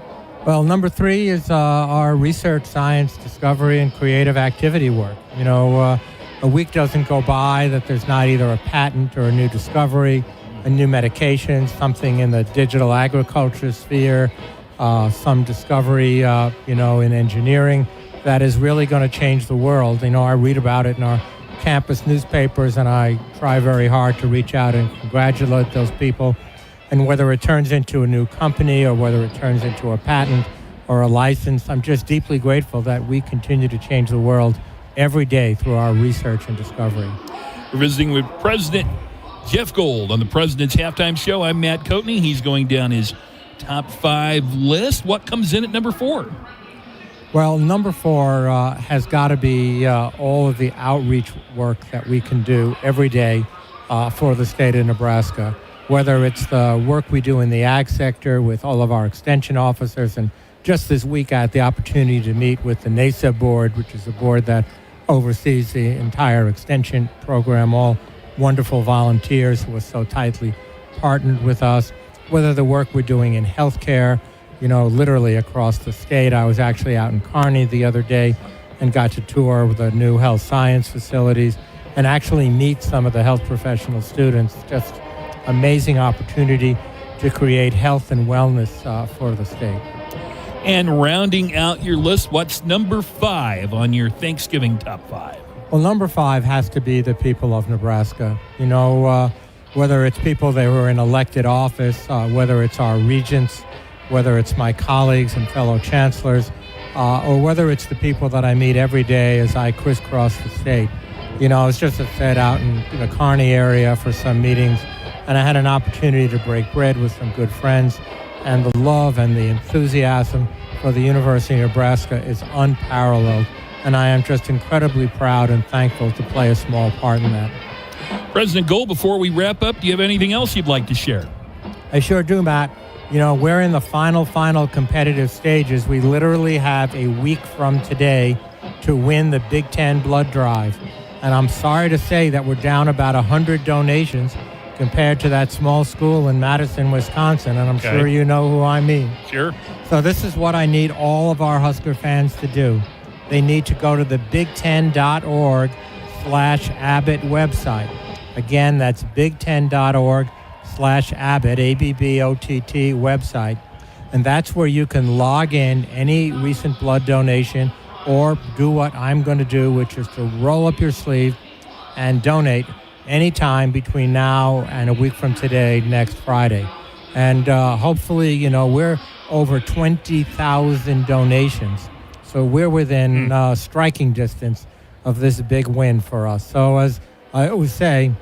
Well, number 3 is our research, science, discovery, and creative activity work. A week doesn't go by that there's not either a patent or a new discovery, a new medication, something in the digital agriculture sphere, some discovery, in engineering that is really going to change the world. I read about it in our campus newspapers, and I try very hard to reach out and congratulate those people. And whether it turns into a new company or whether it turns into a patent or a license, I'm just deeply grateful that we continue to change the world every day through our research and discovery. We're visiting with President Jeff Gold on the President's Halftime Show. I'm Matt Coatney. He's going down his top 5 list. What comes in at number 4? Well, number 4 has got to be all of the outreach work that we can do every day for the state of Nebraska, whether it's the work we do in the ag sector with all of our extension officers. And just this week, I had the opportunity to meet with the NCAAF board, which is a board that oversees the entire extension program, all wonderful volunteers who are so tightly partnered with us, whether the work we're doing in healthcare, literally across the state. I was actually out in Kearney the other day and got to tour the new health science facilities and actually meet some of the health professional students. Just amazing opportunity to create health and wellness for the state. And rounding out your list, what's number 5 on your Thanksgiving top 5? Well, number 5 has to be the people of Nebraska. Whether it's people that were in elected office, whether it's our regents, whether it's my colleagues and fellow chancellors, or whether it's the people that I meet every day as I crisscross the state. I was just out in the Kearney area for some meetings, and I had an opportunity to break bread with some good friends, and the love and the enthusiasm for the University of Nebraska is unparalleled, and I am just incredibly proud and thankful to play a small part in that. President Gold, before we wrap up, do you have anything else you'd like to share? I sure do, Matt. We're in the final competitive stages. We literally have a week from today to win the Big Ten blood drive. And I'm sorry to say that we're down about 100 donations compared to that small school in Madison, Wisconsin. And I'm sure you know who I mean. Sure. So this is what I need all of our Husker fans to do. They need to go to the big10.org/Abbott website. Again, that's big10.org/Abbott, ABBOTT website. And that's where you can log in any recent blood donation or do what I'm going to do, which is to roll up your sleeve and donate anytime between now and a week from today, next Friday. And hopefully, we're over 20,000 donations. So we're within striking distance of this big win for us. So as I always say,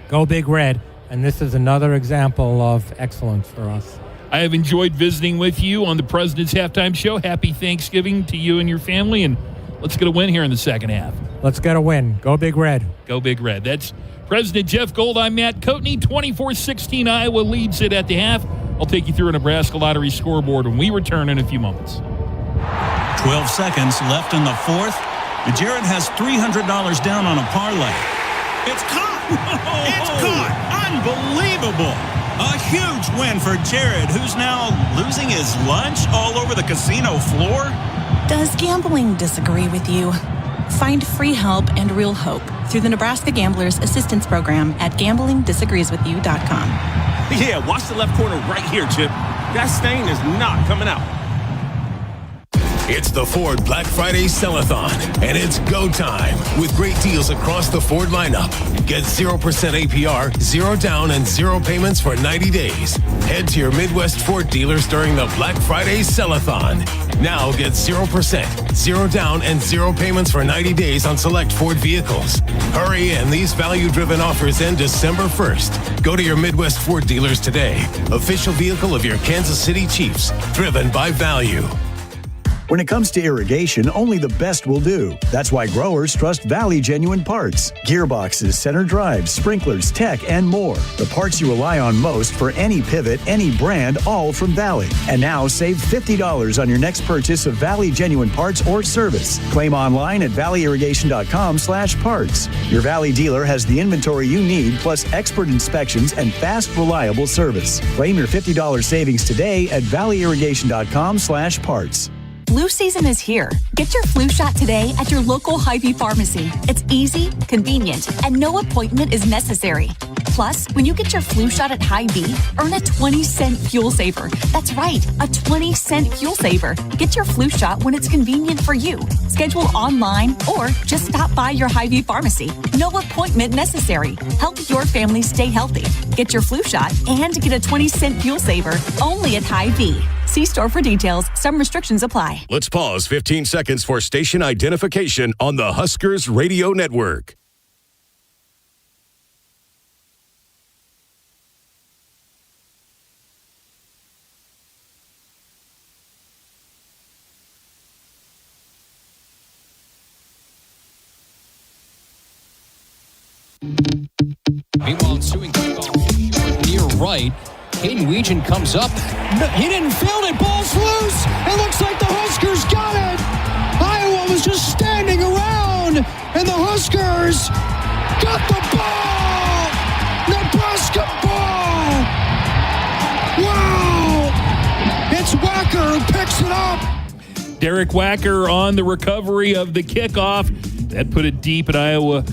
go Big Red. And this is another example of excellence for us. I have enjoyed visiting with you on the President's Halftime Show. Happy Thanksgiving to you and your family, and let's get a win here in the second half. Let's get a win. Go Big Red. Go Big Red. That's President Jeff Gold. I'm Matt Coatney. 24-16, Iowa leads it at the half. I'll take you through a Nebraska Lottery scoreboard when we return in a few moments. 12 seconds left in the fourth. Jared has $300 down on a parlay. It's caught! It's caught! Unbelievable! A huge win for Jared, who's now losing his lunch all over the casino floor. Does gambling disagree with you? Find free help and real hope through the Nebraska Gamblers Assistance Program at gamblingdisagreeswithyou.com. Yeah, watch the left corner right here, Chip. That stain is not coming out. It's the Ford Black Friday Sell-a-thon, and it's go time with great deals across the Ford lineup. Get 0% APR, 0 down, and 0 payments for 90 days. Head to your Midwest Ford dealers during the Black Friday Sell-a-thon. Now get 0%, 0 down, and 0 payments for 90 days on select Ford vehicles. Hurry in. These value-driven offers end December 1st. Go to your Midwest Ford dealers today. Official vehicle of your Kansas City Chiefs. Driven by value. When it comes to irrigation, only the best will do. That's why growers trust Valley Genuine Parts. Gearboxes, center drives, sprinklers, tech, and more. The parts you rely on most for any pivot, any brand, all from Valley. And now save $50 on your next purchase of Valley Genuine Parts or service. Claim online at valleyirrigation.com/parts. Your Valley dealer has the inventory you need, plus expert inspections and fast, reliable service. Claim your $50 savings today at valleyirrigation.com/parts. Flu season is here. Get your flu shot today at your local Hy-Vee pharmacy. It's easy, convenient, and no appointment is necessary. Plus, when you get your flu shot at Hy-Vee, earn a 20-cent fuel saver. That's right, a 20-cent fuel saver. Get your flu shot when it's convenient for you. Schedule online or just stop by your Hy-Vee pharmacy. No appointment necessary. Help your family stay healthy. Get your flu shot and get a 20-cent fuel saver only at Hy-Vee. See store for details. Some restrictions apply. Let's pause 15 seconds for station identification on the Huskers Radio Network. Meanwhile, ensuing kickoff near right. Caden Weegan comes up. No, he didn't field it. Ball's loose. It looks like the Huskers got it. Iowa was just standing around, and the Huskers got the ball. Nebraska ball. Wow. It's Wacker who picks it up. Derek Wacker on the recovery of the kickoff. That put it deep in Iowa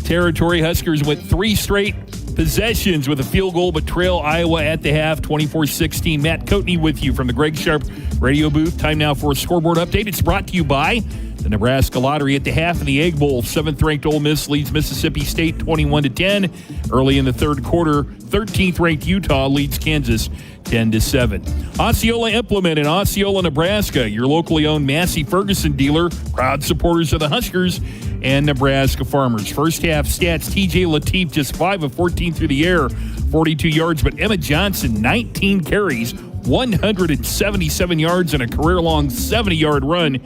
territory. Huskers went 3 straight possessions with a field goal, but trail Iowa at the half, 24-16. Matt Coatney with you from the Greg Sharp radio booth. Time now for a scoreboard update. It's brought to you by the Nebraska Lottery at the half in the Egg Bowl. 7th-ranked Ole Miss leads Mississippi State 21-10. Early in the third quarter, 13th-ranked Utah leads Kansas 10-7. Osceola Implement in Osceola, Nebraska, your locally owned Massey Ferguson dealer, proud supporters of the Huskers and Nebraska farmers. First half stats, TJ Lateef just 5 of 14 through the air, 42 yards, but Emma Johnson, 19 carries, 177 yards, and a career-long 70-yard run,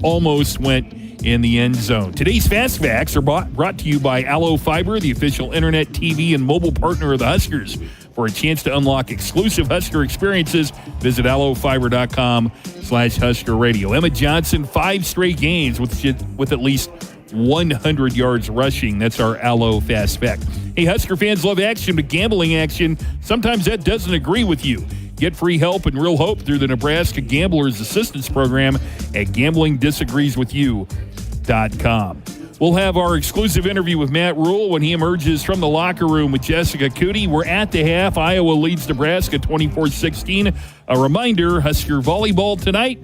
almost went in the end zone. Today's Fast Facts are brought to you by Allo Fiber, the official internet, TV, and mobile partner of the Huskers. For a chance to unlock exclusive Husker experiences, visit allofiber.com/Husker Radio. Emma Johnson, 5 straight games with at least 100 yards rushing. That's our Allo Fast Fact. Hey, Husker fans love action, but gambling action, sometimes that doesn't agree with you. Get free help and real hope through the Nebraska Gamblers Assistance Program at gamblingdisagreeswithyou.com. We'll have our exclusive interview with Matt Rule when he emerges from the locker room with Jessica Cootie. We're at the half. Iowa leads Nebraska 24-16. A reminder, Husker volleyball tonight.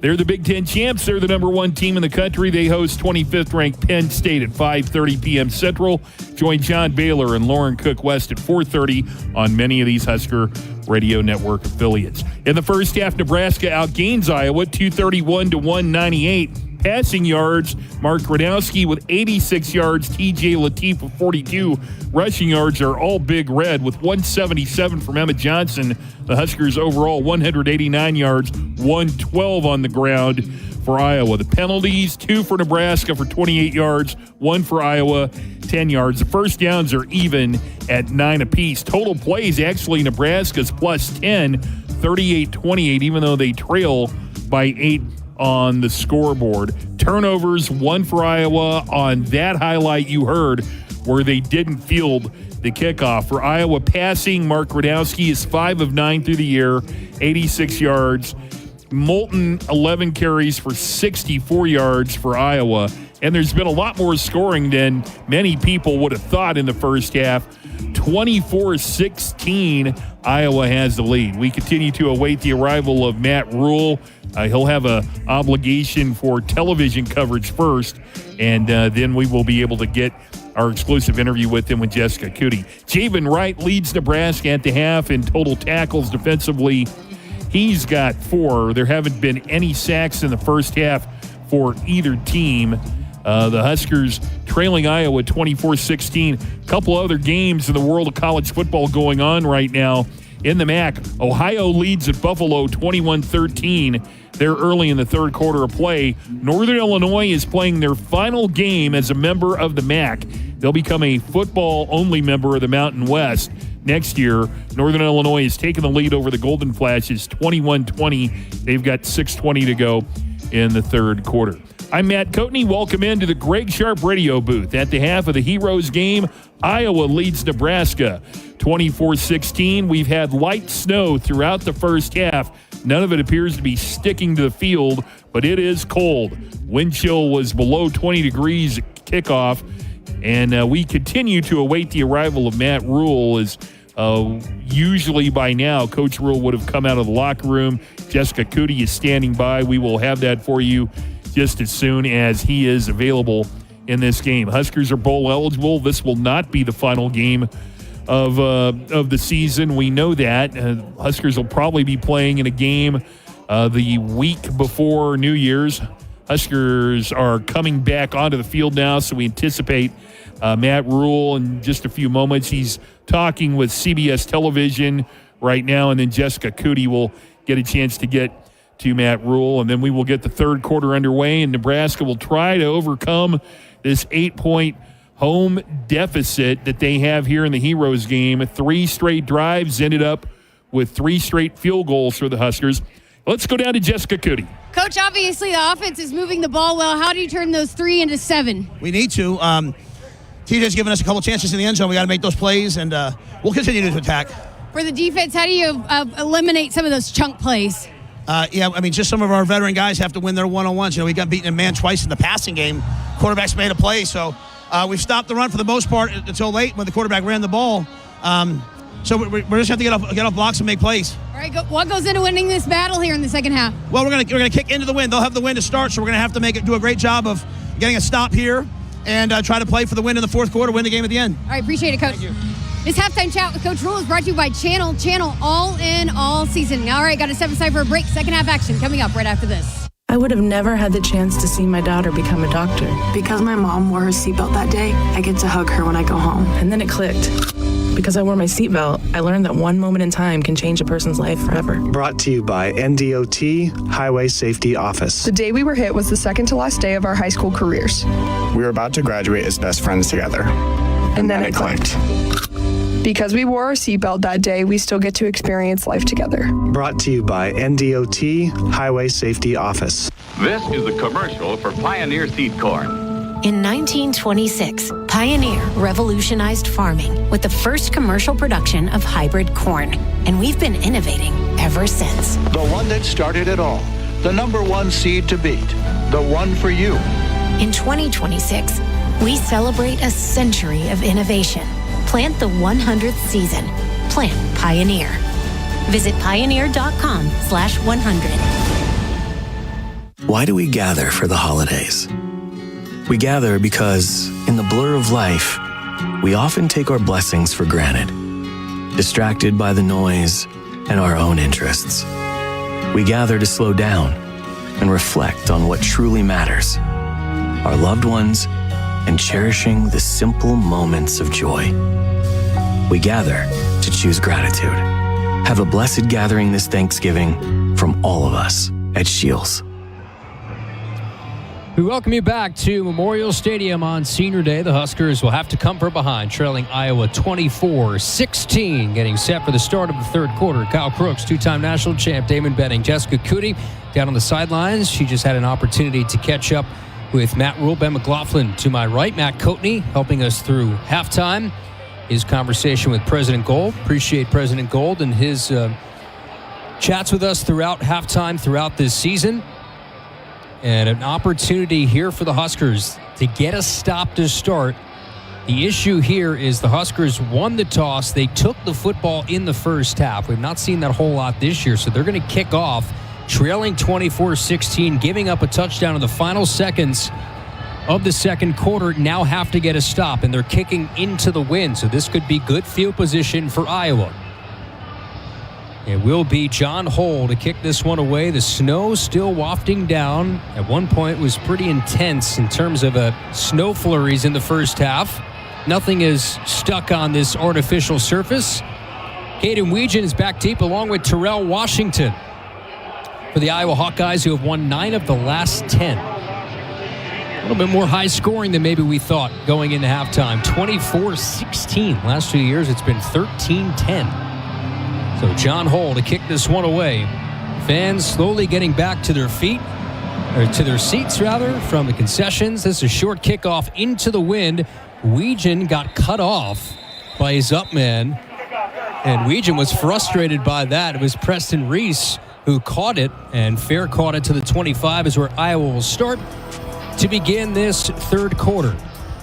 They're the Big Ten champs. They're the number 1 team in the country. They host 25th-ranked Penn State at 5:30 p.m. Central. Join John Baylor and Lauren Cook West at 4:30 on many of these Husker Radio Network affiliates. In the first half, Nebraska outgains Iowa 231-198. Passing yards, Mark Gradowski with 86 yards, TJ Lateef with 42. Rushing yards are all Big Red with 177 from Emma Johnson. The Huskers overall 189 yards, 112 on the ground for Iowa. The penalties, 2 for Nebraska for 28 yards, 1 for Iowa, 10 yards. The first downs are even at 9 apiece. Total plays, actually, Nebraska's plus 10, 38-28, even though they trail by 8 on the scoreboard. Turnovers, 1 for Iowa on that highlight you heard where they didn't field the kickoff. For Iowa passing, Mark Gradowski is 5 of 9 through the air, 86 yards. Moulton, 11 carries for 64 yards for Iowa. And there's been a lot more scoring than many people would have thought in the first half. 24-16, Iowa has the lead. We continue to await the arrival of Matt Rule. He'll have an obligation for television coverage first, and then we will be able to get our exclusive interview with him with Jessica Cootie. Javen Wright leads Nebraska at the half in total tackles defensively. He's got 4. There haven't been any sacks in the first half for either team. The Huskers trailing Iowa 24-16. A couple other games in the world of college football going on right now. In the MAC, Ohio leads at Buffalo 21-13. They're early in the third quarter of play. Northern Illinois is playing their final game as a member of the MAC. They'll become a football-only member of the Mountain West next year. Northern Illinois has taken the lead over the Golden Flashes 21-20. They've got 6:20 to go in the third quarter. I'm Matt Coatney. Welcome into the Greg Sharp radio booth. At the half of the Heroes game, Iowa leads Nebraska 24-16. We've had light snow throughout the first half. None of it appears to be sticking to the field, but it is cold. Wind chill was below 20 degrees at kickoff, and we continue to await the arrival of Matt Rule. As usually by now, Coach Rule would have come out of the locker room. Jessica Cootie is standing by. We will have that for you just as soon as he is available in this game. Huskers are bowl eligible. This will not be the final game of the season. We know that. Huskers will probably be playing in a game the week before New Year's. Huskers are coming back onto the field now, so we anticipate Matt Rule in just a few moments. He's talking with CBS Television right now, and then Jessica Cootie will get a chance to get to Matt Rule, and then we will get the third quarter underway, and Nebraska will try to overcome this 8-point home deficit that they have here in the Heroes game. 3 straight drives ended up with 3 straight field goals for the Huskers. Let's go down to Jessica Cootie. Coach, obviously the offense is moving the ball well. How do you turn those 3 into 7? We need to. TJ's given us a couple chances in the end zone. We got to make those plays, and we'll continue to attack. For the defense, how do you eliminate some of those chunk plays? Just some of our veteran guys have to win their one-on-ones. We got beaten in man twice in the passing game. Quarterbacks made a play, so we've stopped the run for the most part until late when the quarterback ran the ball. So we're just have to get off blocks and make plays. All right, what goes into winning this battle here in the second half? Well, we're gonna kick into the wind. They'll have the wind to start, so we're gonna have to do a great job of getting a stop here and try to play for the win in the fourth quarter, win the game at the end. All right, appreciate it, Coach. Thank you. This halftime chat with Coach Rule is brought to you by Channel all in all season. All right, got to step aside for a break. Second half action coming up right after this. I would have never had the chance to see my daughter become a doctor. Because my mom wore her seatbelt that day, I get to hug her when I go home. And then it clicked. Because I wore my seatbelt, I learned that one moment in time can change a person's life forever. Brought to you by NDOT Highway Safety Office. The day we were hit was the second to last day of our high school careers. We were about to graduate as best friends together. And then it clicked. Because we wore our seatbelt that day, we still get to experience life together. Brought to you by NDOT Highway Safety Office. This is a commercial for Pioneer Seed Corn. In 1926, Pioneer revolutionized farming with the first commercial production of hybrid corn, and we've been innovating ever since. The one that started it all, the #1 seed to beat, the one for you. In 2026, we celebrate a century of innovation. Plant the 100th season. Plant Pioneer. Visit pioneer.com/100. Why do we gather for the holidays? We gather because, in the blur of life, we often take our blessings for granted, distracted by the noise and our own interests. We gather to slow down and reflect on what truly matters, our loved ones, and cherishing the simple moments of joy. We gather to choose gratitude. Have a blessed gathering this Thanksgiving from all of us at Shields. We welcome you back to Memorial Stadium on Senior Day. The Huskers will have to come from behind, trailing Iowa 24-16, getting set for the start of the third quarter. Kyle Crooks, two-time national champ, Damon Benning, Jessica Cootie down on the sidelines. She just had an opportunity to catch up with Matt Rule, Ben McLaughlin to my right, Matt Coatney helping us through halftime. His conversation with President Gold. Appreciate President Gold and his chats with us throughout halftime, throughout this season. And an opportunity here for the Huskers to get a stop to start. The issue here is the Huskers won the toss. They took the football in the first half. We've not seen that whole lot this year, so they're going to kick off trailing 24-16, giving up a touchdown in the final seconds of the second quarter. Now have to get a stop, and they're kicking into the wind, so this could be good field position for Iowa. It will be John Hull to kick this one away. The snow still wafting down. At one point, it was pretty intense in terms of snow flurries in the first half. Nothing is stuck on this artificial surface. Caden Weegan is back deep along with Terrell Washington for the Iowa Hawkeyes, who have won 9 of the last 10. A little bit more high scoring than maybe we thought going into halftime. 24-16. Last 2 years, it's been 13-10. So John Hull to kick this one away. Fans slowly getting back to their feet, or to their seats rather, from the concessions. This is a short kickoff into the wind. Weegan got cut off by his up man, and Weegan was frustrated by that. It was Preston Reese who caught it, and fair caught it to the 25 is where Iowa will start to begin this third quarter.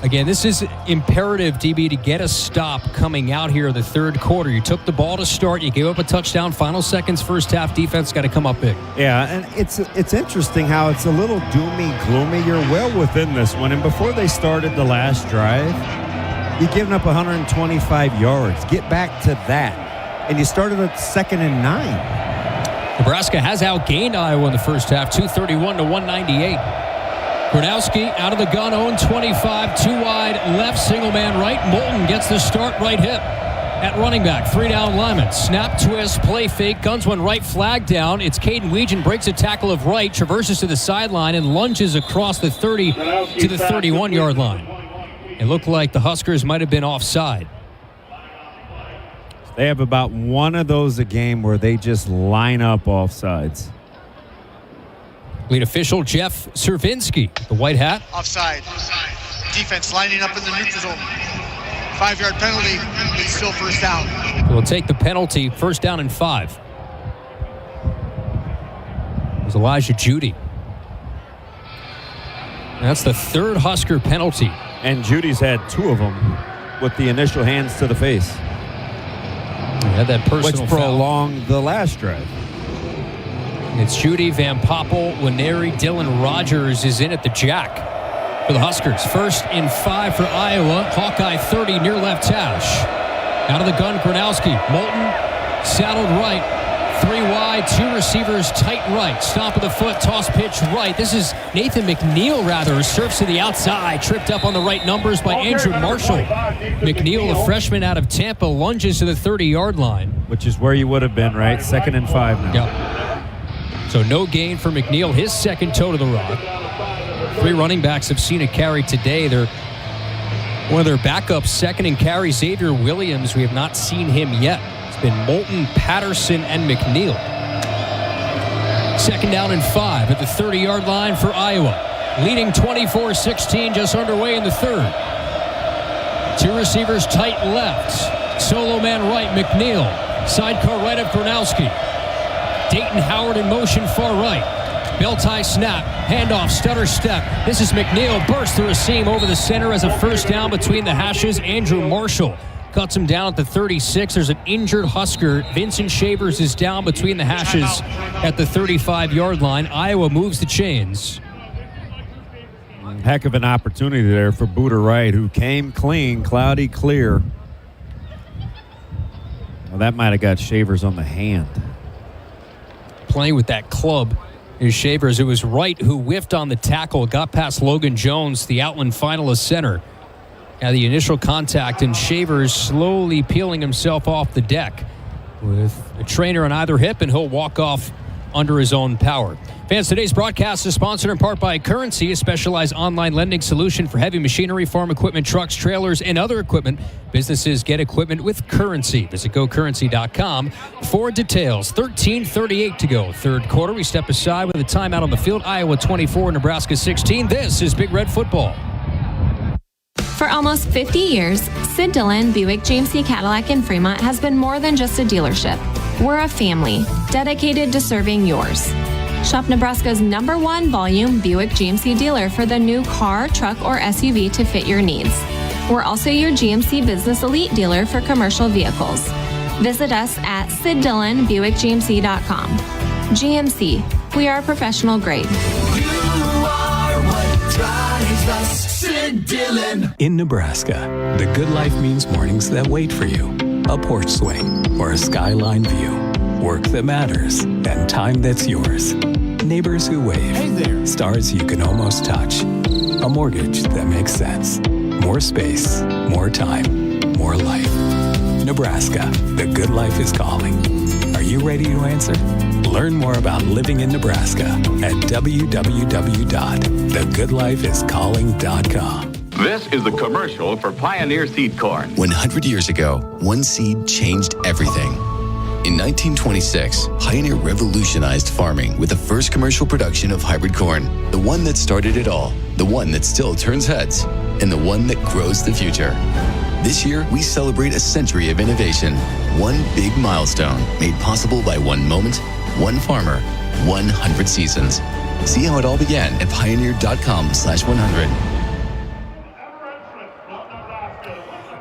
Again, this is imperative, DB, to get a stop coming out here the third quarter. You took the ball to start. You gave up a touchdown. Final seconds, first half. Defense got to come up big. Yeah, and it's interesting how it's a little doomy, gloomy. You're well within this one. And before they started the last drive, you've given up 125 yards. Get back to that. And you started at 2nd and 9. Nebraska has outgained Iowa in the first half, 231 to 198. Kornhusky out of the gun, own 25, 2 wide, left, single man right. Moulton gets the start, right hip. At running back, 3 down lineman. Snap, twist, play fake, guns one right, flag down. It's Caden Weegan, breaks a tackle of right, traverses to the sideline, and lunges across the 30 to the 31-yard line. It looked like the Huskers might have been offside. They have about one of those a game where they just line up offsides. Lead official Jeff Cervinski, the white hat. Offside. Defense lining up in the neutral zone. 5-yard penalty. It's still first down. We'll take the penalty. First down and 5. It was Elijah Judy. That's the third Husker penalty. And Judy's had 2 of them with the initial hands to the face. He had that personal which foul. prolonged the last drive. It's Judy, Van Poppel, Winery, Dylan Rogers is in at the jack for the Huskers. First and 5 for Iowa. Hawkeye 30 near left hash. Out of the gun, Gronowski. Moulton saddled right. 3 wide, 2 receivers tight right. Stomp of the foot, toss pitch right. This is Nathan McNeil, rather, surfs to the outside. Tripped up on the right numbers by Andrew Marshall. McNeil, a freshman out of Tampa, lunges to the 30-yard line. Which is where you would have been, right? 2nd and 5 now. Yep. So no gain for McNeil, his second toe to the rock. 3 running backs have seen a carry today. One of their backups, second in carry, Xavier Williams. We have not seen him yet. It's been Moulton, Patterson, and McNeil. Second down and 5 at the 30-yard line for Iowa. Leading 24-16, just underway in the third. 2 receivers tight left. Solo man right, McNeil. Sidecar right of Gronowski. Dayton Howard in motion far right. Bell tie snap. Handoff, stutter step. This is McNeil. Burst through a seam over the center as a first down between the hashes. Andrew Marshall cuts him down at the 36. There's an injured Husker. Vincent Shavers is down between the hashes at the 35-yard line. Iowa moves the chains. Heck of an opportunity there for Booter Wright, who came clean, cloudy clear. Well, that might have got Shavers on the hand. Playing with that club is Shavers. It was Wright who whiffed on the tackle, got past Logan Jones, the Outland finalist center, at the initial contact, and Shavers slowly peeling himself off the deck with a trainer on either hip, and he'll walk off under his own power. Fans, today's broadcast is sponsored in part by Currency, a specialized online lending solution for heavy machinery, farm equipment, trucks, trailers, and other equipment. Businesses get equipment with Currency. Visit GoCurrency.com for details. 13:38 to go. Third quarter, we step aside with a timeout on the field. Iowa 24, Nebraska 16. This is Big Red Football. For almost 50 years, Sid Dillon Buick GMC Cadillac in Fremont has been more than just a dealership. We're a family dedicated to serving yours. Shop Nebraska's #1 volume Buick GMC dealer for the new car, truck, or SUV to fit your needs. We're also your GMC Business Elite dealer for commercial vehicles. Visit us at SidDillonBuickGMC.com. GMC, we are professional grade. You are what drives us, Sid Dillon. In Nebraska, the good life means mornings that wait for you, a porch swing, or a skyline view, work that matters, and time that's yours. Neighbors who wave, hey there. Stars you can almost touch, a mortgage that makes sense, more space, more time, more life. Nebraska, the good life is calling. Are you ready to answer? Learn more about living in Nebraska at www.thegoodlifeiscalling.com. This is the commercial for Pioneer Seed Corn. 100 years ago, one seed changed everything. In 1926, Pioneer revolutionized farming with the first commercial production of hybrid corn, the one that started it all, the one that still turns heads, and the one that grows the future. This year, we celebrate a century of innovation, one big milestone made possible by one moment, one farmer, 100 seasons. See how it all began at pioneer.com/100.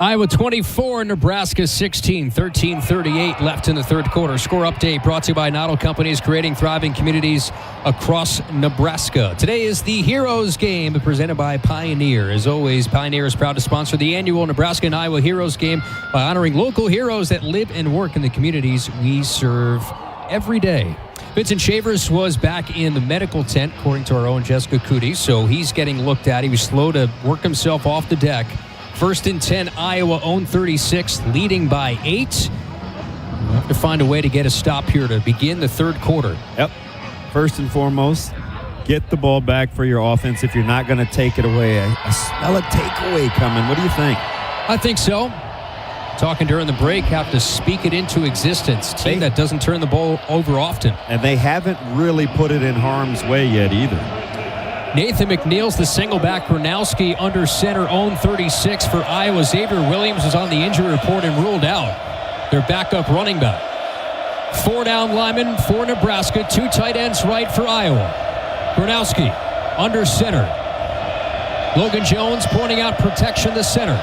Iowa 24, Nebraska 16, 13:38 left in the third quarter. Score update brought to you by Noddle Companies, creating thriving communities across Nebraska. Today is the Heroes Game presented by Pioneer. As always, Pioneer is proud to sponsor the annual Nebraska and Iowa Heroes Game by honoring local heroes that live and work in the communities we serve every day. Vincent Shavers was back in the medical tent, according to our own Jessica Cootie, so he's getting looked at. He was slow to work himself off the deck. First and 10, Iowa own 36, leading by 8. We'll have to find a way to get a stop here to begin the third quarter. Yep. First and foremost, get the ball back for your offense if you're not going to take it away. I smell a takeaway coming. What do you think? I think so. Talking during the break, have to speak it into existence. Team that doesn't turn the ball over often. And they haven't really put it in harm's way yet either. Nathan McNeil's the single back. Gronowski under center, own 36 for Iowa. Xavier Williams is on the injury report and ruled out. Their backup running back. 4 down linemen for Nebraska. 2 tight ends right for Iowa. Gronowski under center. Logan Jones pointing out protection to center.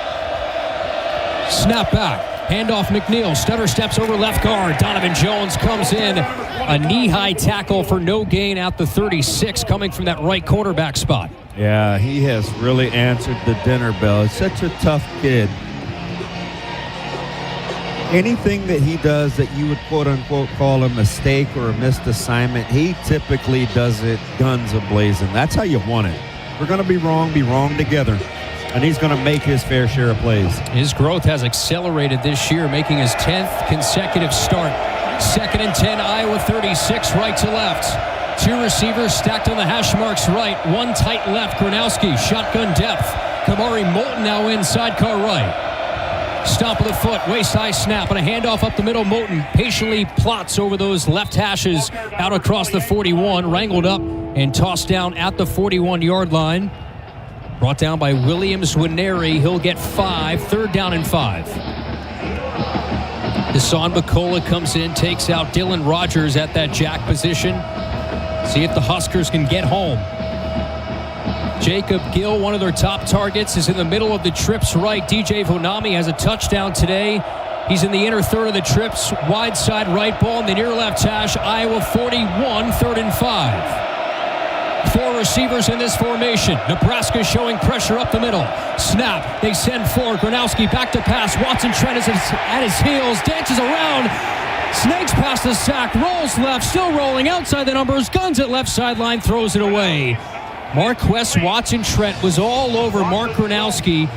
Snap back. Handoff McNeil. Stutter steps over left guard. Donovan Jones comes in. A knee-high tackle for no gain at the 36 coming from that right quarterback spot. Yeah, he has really answered the dinner bell. He's such a tough kid. Anything that he does that you would quote-unquote call a mistake or a missed assignment, he typically does it guns a-blazing. That's how you want it. We're going to be wrong together. And he's going to make his fair share of plays. His growth has accelerated this year, making his 10th consecutive start. 2nd and 10, Iowa 36, right to left. 2 receivers stacked on the hash marks right. 1 tight left, Gronowski, shotgun depth. Kamari Moulton now in sidecar right. Stop of the foot, waist-high snap, and a handoff up the middle. Moulton patiently plots over those left hashes out across the 41, wrangled up and tossed down at the 41-yard line. Brought down by Williams Winery. He'll get 5. 3rd down and 5. Hassan Bacola comes in, takes out Dylan Rogers at that jack position. See if the Huskers can get home. Jacob Gill, one of their top targets, is in the middle of the trips right. DJ Vonami has a touchdown today. He's in the inner third of the trips. Wide side right ball in the near left hash. Iowa 41, 3rd and 5. 4 receivers in this formation. Nebraska showing pressure up the middle. Snap. They send 4. Gronowski back to pass. Watson Trent is at his heels. Dances around. Snakes past the sack. Rolls left. Still rolling outside the numbers. Guns at left sideline. Throws it away. Marquess Watson Trent was all over Mark Gronowski.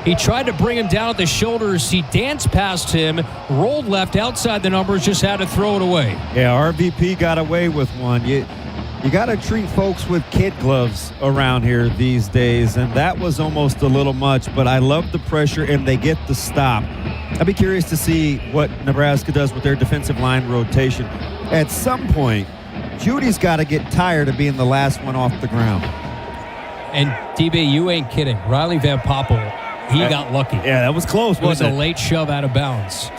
He tried to bring him down at the shoulders. He danced past him. Rolled left outside the numbers. Just had to throw it away. Yeah, RVP got away with one. You got to treat folks with kid gloves around here these days, and that was almost a little much, but I love the pressure, and they get the stop. I'd be curious to see what Nebraska does with their defensive line rotation. At some point, Judy's got to get tired of being the last one off the ground. And, DB, you ain't kidding. Riley Van Poppel, he got lucky. Yeah, that was close, It was wasn't a it? late shove out of bounds.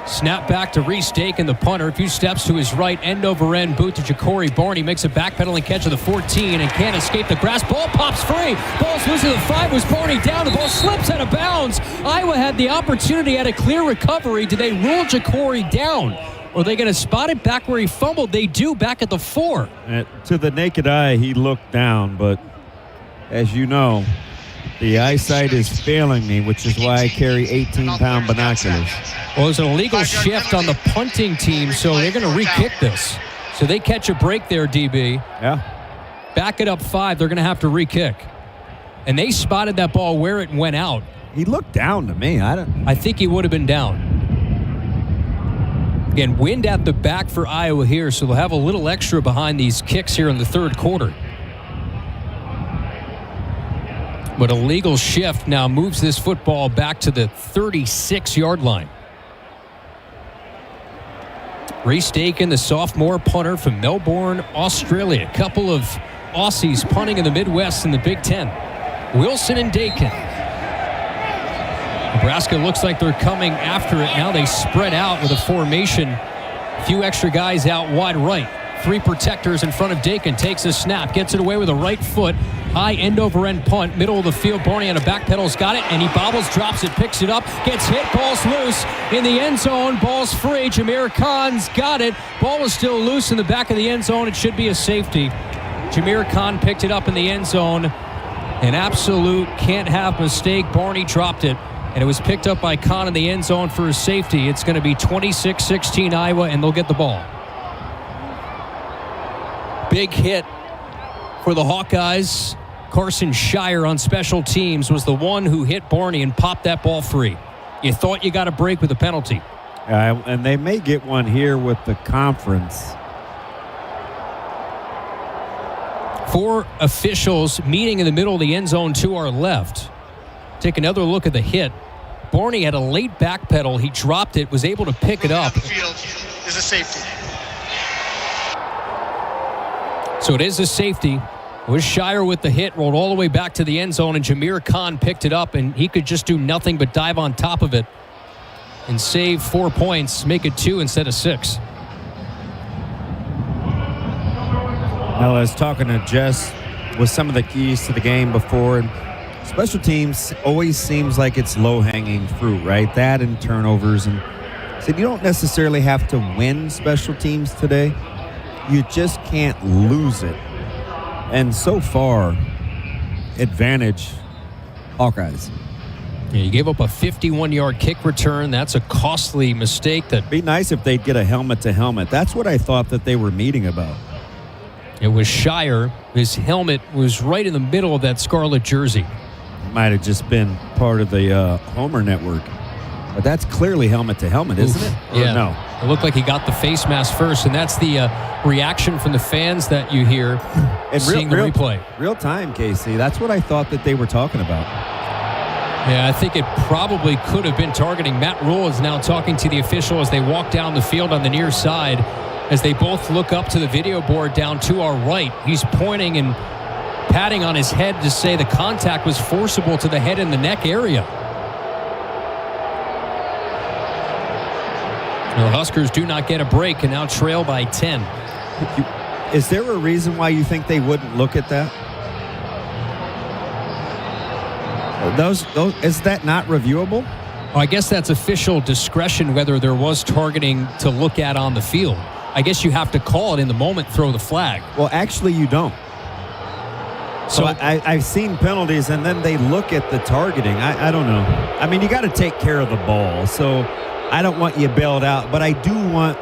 Snap back to Reese Dakin, the punter. A few steps to his right, end over end, boot to Ja'Cory Barney. Makes a backpedaling catch of the 14 and can't escape the grasp. Ball pops free. Ball's loose to the 5. Was Barney down? The ball slips out of bounds. Iowa had the opportunity, had a clear recovery. Did they rule Ja'Cory down? Or are they going to spot it back where he fumbled? They do, back at the 4. To the naked eye, he looked down, but as you know, the eyesight is failing me, which is why I carry 18-pound binoculars. Well, there's an illegal shift on the punting team, so they're going to re-kick this. So they catch a break there, DB. Yeah. Back it up 5. They're going to have to re-kick. And they spotted that ball where it went out. He looked down to me. I think he would have been down. Again, wind at the back for Iowa here, so they'll have a little extra behind these kicks here in the 3rd quarter. But a legal shift now moves this football back to the 36-yard line. Reese Dakin, the sophomore punter from Melbourne, Australia. A couple of Aussies punting in the Midwest in the Big Ten. Wilson and Dakin. Nebraska looks like they're coming after it. Now they spread out with a formation. A few extra guys out wide right. 3 protectors in front of Dakin. Takes a snap. Gets it away with a right foot. High end-over-end punt. Middle of the field. Barney on a back pedal's got it. And he bobbles, drops it, picks it up. Gets hit. Ball's loose in the end zone. Ball's free. Jameer Khan's got it. Ball is still loose in the back of the end zone. It should be a safety. Jameer Khan picked it up in the end zone. An absolute can't-have mistake. Barney dropped it. And it was picked up by Khan in the end zone for a safety. It's going to be 26-16 Iowa, and they'll get the ball. Big hit for the Hawkeyes. Carson Shire on special teams was the one who hit Barney and popped that ball free. You thought you got a break with a penalty. And they may get one here with the conference. 4 officials meeting in the middle of the end zone to our left. Take another look at the hit. Barney had a late backpedal. He dropped it, was able to pick it up. The field is a safety. So it is a safety. It was Shire with the hit, rolled all the way back to the end zone, and Jameer Khan picked it up, and he could just do nothing but dive on top of it and save 4 points, make it 2 instead of 6. Now, I was talking to Jess with some of the keys to the game before, and special teams always seems like it's low-hanging fruit, right? That and turnovers. And said you don't necessarily have to win special teams today. You just can't lose it. And so far, advantage Hawkeyes. Yeah, you gave up a 51-yard kick return. That's a costly mistake. That'd be nice if they'd get a helmet-to-helmet. That's what I thought that they were meeting about. It was Shire. His helmet was right in the middle of that scarlet jersey. It might have just been part of the Homer network. But that's clearly helmet-to-helmet, isn't it? Or yeah. no? It looked like he got the face mask first, and that's the reaction from the fans that you hear seeing the replay. Real time, Casey. That's what I thought that they were talking about. Yeah, I think it probably could have been targeting. Matt Rule is now talking to the official as they walk down the field on the near side. As they both look up to the video board down to our right, he's pointing and patting on his head to say the contact was forcible to the head and the neck area. The Huskers do not get a break and now trail by 10. Is there a reason why you think they wouldn't look at that? Those is that not reviewable? I guess that's official discretion whether there was targeting to look at on the field. I guess you have to call it in the moment, throw the flag. Well, actually, you don't. So I've seen penalties, and then they look at the targeting. I don't know. I mean, you got to take care of the ball. So I don't want you bailed out, but I do want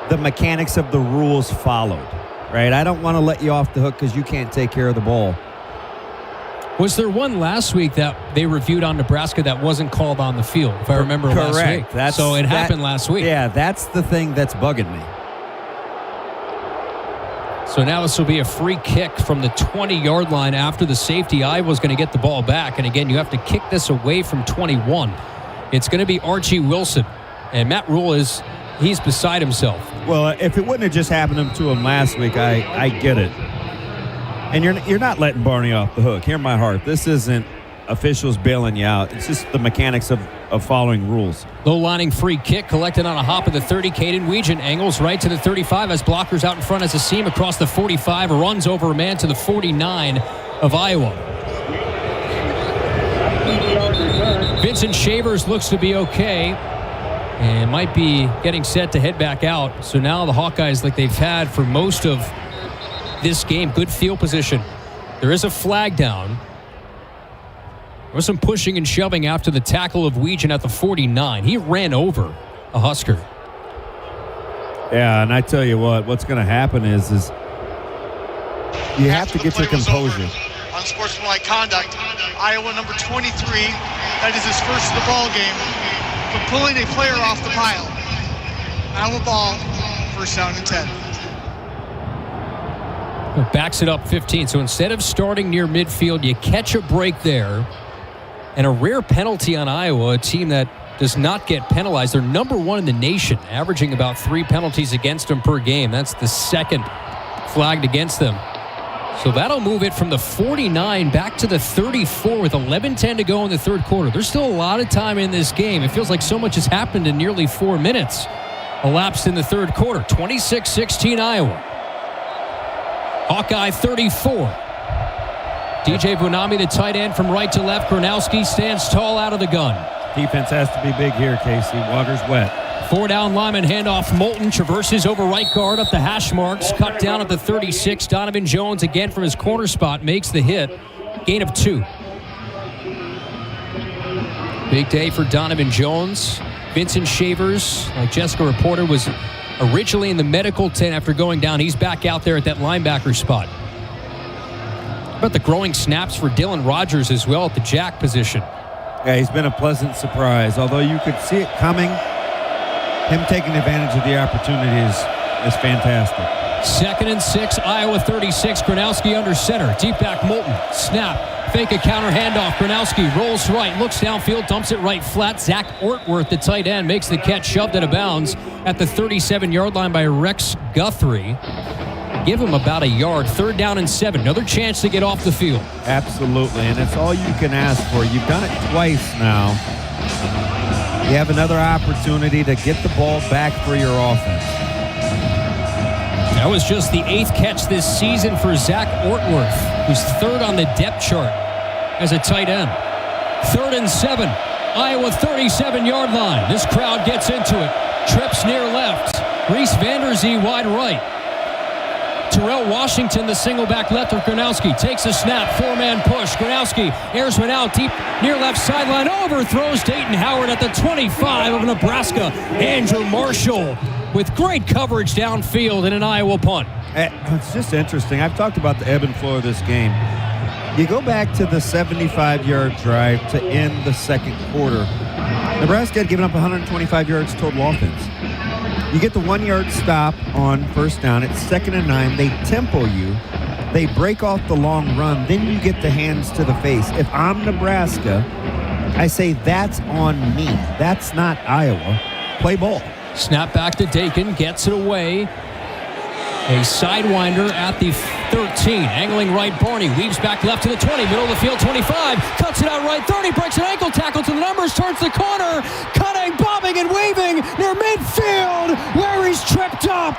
the mechanics of the rules followed, right? I don't want to let you off the hook because you can't take care of the ball. Was there one last week that they reviewed on Nebraska that wasn't called on the field, if I remember last week? Correct. So it happened last week. Yeah, that's the thing that's bugging me. So now this will be a free kick from the 20-yard line after the safety. Iowa's going to get the ball back. And again, you have to kick this away from 21. It's going to be Archie Wilson. And Matt Rule he's beside himself. Well, if it wouldn't have just happened to him last week, I get it. And you're not letting Barney off the hook. Hear my heart. This isn't officials bailing you out. It's just the mechanics of following rules. Low lining free kick collected on a hop of the 30. Caden Weegan angles right to the 35 as blockers out in front as a seam across the 45. Runs over a man to the 49 of Iowa. Vincent Shavers looks to be okay and might be getting set to head back out. So now the Hawkeyes, like they've had for most of this game, good field position. There is a flag down. There was some pushing and shoving after the tackle of Weegan at the 49. He ran over a Husker. Yeah, and I tell you what's going to happen is you have to get your composure. Unsportsmanlike conduct. Iowa number 23, that is his first of the ball game, for pulling a player off the pile. Iowa ball, first down and 10. Backs it up 15. So instead of starting near midfield, you catch a break there. And a rare penalty on Iowa, a team that does not get penalized. They're number 1 in the nation, averaging about 3 penalties against them per game. That's the second flagged against them. So that'll move it from the 49 back to the 34 with 11:10 to go in the third quarter. There's still a lot of time in this game. It feels like so much has happened in nearly 4 minutes. Elapsed in the third quarter. 26-16 Iowa. Hawkeye 34. DJ Bunami, the tight end from right to left. Kornhusky stands tall out of the gun. Defense has to be big here, Casey. Water's wet. 4 down lineman handoff. Moulton traverses over right guard up the hash marks. Cut down at the 36. Donovan Jones again from his corner spot makes the hit. Gain of 2. Big day for Donovan Jones. Vincent Shavers, like Jessica reported, was originally in the medical tent after going down. He's back out there at that linebacker spot. How about the growing snaps for Dylan Rogers as well at the jack position? Yeah, he's been a pleasant surprise. Although you could see it coming, him taking advantage of the opportunity is fantastic. 2nd and 6, Iowa 36. Gronowski under center. Deep back, Moulton. Snap. Fake a counter handoff. Gronowski rolls right, looks downfield, dumps it right flat. Zach Ortworth, the tight end, makes the catch, shoved out of bounds at the 37-yard line by Rex Guthrie. Give him about a yard. 3rd down and 7. Another chance to get off the field. Absolutely, and it's all you can ask for. You've done it twice now. You have another opportunity to get the ball back for your offense. That was just the 8th catch this season for Zach Ortworth, who's 3rd on the depth chart as a tight end. 3rd and 7. Iowa 37-yard line. This crowd gets into it. Trips near left. Reese Vanderzee wide right. Terrell Washington, the single back left of Gronowski, takes a snap, 4-man push. Gronowski airs one out deep near left sideline, overthrows Dayton Howard at the 25 of Nebraska. Andrew Marshall with great coverage downfield and an Iowa punt. It's just interesting. I've talked about the ebb and flow of this game. You go back to the 75-yard drive to end the second quarter. Nebraska had given up 125 yards total offense. You get the 1-yard stop on first down. It's 2nd and 9. They tempo you. They break off the long run. Then you get the hands to the face. If I'm Nebraska, I say that's on me. That's not Iowa. Play ball. Snap back to Dakin. Gets it away. A sidewinder at the 13. Angling right, Barney. Weaves back left to the 20. Middle of the field, 25. Cuts it out right, 30. Breaks an ankle tackle to the numbers. Turns the corner. Cutting, bobbing, and weaving near midfield where he's tripped up.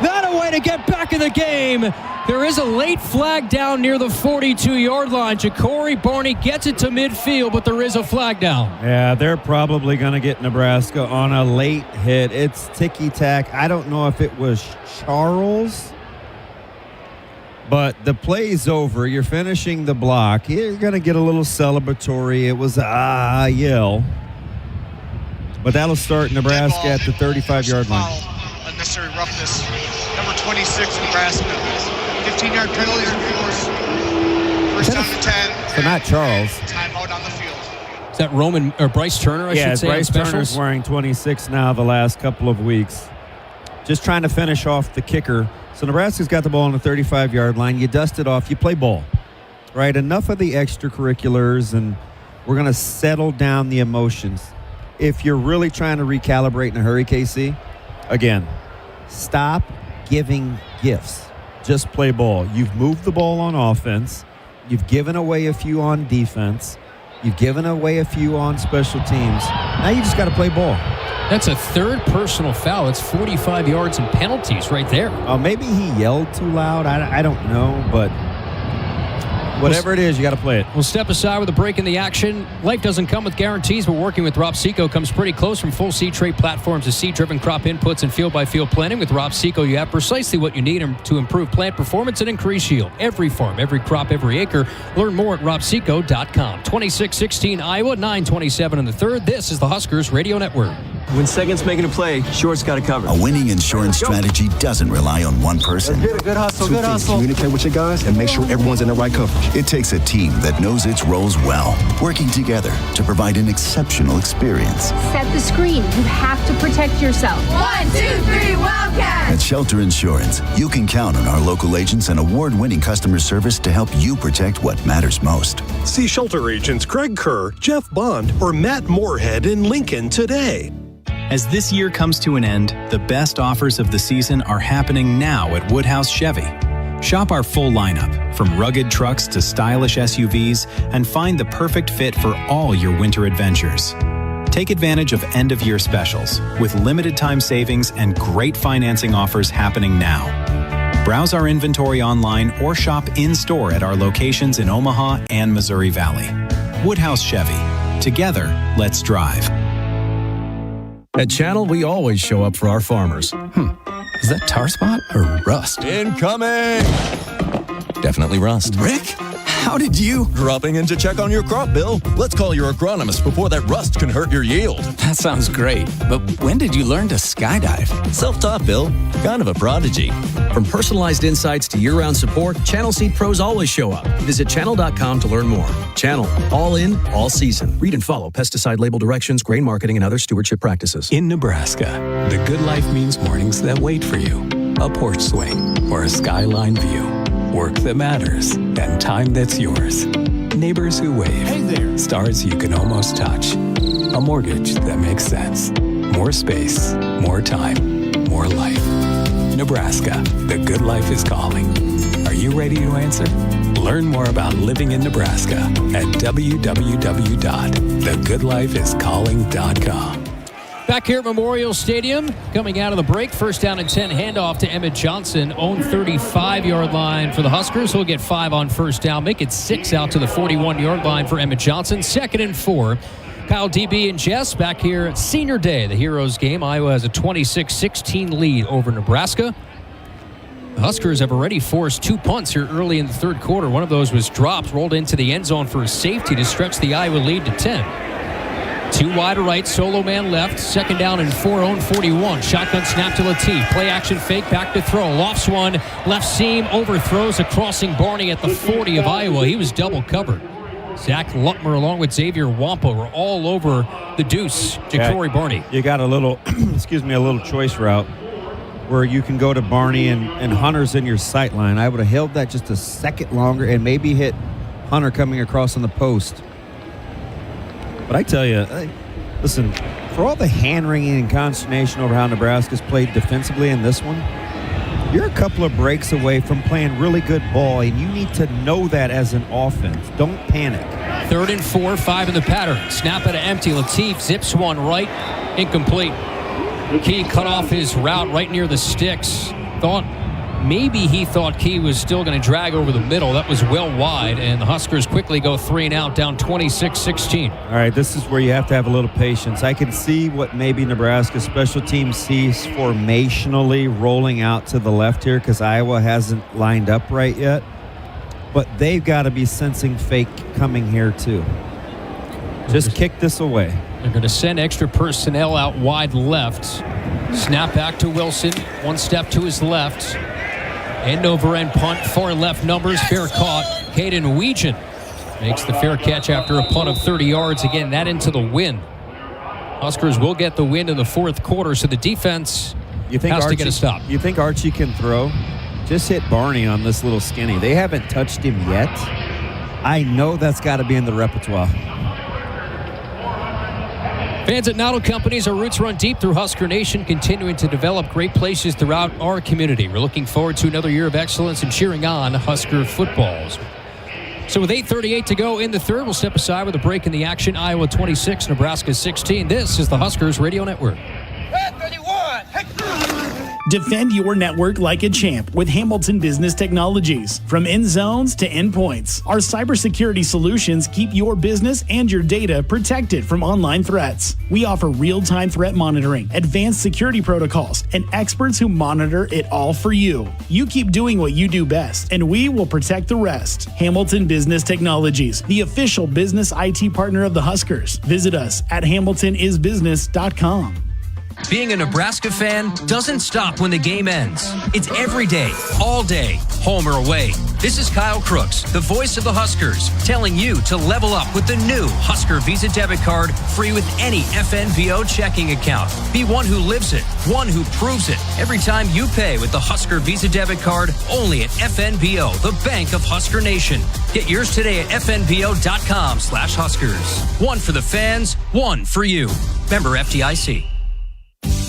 That a way to get back in the game. There is a late flag down near the 42-yard line. Ja'Cory Barney gets it to midfield, but there is a flag down. Yeah, they're probably going to get Nebraska on a late hit. It's ticky-tack. I don't know if it was Charles, but the play's over. You're finishing the block. You're going to get a little celebratory. It was a yell. But that'll start Nebraska at the 35-yard line. Unnecessary roughness. Number 26, Nebraska. 15-yard penalty, of course. First down to 10. So not Charles. Timeout on the field. Is that Roman or Bryce Turner, I should say? Bryce Turner's wearing 26 now the last couple of weeks. Just trying to finish off the kicker. So Nebraska's got the ball on the 35-yard line. You dust it off. You play ball. Right? Enough of the extracurriculars, and we're going to settle down the emotions. If you're really trying to recalibrate in a hurry, KC, again, stop giving gifts. Just play ball. You've moved the ball on offense. You've given away a few on defense. You've given away a few on special teams. Now you just got to play ball. That's a 3rd personal foul. It's 45 yards and penalties right there. Maybe he yelled too loud. I don't know, but whatever it is, you got to play it. We'll step aside with a break in the action. Life doesn't come with guarantees, but working with Rob Seco comes pretty close. From full seed trait platforms to seed-driven crop inputs and field-by-field planning, with Rob Seco, you have precisely what you need to improve plant performance and increase yield. Every farm, every crop, every acre. Learn more at robseco.com. 26-16 Iowa, 9:27 in the third. This is the Huskers Radio Network. When second's making a play, short's got to cover. A winning insurance strategy doesn't rely on one person. Good hustle, good hustle. Communicate with your guys and make sure everyone's in the right coverage. It takes a team that knows its roles well, working together to provide an exceptional experience. Set the screen. You have to protect yourself. 1, 2, 3, Wildcats! At Shelter Insurance, you can count on our local agents and award-winning customer service to help you protect what matters most. See Shelter agents Greg Kerr, Jeff Bond, or Matt Moorhead in Lincoln today. As this year comes to an end, the best offers of the season are happening now at Woodhouse Chevy. Shop our full lineup, from rugged trucks to stylish SUVs, and find the perfect fit for all your winter adventures. Take advantage of end-of-year specials with limited-time savings and great financing offers happening now. Browse our inventory online or shop in-store at our locations in Omaha and Missouri Valley. Woodhouse Chevy. Together, let's drive. At Channel, we always show up for our farmers. Is that tar spot or rust? Incoming! Definitely rust. Rick, how did you? Dropping in to check on your crop, Bill. Let's call your agronomist before that rust can hurt your yield. That sounds great, but when did you learn to skydive? Self-taught, Bill. Kind of a prodigy. From personalized insights to year-round support, Channel Seed Pros always show up. Visit channel.com to learn more. Channel, all in, all season. Read and follow pesticide label directions, grain marketing, and other stewardship practices. In Nebraska, the good life means mornings that wait for you. a porch swing, or a skyline view. Work that matters and time that's yours. Neighbors who wave. Hey there. Stars you can almost touch. A mortgage that makes sense. More space, more time, more life. Nebraska, the good life is calling. Are you ready to answer? Learn more about living in Nebraska at www.thegoodlifeiscalling.com. Back here at Memorial Stadium, coming out of the break, first down and 10, handoff to Emmett Johnson, own 35-yard line for the Huskers. He'll get 5 on first down, make it 6 out to the 41-yard line for Emmett Johnson. 2nd and 4. Kyle, DB, and Jess back here at Senior Day, the Heroes game. Iowa has a 26-16 lead over Nebraska. The Huskers have already forced 2 punts here early in the third quarter. One of those was dropped, rolled into the end zone for a safety to stretch the Iowa lead to 10. 2 wide right, solo man left, 2nd down and 4, own 41. Shotgun snap to Latif, play action fake, back to throw. Lofts one, left seam, overthrows a crossing Barney at the 40 of Iowa. He was double covered. Zach Lutmer along with Xavier Wampa were all over the deuce. Ja'Cory Barney. You got a little, a little choice route where you can go to Barney and Hunter's in your sight line. I would have held that just a second longer and maybe hit Hunter coming across on the post. But I tell you, listen, for all the hand-wringing and consternation over how Nebraska's played defensively in this one, you're a couple of breaks away from playing really good ball, and you need to know that as an offense. Don't panic. 3rd and 4, 5 in the pattern. Snap at an empty. Latif zips one right, incomplete. Key cut off his route right near the sticks. Maybe he thought Key was still going to drag over the middle. That was well wide, and the Huskers quickly go 3 and out, down 26-16. All right, this is where you have to have a little patience. I can see what maybe Nebraska's special team sees formationally rolling out to the left here because Iowa hasn't lined up right yet. But they've got to be sensing fake coming here too. Just kick this away. They're going to send extra personnel out wide left. Snap back to Wilson. 1 step to his left. End over end punt, far left numbers, fair caught. Caden Weegan makes the fair catch after a punt of 30 yards. Again, that into the wind. Huskers will get the win in the fourth quarter, so the defense has to get a stop. You think Archie can throw? Just hit Barney on this little skinny. They haven't touched him yet. I know that's got to be in the repertoire. Fans at Noddle Companies, our roots run deep through Husker Nation, continuing to develop great places throughout our community. We're looking forward to another year of excellence and cheering on Husker footballs. So with 8:38 to go in the third, we'll step aside with a break in the action. Iowa 26, Nebraska 16. This is the Huskers Radio Network. Defend your network like a champ with Hamilton Business Technologies. From end zones to endpoints, our cybersecurity solutions keep your business and your data protected from online threats. We offer real-time threat monitoring, advanced security protocols, and experts who monitor it all for you. You keep doing what you do best, and we will protect the rest. Hamilton Business Technologies, the official business IT partner of the Huskers. Visit us at hamiltonisbusiness.com. Being a Nebraska fan doesn't stop when the game ends. It's every day, all day, home or away. This is Kyle Crooks, the voice of the Huskers, telling you to level up with the new Husker Visa debit card, free with any FNBO checking account. Be one who lives it, one who proves it. Every time you pay with the Husker Visa debit card, only at FNBO, the bank of Husker Nation. Get yours today at fnbo.com/Huskers. One for the fans, one for you. Member FDIC.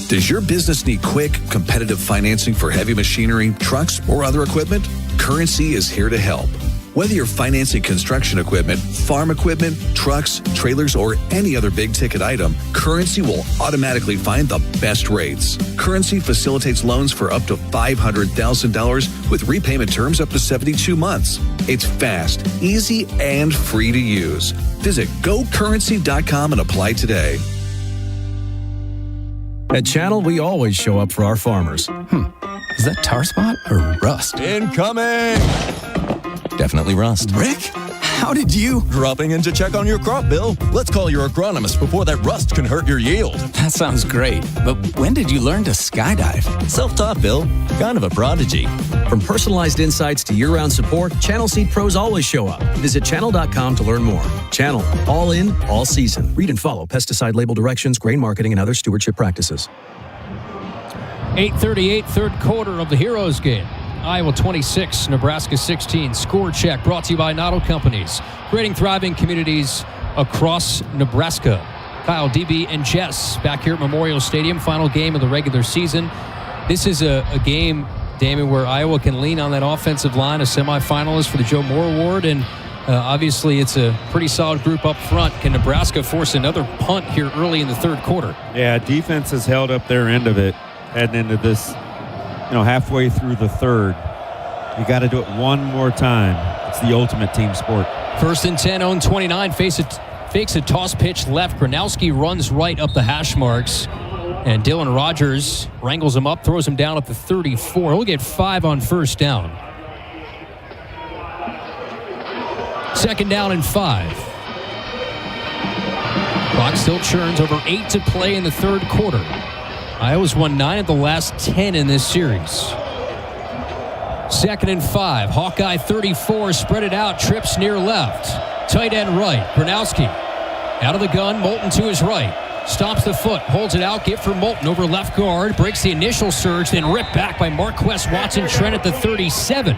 Does your business need quick, competitive financing for heavy machinery, trucks, or other equipment? Currency is here to help. Whether you're financing construction equipment, farm equipment, trucks, trailers, or any other big-ticket item, Currency will automatically find the best rates. Currency facilitates loans for up to $500,000 with repayment terms up to 72 months. It's fast, easy, and free to use. Visit GoCurrency.com and apply today. At Channel, we always show up for our farmers. Is that tar spot or rust? Incoming! Definitely rust. Rick, how did you? Dropping in to check on your crop, Bill. Let's call your agronomist before that rust can hurt your yield. That sounds great, but when did you learn to skydive? Self-taught, Bill. Kind of a prodigy. From personalized insights to year-round support, Channel Seed pros always show up. Visit channel.com to learn more. Channel, all in, all season. Read and follow pesticide label directions, grain marketing, and other stewardship practices. 8:38, third quarter of the Heroes game. Iowa 26, Nebraska 16. Score check brought to you by Noddle Companies, creating thriving communities across Nebraska. Kyle, DB, and Jess back here at Memorial Stadium, final game of the regular season. This is a game, Damon, where Iowa can lean on that offensive line, a semifinalist for the Joe Moore Award, and obviously it's a pretty solid group up front. Can Nebraska force another punt here early in the third quarter? Yeah, defense has held up their end of it heading into this, halfway through the third. You got to do it one more time. It's the ultimate team sport. 1st and 10, own 29, fakes a toss pitch left. Gronowski runs right up the hash marks. And Dylan Rogers wrangles him up, throws him down at the 34. He'll get 5 on first down. 2nd down and 5. Clock still churns, over 8 to play in the third quarter. Iowa's won 9 of the last 10 in this series. 2nd and 5. Hawkeye 34, spread it out, trips near left. Tight end right. Gronowski out of the gun, Moulton to his right. Stomps the foot, holds it out, give for Moulton over left guard, breaks the initial surge, then ripped back by Marquess Watson Trent at the 37.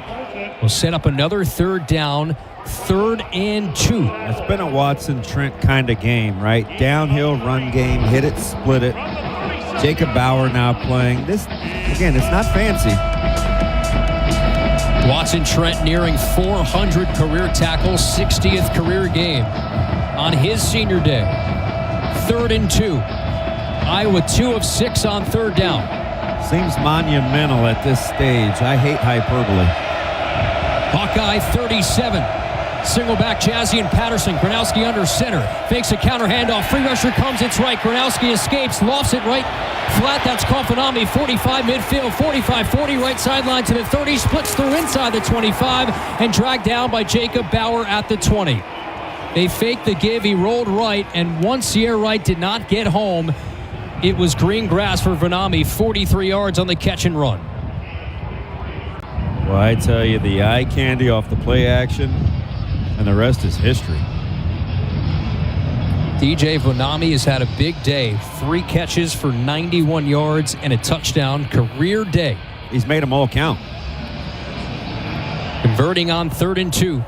Will set up another third down, 3rd and 2. It's been a Watson Trent kind of game, right? Downhill run game, hit it, split it. Jacob Bauer now playing. This, again, it's not fancy. Watson Trent nearing 400 career tackles, 60th career game on his senior day. 3rd and 2. Iowa 2 of 6 on third down. Seems monumental at this stage. I hate hyperbole. Hawkeye 37. Single back Jazzy and Patterson. Gronowski under center. Fakes a counter handoff. Free rusher comes. It's right. Gronowski escapes. Lofts it right flat. That's Kofanami. 45 midfield. 45-40 right sideline to the 30. Splits through inside the 25 and dragged down by Jacob Bauer at the 20. They faked the give. He rolled right, and once Sierra Wright did not get home, it was green grass for Vanami. 43 yards on the catch and run. Well, I tell you, the eye candy off the play action, and the rest is history. DJ Vanami has had a big day. 3 catches for 91 yards and a touchdown. Career day. He's made them all count. Converting on 3rd and 2.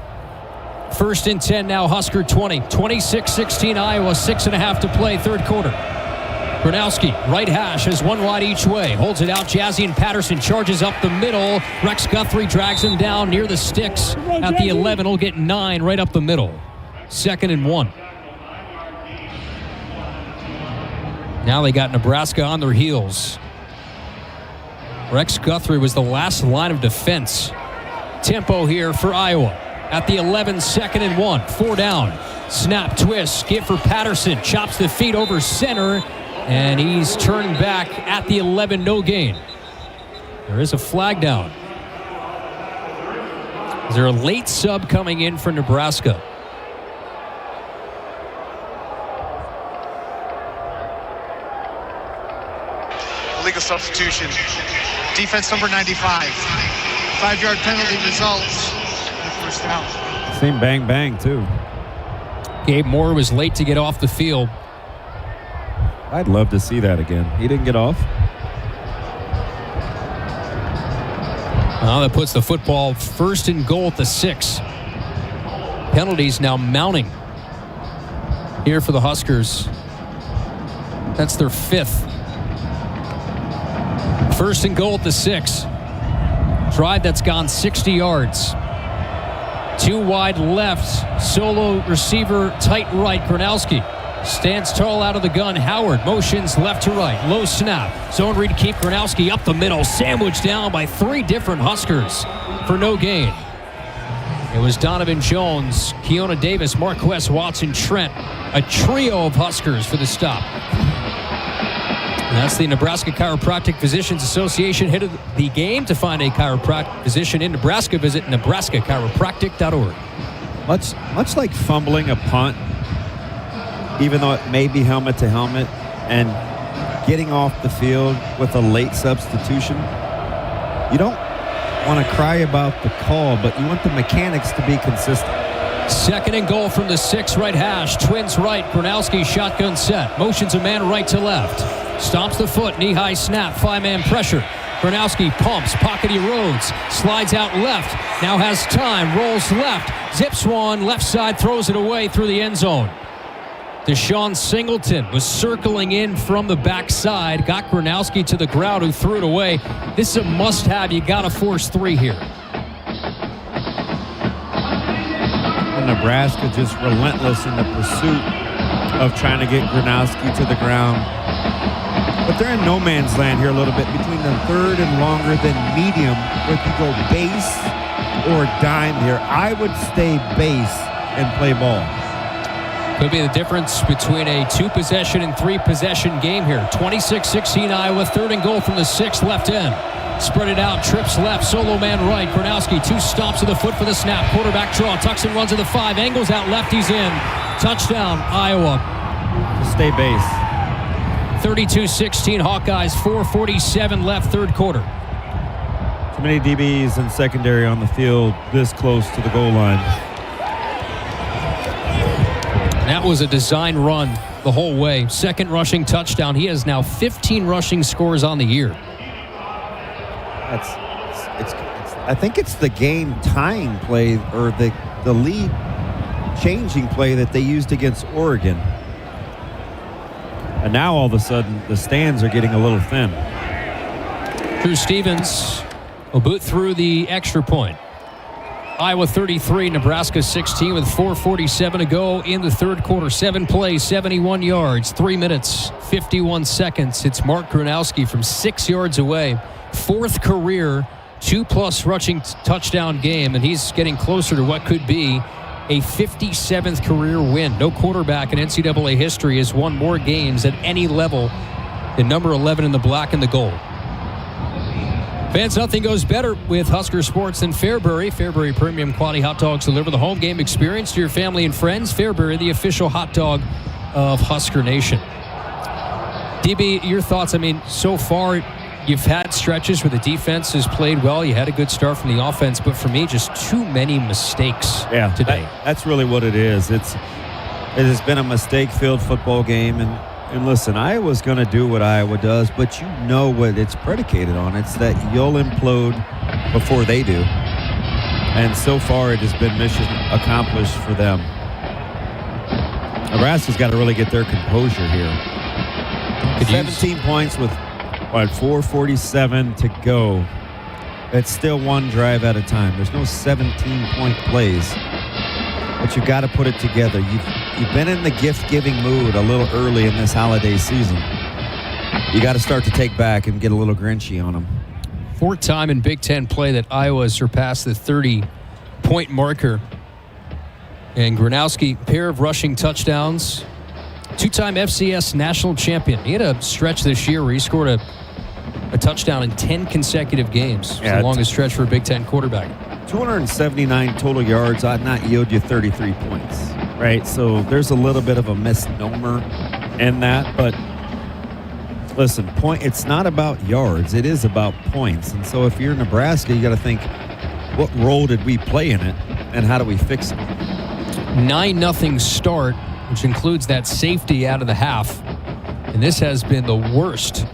1st and 10 now, Husker 20. 26-16 Iowa, 6.5 to play, third quarter. Gronowski, right hash, has 1 wide each way. Holds it out, Jazzy and Patterson charges up the middle. Rex Guthrie drags him down near the sticks at the 11. He'll get 9 right up the middle. 2nd and 1. Now they got Nebraska on their heels. Rex Guthrie was the last line of defense. Tempo here for Iowa. At the 11, 2nd and 1. 4 down. Snap, twist, skip for Patterson. Chops the feet over center. And he's turned back at the 11, no gain. There is a flag down. Is there a late sub coming in for Nebraska? Illegal substitution. Defense number 95. 5-yard penalty results. First down. Same bang bang too. Gabe Moore was late to get off the field. I'd love to see that again. He didn't get off. Well, that puts the football 1st and goal at the 6. Penalties now mounting here for the Huskers. That's their 5th. 1st and goal at the 6. Drive that's gone 60 yards. 2 wide left. Solo receiver tight right. Gronowski stands tall out of the gun. Howard motions left to right. Low snap. Zone read to keep Gronowski up the middle. Sandwiched down by 3 different Huskers for no gain. It was Donovan Jones, Keona Davis, Marquess Watson Trent. A trio of Huskers for the stop. And that's the Nebraska Chiropractic Physicians Association hit of the game. To find a chiropractic physician in Nebraska, visit nebraskachiropractic.org. Much like fumbling a punt, even though it may be helmet to helmet, and getting off the field with a late substitution, you don't want to cry about the call, but you want the mechanics to be consistent. 2nd and goal from the 6 right hash. Twins right. Gronowski shotgun set. Motions a man right to left. Stomps the foot, knee-high snap, 5-man pressure. Gronowski pumps, pocket erodes, slides out left, now has time, rolls left, zips one, left side, throws it away through the end zone. Deshaun Singleton was circling in from the backside, got Gronowski to the ground, who threw it away. This is a must-have. You got to force 3 here. Nebraska just relentless in the pursuit of trying to get Gronowski to the ground. But they're in no man's land here a little bit between the third and longer than medium, where you go base or dime here. I would stay base and play ball. Could be the difference between a 2-possession and 3-possession game here. 26-16 Iowa, 3rd and goal from the 6th left end. Spread it out, trips left, solo man right. Gronowski, 2 stomps of the foot for the snap. Quarterback draw, tucks and runs to the 5, angles out left, he's in. Touchdown, Iowa. Stay base. 32-16 Hawkeyes, 4:47 left, 3rd quarter. Too many DBs and secondary on the field this close to the goal line. That was a design run the whole way. 2nd rushing touchdown. He has now 15 rushing scores on the year. I think it's the game tying play or the lead changing play that they used against Oregon. And now all of a sudden the stands are getting a little thin. Drew Stevens will boot through the extra point. Iowa 33, Nebraska 16 with 4:47 to go in the 3rd quarter. 7 plays, 71 yards, 3 minutes, 51 seconds. It's Mark Gronowski from 6 yards away. 4th career 2+ rushing touchdown game, and he's getting closer to what could be a 57th career win. No quarterback in NCAA history has won more games at any level than number 11 in the black and the gold. Fans, nothing goes better with Husker Sports than Fairbury. Fairbury Premium Quality Hot Dogs deliver the home game experience to your family and friends. Fairbury, the official hot dog of Husker Nation. DB, your thoughts? I mean, so far, you've had stretches where the defense has played well. You had a good start from the offense, but for me, just too many mistakes today. That's really what it is. It has been a mistake-filled football game, and listen, Iowa's going to do what Iowa does, but you know what it's predicated on. It's that you'll implode before they do. And so far, it has been mission accomplished for them. Nebraska's got to really get their composure here. 17 points with 4:47 to go. It's still one drive at a time. There's no 17-point plays, but you've got to put it together. You've been in the gift-giving mood a little early in this holiday season. You got to start to take back and get a little Grinchy on them. 4th time in Big Ten play that Iowa surpassed the 30-point marker. And Gronowski, pair of rushing touchdowns. 2-time FCS national champion. He had a stretch this year where he scored a touchdown in 10 consecutive games. It's the longest stretch for a Big Ten quarterback. 279 total yards ought not yield you 33 points, right? So there's a little bit of a misnomer in that. But listen, it's not about yards. It is about points. And so if you're Nebraska, you got to think, what role did we play in it, and how do we fix it? 9-0 start, which includes that safety out of the half. And this has been the worst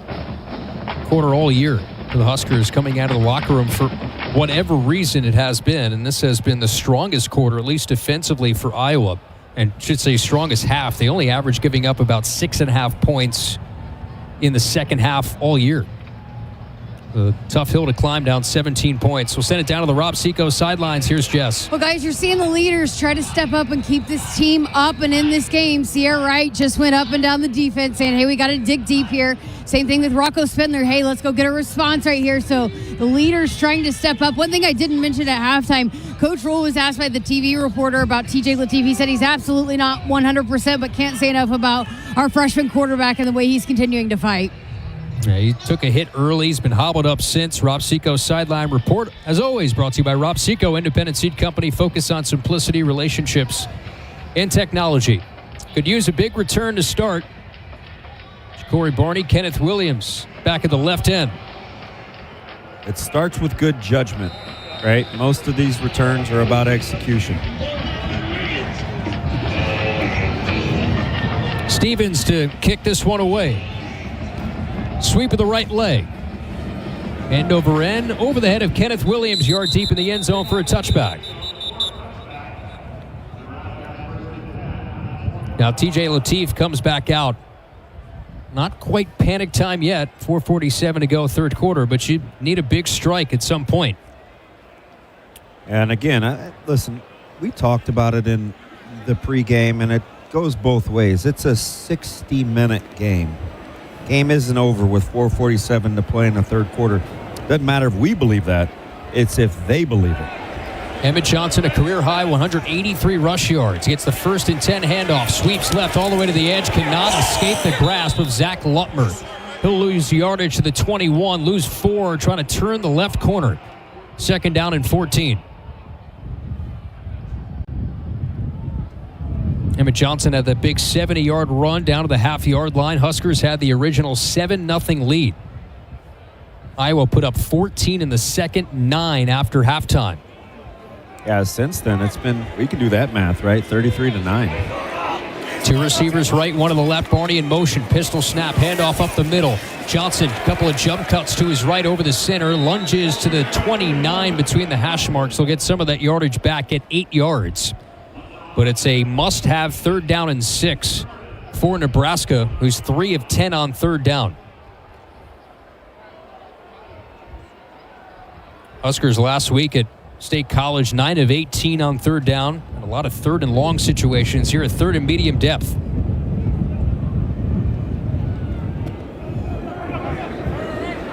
quarter all year for the Huskers coming out of the locker room for whatever reason it has been. And this has been the strongest quarter, at least defensively, for Iowa. And should say strongest half. They only average giving up about 6.5 points in the second half all year. A tough hill to climb, down 17 points. We'll send it down to the Rob Seco sidelines. Here's Jess. Well, guys, you're seeing the leaders try to step up and keep this team up and in this game. Sierra Wright just went up and down the defense saying, hey, we got to dig deep here. Same thing with Rocco Spindler. Hey, let's go get a response right here. So the leaders trying to step up. One thing I didn't mention at halftime, Coach Rule was asked by the TV reporter about TJ Lateef. He said he's absolutely not 100%, but can't say enough about our freshman quarterback and the way he's continuing to fight. Yeah, he took a hit early. He's been hobbled up since. Rob Seco's sideline report, as always, brought to you by Rob Seco, independent seed company focused on simplicity, relationships, and technology. Could use a big return to start. Corey Barney, Kenneth Williams back at the left end. It starts with good judgment, right? Most of these returns are about execution. Stevens to kick this one away. sweep of the right leg. End over end, over the head of Kenneth Williams, yard deep in the end zone for a touchback. Now TJ Lateef comes back out. Not quite panic time yet. 4:47 to go, third quarter, but you need a big strike at some point. And again, listen, we talked about it in the pregame, and it goes both ways. It's a 60-minute game. Game isn't over with 4:47 to play in the third quarter. Doesn't matter if we believe that. It's if they believe it. Emmett Johnson, a career-high 183 rush yards. Gets the 1st and 10 handoff. Sweeps left all the way to the edge. Cannot escape the grasp of Zach Lutmer. He'll lose yardage to the 21. Lose 4, trying to turn the left corner. 2nd down and 14. Emmett Johnson had that big 70-yard run down to the half-yard line. Huskers had the original 7-0 lead. Iowa put up 14 in the second, 9 after halftime. Yeah, since then, it's been, we can do that math, right? 33-9. 2 receivers right, 1 to the left. Barney in motion. Pistol snap. Handoff up the middle. Johnson, a couple of jump cuts to his right over the center. Lunges to the 29 between the hash marks. He'll get some of that yardage back at 8 yards. But it's a must-have 3rd down and 6 for Nebraska, who's 3 of 10 on 3rd down. Huskers last week at State College, 9 of 18 on 3rd down. And a lot of 3rd and long situations here at 3rd and medium depth.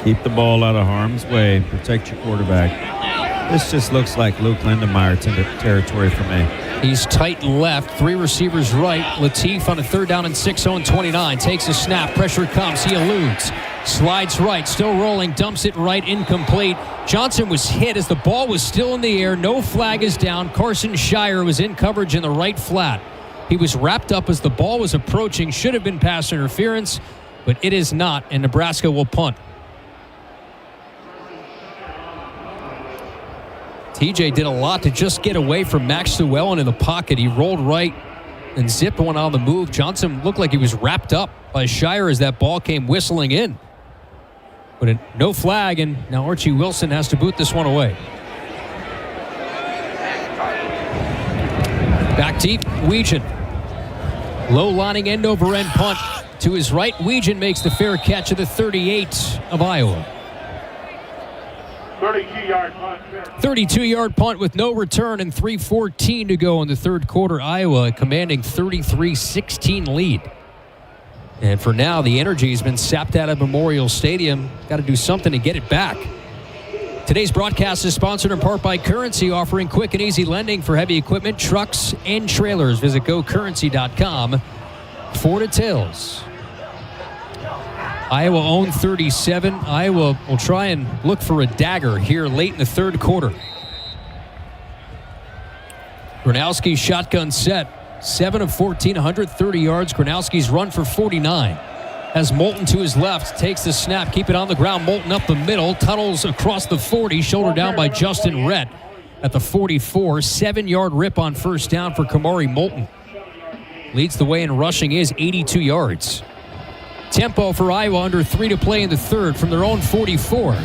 Keep the ball out of harm's way. Protect your quarterback. This just looks like Luke Lindenmeyer territory for me. He's tight left, 3 receivers right. Lateef on a 3rd down and 6, 0-29. Takes a snap, pressure comes, he eludes. Slides right, still rolling, dumps it right, incomplete. Johnson was hit as the ball was still in the air. No flag is down. Carson Shire was in coverage in the right flat. He was wrapped up as the ball was approaching. Should have been pass interference, but it is not, and Nebraska will punt. TJ did a lot to just get away from Max Llewellyn in the pocket. He rolled right and zipped one on the move. Johnson looked like he was wrapped up by Shire as that ball came whistling in. But no flag, and now Archie Wilson has to boot this one away. Back deep, Weegan. Low lining end over end punt to his right. Weegan makes the fair catch at the 38 of Iowa. 32-yard punt. 32-yard punt with no return and 3:14 to go in the third quarter. Iowa commanding 33-16 lead. And for now, the energy has been sapped out of Memorial Stadium. Got to do something to get it back. Today's broadcast is sponsored in part by Currency, offering quick and easy lending for heavy equipment, trucks, and trailers. Visit gocurrency.com for details. Iowa owned 37. Iowa will try and look for a dagger here late in the third quarter. Gronowski shotgun set. 7 of 14, 130 yards. Gronowski's run for 49. Has Moulton to his left. Takes the snap. Keep it on the ground. Moulton up the middle. Tunnels across the 40. Shoulder down by Justin Rhett at the 44. 7-yard rip on first down for Kamari Moulton. Leads the way in rushing is 82 yards. Tempo for Iowa, under 3 to play in the third from their own 44.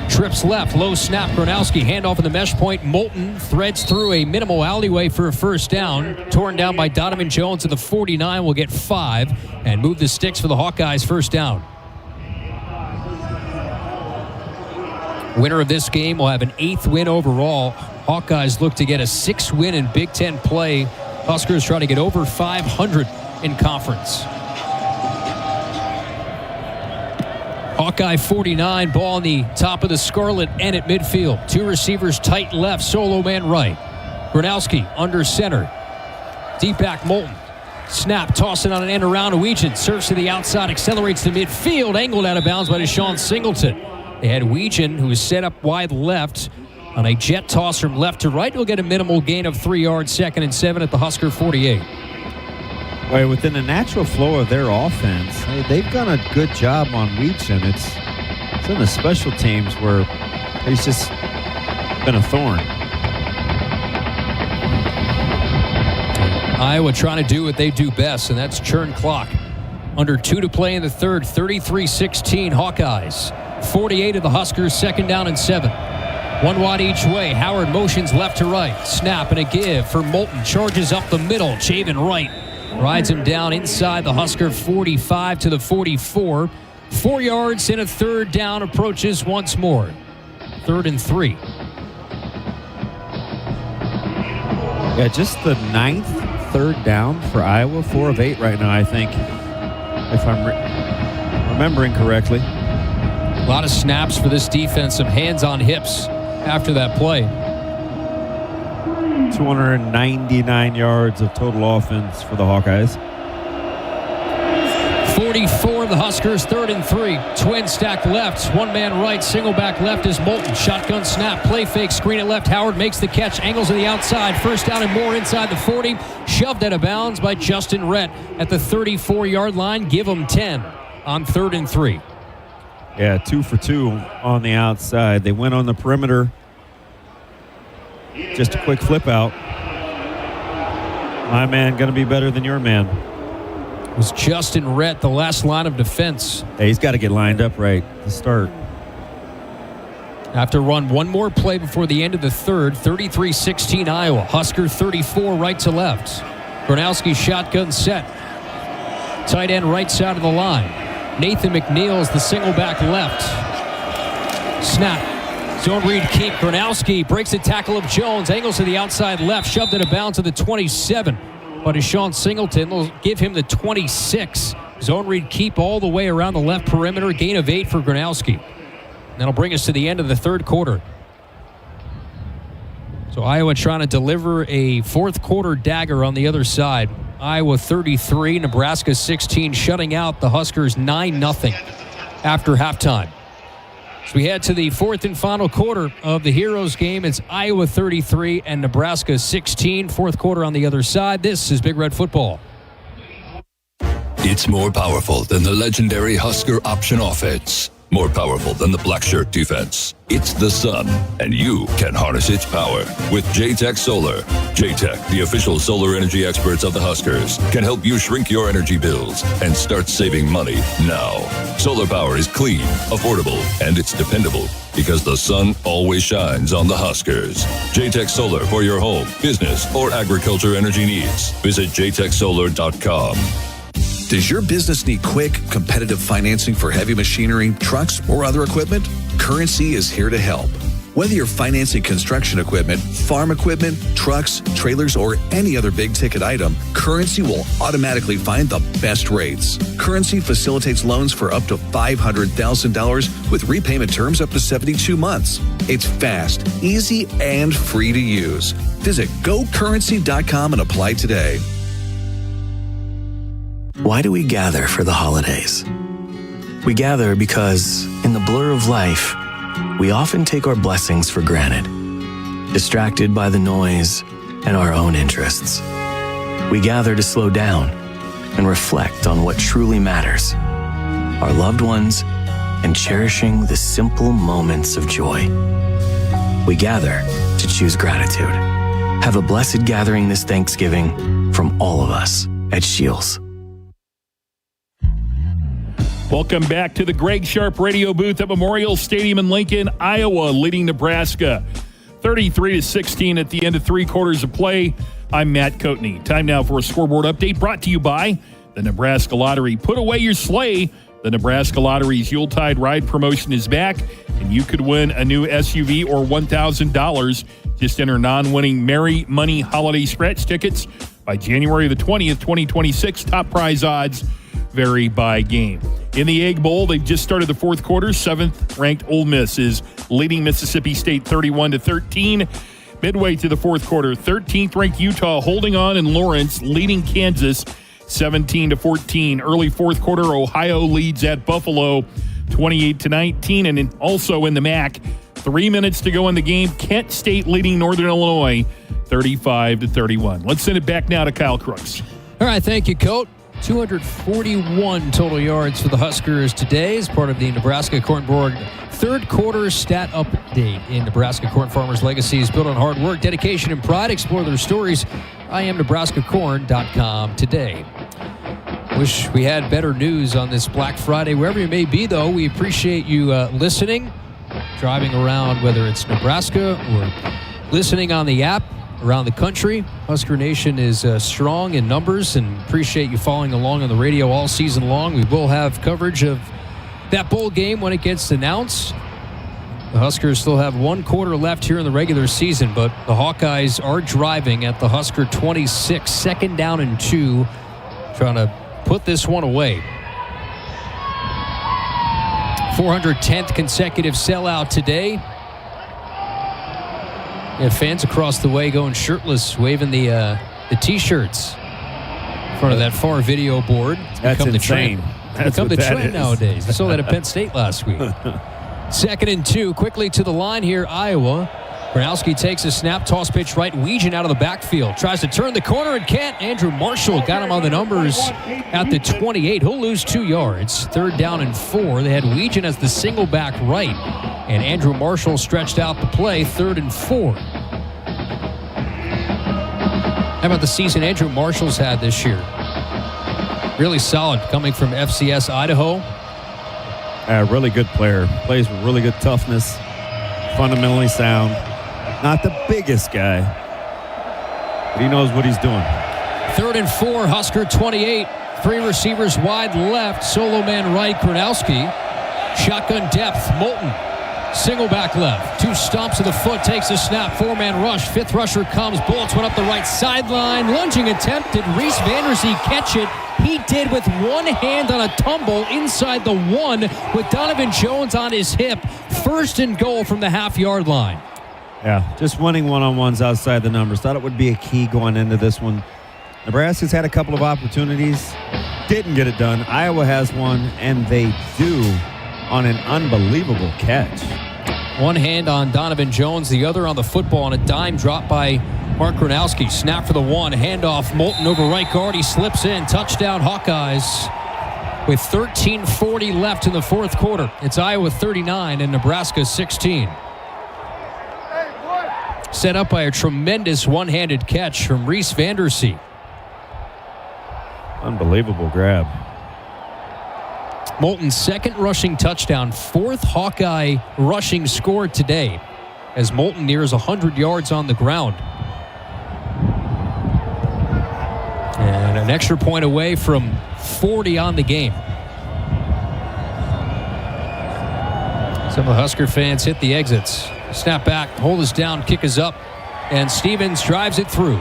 Trips left, low snap, Gronowski, handoff in the mesh point. Moulton threads through a minimal alleyway for a first down. Torn down by Donovan Jones at the 49, will get 5 and move the sticks for the Hawkeyes first down. Winner of this game will have an 8th win overall. Hawkeyes look to get a 6th win in Big Ten play. Huskers try to get over 500 in conference. Hawkeye 49, ball on the top of the scarlet and at midfield. 2 receivers tight left, solo man right. Gronowski under center. Deep back Moulton. Snap, tossing on an end around. Weegan surfs to the outside, accelerates to midfield, angled out of bounds by Deshaun Singleton. They had Weegan, who is set up wide left on a jet toss from left to right. Will get a minimal gain of 3 yards, 2nd and 7 at the Husker 48. Well, within the natural flow of their offense, they've done a good job on Weegan. It's in the special teams where he's just been a thorn. Iowa trying to do what they do best, and that's churn clock. Under 2 to play in the third, 33-16 Hawkeyes. 48 of the Huskers, second down and 7. One wide each way. Howard motions left to right. Snap and a give for Moulton. Charges up the middle. Javen Wright rides him down inside the Husker 45 to the 44. 4 yards and a third down approaches once more. 3rd and 3. Yeah, just the 9th third down for Iowa. 4 of 8 right now, I think, if I'm remembering correctly. A lot of snaps for this defense. Some hands on hips after that play. 299 yards of total offense for the Hawkeyes. 44 of the Huskers, 3rd and 3. Twin stack left, one man right, single back left is Moulton. Shotgun snap, play fake, screen it left. Howard makes the catch, angles to the outside. First down and more inside the 40. Shoved out of bounds by Justin Rhett at the 34-yard line. Give him 10 on 3rd and 3. Yeah, 2 for 2 on the outside. They went on the perimeter. Just a quick flip out. My man going to be better than your man. It was Justin Rhett, the last line of defense. Hey, he's got to get lined up right to start. Have to run one more play before the end of the third. 33-16 Iowa. Husker 34 right to left. Gronowski shotgun set. Tight end right side of the line. Nathan McNeil's the single back left. Snap. Zone read keep. Gronowski breaks the tackle of Jones. Angles to the outside left. Shoved it out to the 27. But Sean Singleton will give him the 26. Zone read keep all the way around the left perimeter. Gain of 8 for Gronowski. That'll bring us to the end of the third quarter. So Iowa trying to deliver a fourth quarter dagger on the other side. Iowa 33, Nebraska 16, shutting out the Huskers 9-0 after halftime. So we head to the fourth and final quarter of the Heroes game. It's Iowa 33 and Nebraska 16. Fourth quarter on the other side. This is Big Red Football. It's more powerful than the legendary Husker option offense. More powerful than the black shirt defense. It's the sun, and you can harness its power with JTech Solar. JTech, the official solar energy experts of the Huskers, can help you shrink your energy bills and start saving money now. Solar power is clean, affordable, and it's dependable because the sun always shines on the Huskers. JTech Solar for your home, business, or agriculture energy needs. Visit jtechsolar.com. Does your business need quick, competitive financing for heavy machinery, trucks, or other equipment? Currency is here to help. Whether you're financing construction equipment, farm equipment, trucks, trailers, or any other big-ticket item, Currency will automatically find the best rates. Currency facilitates loans for up to $500,000 with repayment terms up to 72 months. It's fast, easy, and free to use. Visit GoCurrency.com and apply today. Why do we gather for the holidays? We gather because, in the blur of life, we often take our blessings for granted, distracted by the noise and our own interests. We gather to slow down and reflect on what truly matters, our loved ones, and cherishing the simple moments of joy. We gather to choose gratitude. Have a blessed gathering this Thanksgiving from all of us at Shields. Welcome back to the Greg Sharp radio booth at Memorial Stadium in Lincoln, Iowa, leading Nebraska 33-16 at the end of 3 quarters of play. I'm Matt Coatney. Time now for a scoreboard update brought to you by the Nebraska Lottery. Put away your sleigh. The Nebraska Lottery's Yuletide Ride promotion is back, and you could win a new SUV or $1,000. Just enter non-winning Merry Money Holiday Scratch tickets by January the 20th, 2026. Top prize odds vary by game. In the Egg Bowl, they've just started the fourth quarter. 7th-ranked Ole Miss is leading Mississippi State 31-13. Midway through the fourth quarter, 13th-ranked Utah holding on, and Lawrence leading Kansas 17-14. Early fourth quarter, Ohio leads at Buffalo 28-19. And also in the MAC, 3 minutes to go in the game, Kent State leading Northern Illinois 35-31. Let's send it back now to Kyle Crooks. All right, thank you, Coach. 241 total yards for the Huskers today as part of the Nebraska Corn Board third quarter stat update. In Nebraska Corn Farmers' legacy is built on hard work, dedication, and pride. Explore their stories. IamNebraskaCorn.com today. Wish we had better news on this Black Friday. Wherever you may be, though, we appreciate you listening, driving around, whether it's Nebraska or listening on the app around the country. Husker Nation is strong in numbers, and appreciate you following along on the radio all season long. We will have coverage of that bowl game when it gets announced. The Huskers still have 1 quarter left here in the regular season, but the Hawkeyes are driving at the Husker 26, 2nd down and 2, trying to put this one away. 410th consecutive sellout today. We have fans across the way going shirtless, waving the T-shirts in front of that far video board. It's That's become insane. The trend. That's Become what the that trend is. nowadays. We saw that at Penn State last week. 2nd and 2, quickly to the line here, Iowa. Kornhusky takes a snap, toss pitch right. Weejan out of the backfield. Tries to turn the corner and can't. Andrew Marshall got him on the numbers at the 28. He'll lose 2 yards. 3rd down and 4. They had Weejan as the single back right. And Andrew Marshall stretched out the play. 3rd and 4. How about the season Andrew Marshall's had this year? Really solid, coming from FCS Idaho. Really good player. Plays with really good toughness. Fundamentally sound. Not the biggest guy, but he knows what he's doing. 3rd and 4, Husker 28. 3 receivers wide left. Solo man right, Kornhusky. Shotgun depth, Moulton. Single back left. 2 stomps of the foot, takes a snap. 4-man rush. 5th rusher comes. Bullets went up the right sideline. Lunging attempt. Did Reese Vandersee catch it? He did with one hand on a tumble inside the 1 with Donovan Jones on his hip. 1st and goal from the half-yard line. Yeah, just winning one-on-ones outside the numbers. Thought it would be a key going into this one. Nebraska's had a couple of opportunities. Didn't get it done. Iowa has one, and they do on an unbelievable catch. One hand on Donovan Jones, the other on the football on a dime drop by Mark Kornhusky. Snap for the 1, handoff, Moulton over right guard. He slips in. Touchdown Hawkeyes with 13:40 left in the 4th quarter. It's Iowa 39 and Nebraska 16. Set up by a tremendous one-handed catch from Reese Vandersee. Unbelievable grab. Moulton's 2nd rushing touchdown, 4th Hawkeye rushing score today, as Moulton nears 100 yards on the ground. And an extra point away from 40 on the game. Some of the Husker fans hit the exits. Snap back, hold is down, kick is up, and Stevens drives it through.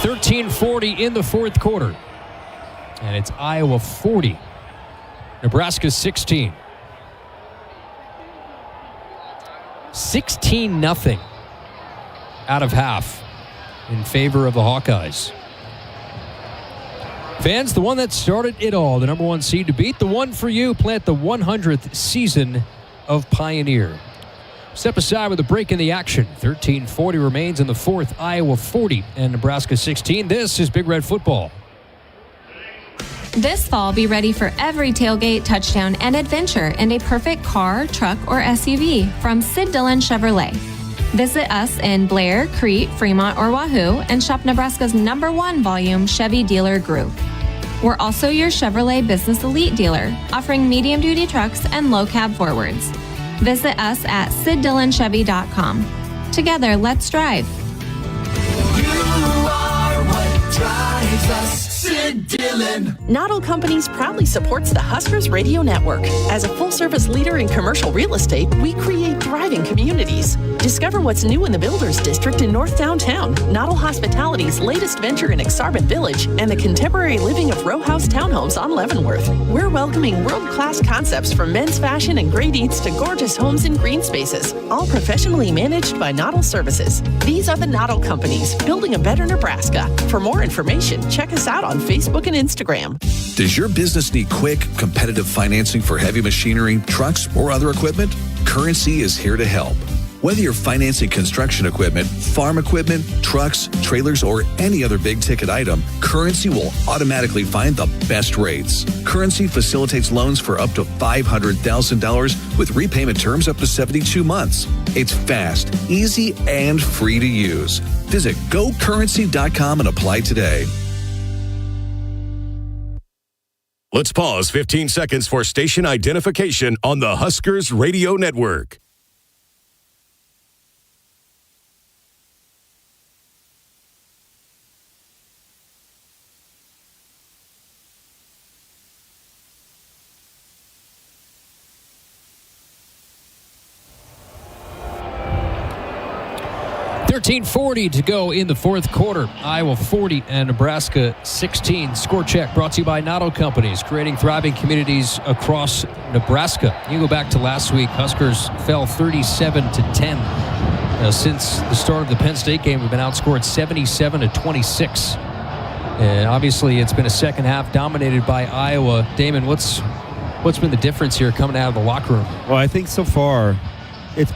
13:40 in the 4th quarter. And it's Iowa 40. Nebraska 16. 16-0 out of half in favor of the Hawkeyes. Fans, the one that started it all, the number 1 seed to beat, the one for you, plant the 100th season of Pioneer. Step aside with a break in the action. 13:40 remains in the 4th, Iowa 40 and Nebraska 16. This is Big Red Football. This fall, be ready for every tailgate, touchdown, and adventure in a perfect car, truck, or SUV from Sid Dillon Chevrolet. Visit us in Blair, Crete, Fremont, or Wahoo and shop Nebraska's #1 volume Chevy dealer group. We're also your Chevrolet Business Elite dealer, offering medium-duty trucks and low-cab forwards. Visit us at SidDillonChevy.com. Together, let's drive. You are what drives us. Sid Dillon. Noddle Companies proudly supports the Huskers Radio Network. As a full-service leader in commercial real estate, we create thriving communities. Discover what's new in the Builders District in North Downtown, Noddle Hospitality's latest venture in Exarban Village, and the contemporary living of row house townhomes on Leavenworth. We're welcoming world-class concepts from men's fashion and great eats to gorgeous homes and green spaces, all professionally managed by Noddle Services. These are the Noddle Companies, building a better Nebraska. For more information, check us out on Facebook and Instagram. Does your business need quick, competitive financing for heavy machinery, trucks, or other equipment? Currency is here to help. Whether you're financing construction equipment, farm equipment, trucks, trailers, or any other big-ticket item, Currency will automatically find the best rates. Currency facilitates loans for up to $500,000 with repayment terms up to 72 months. It's fast, easy, and free to use. Visit GoCurrency.com and apply today. Let's pause 15 seconds for station identification on the Huskers Radio Network. .13:40 to go in the fourth quarter. Iowa 40 and Nebraska 16. Score check brought to you by Notto Companies, creating thriving communities across Nebraska. You go back to last week, Huskers fell 37-10. Since the start of the Penn State game, we've been outscored 77-26. And obviously, it's been a second half dominated by Iowa. Damon, what's been the difference here coming out of the locker room? Well, I think so far, it's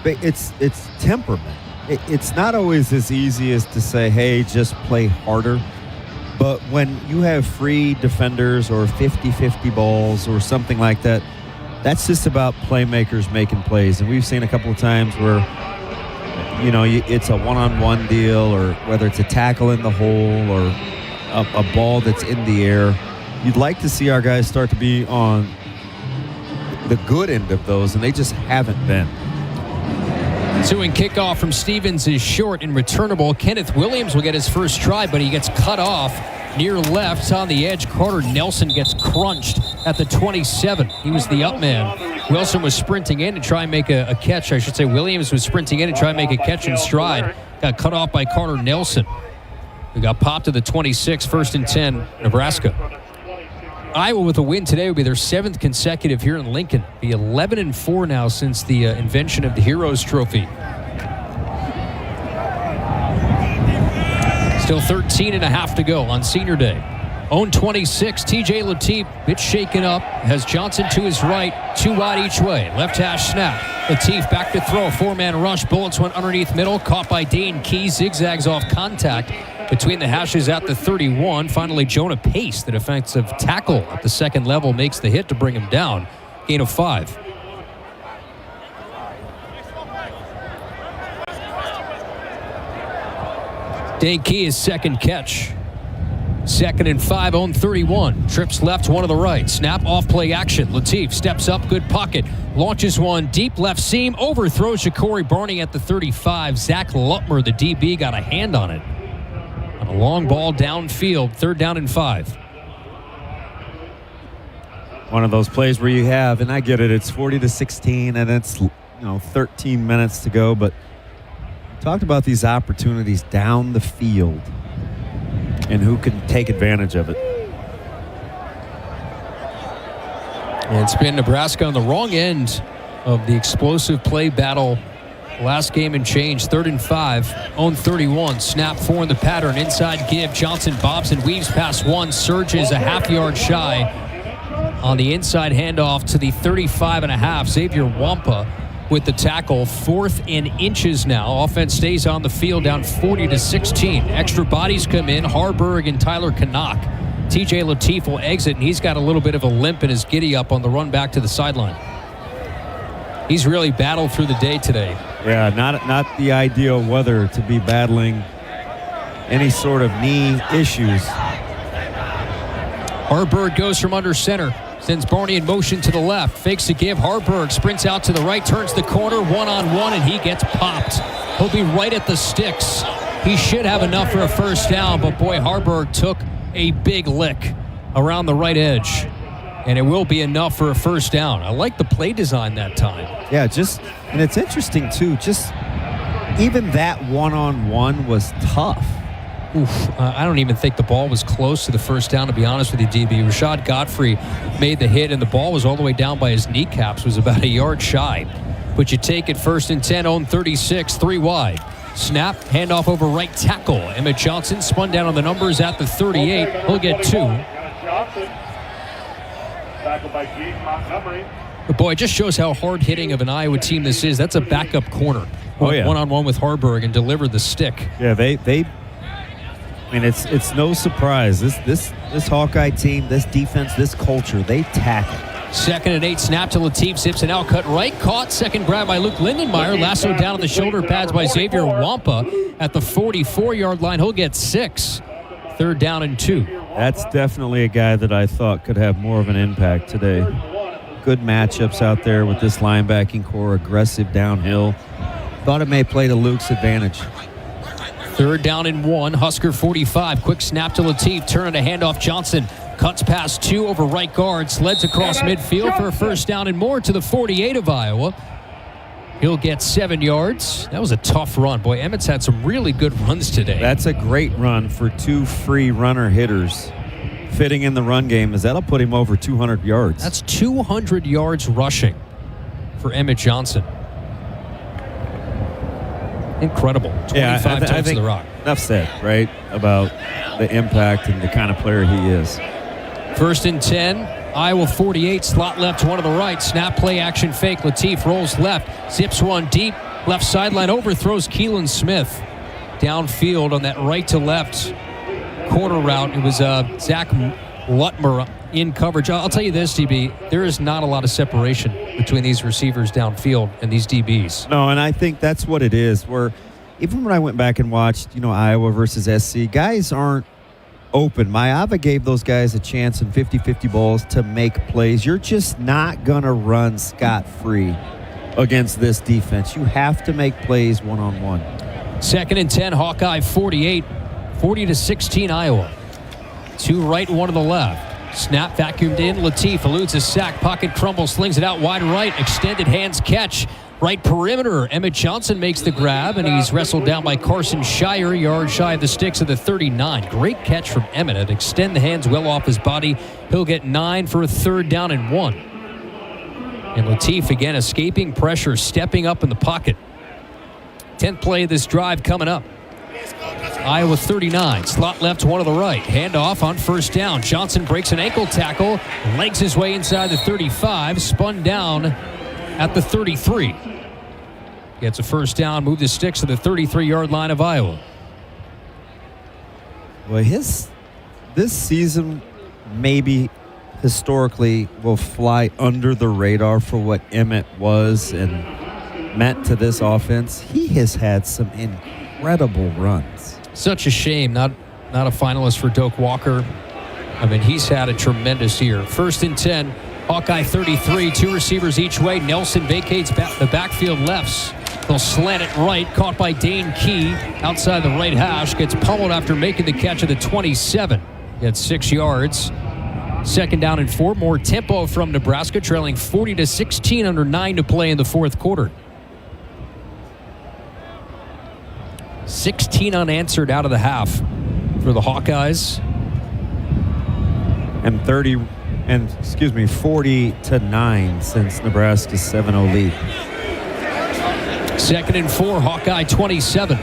temperament. It's not always as easy as to say, hey, just play harder. But when you have free defenders or 50-50 balls or something like that, that's just about playmakers making plays. And we've seen a couple of times where, it's a one-on-one deal, or whether it's a tackle in the hole or a ball that's in the air. You'd like to see our guys start to be on the good end of those, and they just haven't been. Ensuing kickoff from Stevens is short and returnable. Kenneth Williams will get his first try, but he gets cut off near left on the edge. Carter Nelson gets crunched at the 27. He was the up man. Wilson was sprinting in to try and make a catch. I should say Williams was sprinting in to try and make a catch in stride. Got cut off by Carter Nelson, who got popped to the 26, 1st and 10, Nebraska. Iowa with a win today would be their 7th consecutive here in Lincoln. Be 11-4 now since the invention of the Heroes Trophy. Still 13.5 to go on Senior Day. Own 26, TJ Lateef, bit shaken up, has Johnson to his right, 2 wide each way. Left hash snap. Lateef back to throw, 4-man rush. Bullets went underneath middle, caught by Dane Key, zigzags off contact between the hashes at the 31. Finally, Jonah Pace, the defensive tackle at the second level, makes the hit to bring him down. Gain of 5. Dane Key, his second catch. 2nd and 5, own 31. Trips left, one to the right. Snap, off play action. Lateef steps up, good pocket. Launches one deep left seam. Overthrows Ja'Cory Barney at the 35. Zach Lutmer, the DB, got a hand on it. On a long ball downfield, 3rd down and 5. One of those plays where you have, and I get it, it's 40-16, and it's 13 minutes to go, but we talked about these opportunities down the field and who can take advantage of it. And it's been Nebraska on the wrong end of the explosive play battle last game and change. 3rd and 5, own 31. Snap 4 in the pattern. Inside give. Johnson bobs and weaves past 1. Surges a half-yard shy on the inside handoff to the 35.5. Xavier Wampa with the tackle. 4th and inches now. Offense stays on the field down 40-16. Extra bodies come in. Harburg and Tyler Canuck. TJ Lateef will exit, and he's got a little bit of a limp in his giddy-up on the run back to the sideline. He's really battled through the day today. Yeah, not the ideal weather to be battling any sort of knee issues. Harburg goes from under center. Sends Barney in motion to the left. Fakes to give. Harburg sprints out to the right. Turns the corner. 1-on-1, and he gets popped. He'll be right at the sticks. He should have enough for a first down, but boy, Harburg took a big lick around the right edge. And it will be enough for a first down. I like the play design that time. Yeah, and it's interesting, too. Just even that one-on-one was tough. I don't even think the ball was close to the first down, to be honest with you, DB. Rashad Godfrey made the hit, and the ball was all the way down by his kneecaps, was about a yard shy. But you take it 1st and 10, own 36, 3 wide. Snap, handoff over right tackle. Emmett Johnson spun down on the numbers at the 38. He'll get 2. But boy, it just shows how hard-hitting of an Iowa team this is. That's a backup corner. One-on-one with Harburg and delivered the stick. Yeah, it's no surprise. This Hawkeye team, this defense, this culture, they tackle. 2nd and 8, snap to Lateef, zips an out, cut right, caught, second grab by Luke Lindenmeyer, lasso down at the shoulder pads by Xavier Wampa at the 44-yard line. He'll get 6. 3rd down and 2. That's definitely a guy that I thought could have more of an impact today. Good matchups out there with this linebacking core, aggressive downhill. Thought it may play to Luke's advantage. 3rd down and 1. Husker 45. Quick snap to Latif. Turn to handoff. Johnson cuts past 2 over right guard. Sleds across midfield for a 1st down and more to the 48 of Iowa. He'll get 7 yards. That was a tough run. Boy, Emmett's had some really good runs today. That's a great run for 2 free runner hitters. Fitting in the run game, as that'll put him over 200 yards. That's 200 yards rushing for Emmett Johnson. Incredible. 25 I think to the rock. Enough said, right, about the impact and the kind of player he is. 1st and 10. Iowa 48, slot left, one to the right. Snap, play, action, fake. Latif rolls left, zips one deep. Left sideline, overthrows Keelan Smith. Downfield on that right to left corner route. It was Zach Lutmer in coverage. I'll tell you this, DB, there is not a lot of separation between these receivers downfield and these DBs. No, and I think that's what it is, where even when I went back and watched, Iowa versus SC, guys aren't open. Maava gave those guys a chance in 50-50 balls to make plays. You're just not going to run scot-free against this defense. You have to make plays one-on-one. 2nd and 10, Hawkeye 48, 40-16 Iowa. 2 right, 1 to the left. Snap vacuumed in. Latif eludes a sack. Pocket crumble, slings it out wide right. Extended hands catch. Right perimeter. Emmett Johnson makes the grab, and he's wrestled down by Carson Shire, yard shy of the sticks of the 39. Great catch from Emmett. And extend the hands well off his body. He'll get 9 for a 3rd down and 1. And Latif again escaping pressure, stepping up in the pocket. 10th play of this drive coming up. Iowa 39, slot left, 1 to the right. Handoff on 1st down. Johnson breaks an ankle tackle, legs his way inside the 35, spun down at the 33. Gets a 1st down, move the sticks to the 33-yard line of Iowa. Well, this season maybe historically will fly under the radar for what Emmett was and meant to this offense. He has had some incredible runs. Such a shame, not a finalist for Doak Walker. I mean, he's had a tremendous year. 1st and 10, Hawkeye 33, 2 receivers each way. Nelson vacates the backfield lefts. They'll slant it right, caught by Dane Key outside the right hash. Gets pummeled after making the catch of the 27. Gets 6 yards. 2nd down and 4. More tempo from Nebraska, trailing 40-16 under 9 to play in the 4th quarter. 16 unanswered out of the half for the Hawkeyes. And 40-9 since Nebraska's 7-0 lead. 2nd and 4, Hawkeye 27.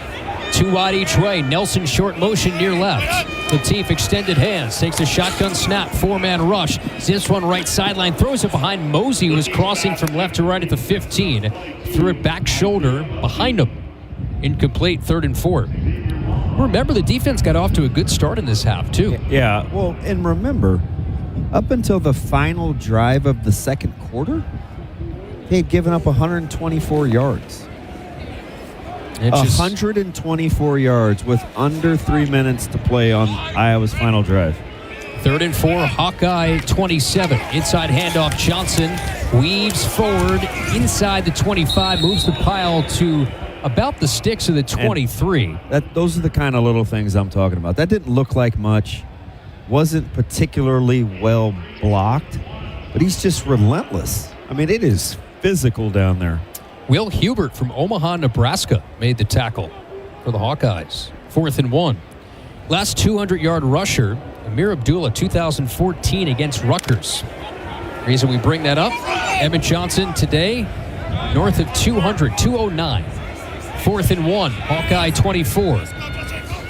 2 wide each way. Nelson short motion near left. Latif extended hands, takes a shotgun snap, 4-man rush. Zips one right sideline, throws it behind Mosey, who was crossing from left to right at the 15. Threw it back shoulder behind him. Incomplete, 3rd and 4. Remember, the defense got off to a good start in this half, too. Yeah, well, and remember, up until the final drive of the 2nd quarter, they had given up 124 yards. 124 yards with under 3 minutes to play on Iowa's final drive. 3rd and 4, Hawkeye 27. Inside handoff, Johnson weaves forward inside the 25, moves the pile to about the sticks of the 23. Those are the kind of little things I'm talking about. That didn't look like much. Wasn't particularly well blocked, but he's just relentless. I mean, it is physical down there. Will Hubert from Omaha, Nebraska made the tackle for the Hawkeyes. 4th and 1. Last 200-yard rusher, Amir Abdullah, 2014 against Rutgers. Reason we bring that up, Emmett Johnson today, north of 200, 209. 4th and 1, Hawkeye 24.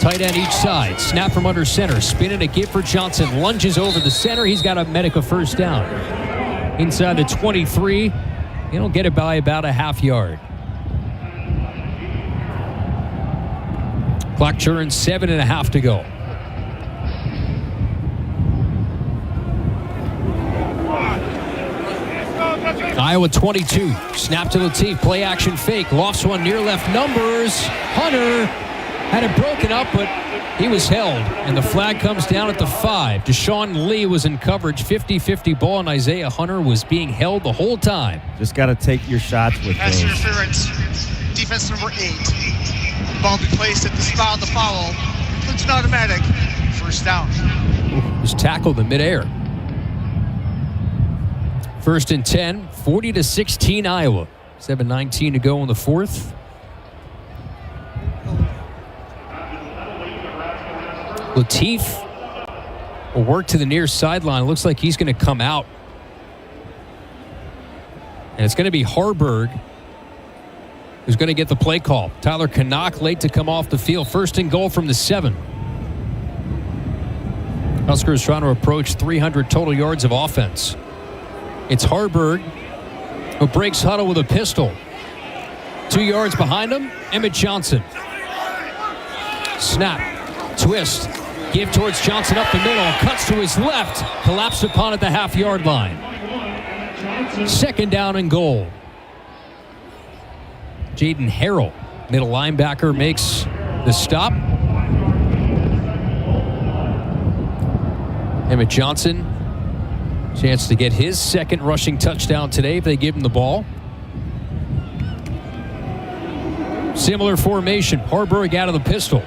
Tight end each side, snap from under center, spin and a give for Johnson, lunges over the center, he's got a medic a 1st down. Inside the 23, he'll get it by about a half yard. Clock turns, 7.5 to go. Iowa 22, snap to Latif, play action fake, lofts one near left numbers. Hunter had it broken up, but He was held, and the flag comes down at the 5. Deshaun Lee was in coverage, 50-50 ball, and Isaiah Hunter was being held the whole time. Just got to take your shots with Pass those. interference. Defense number 8. Ball be placed at the spot of the foul. It's an automatic. First down. Was tackled in midair. First and 10, 40-16 Iowa. 7:19 to go in the fourth. Latif will work to the near sideline. Looks like he's going to come out. And it's going to be Harburg who's going to get the play call. Tyler Canuck late to come off the field. First and goal from the 7. Huskers trying to approach 300 total yards of offense. It's Harburg who breaks huddle with a pistol. 2 yards behind him, Emmett Johnson. Snap, twist, give towards Johnson up the middle, cuts to his left, collapsed upon at the half-yard line. Second down and goal. Jaden Harrell, middle linebacker, makes the stop. Emmett Johnson, chance to get his second rushing touchdown today if they give him the ball. Similar formation, Harburg out of the pistol.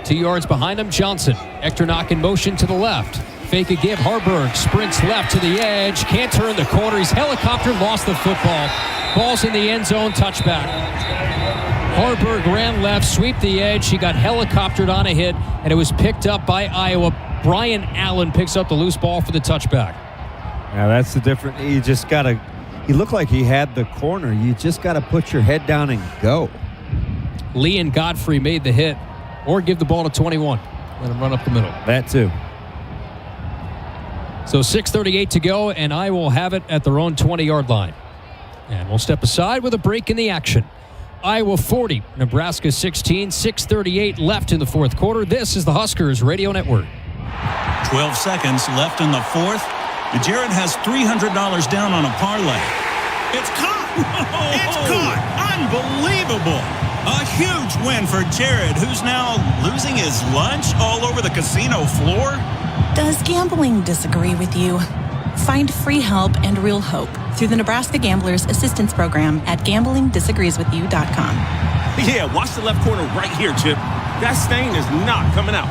2 yards behind him, Johnson. Echternock in motion to the left. Fake a give, Harburg sprints left to the edge. Can't turn the corner. He's helicoptered, lost the football. Ball's in the end zone, touchback. Harburg ran left, sweep the edge. He got helicoptered on a hit, and it was picked up by Iowa. Brian Allen picks up the loose ball for the touchback. Now that's the difference. You just got to, he looked like he had the corner. You just got to put your head down and go. Lee and Godfrey made the hit, or give the ball to 21. Let him run up the middle. That too. So 6:38 to go, and I will have it at their own 20-yard line. And we'll step aside with a break in the action. Iowa 40, Nebraska 16, 6:38 left in the fourth quarter. This is the Huskers Radio Network. 12 seconds left in the fourth. Jared has $300 down on a parlay. It's caught! It's caught! Unbelievable! A huge win for Jared, who's now losing his lunch all over the casino floor. Does gambling disagree with you? Find free help and real hope through the Nebraska Gamblers Assistance Program at gamblingdisagreeswithyou.com. Yeah, watch the left corner right here, Chip. That stain is not coming out.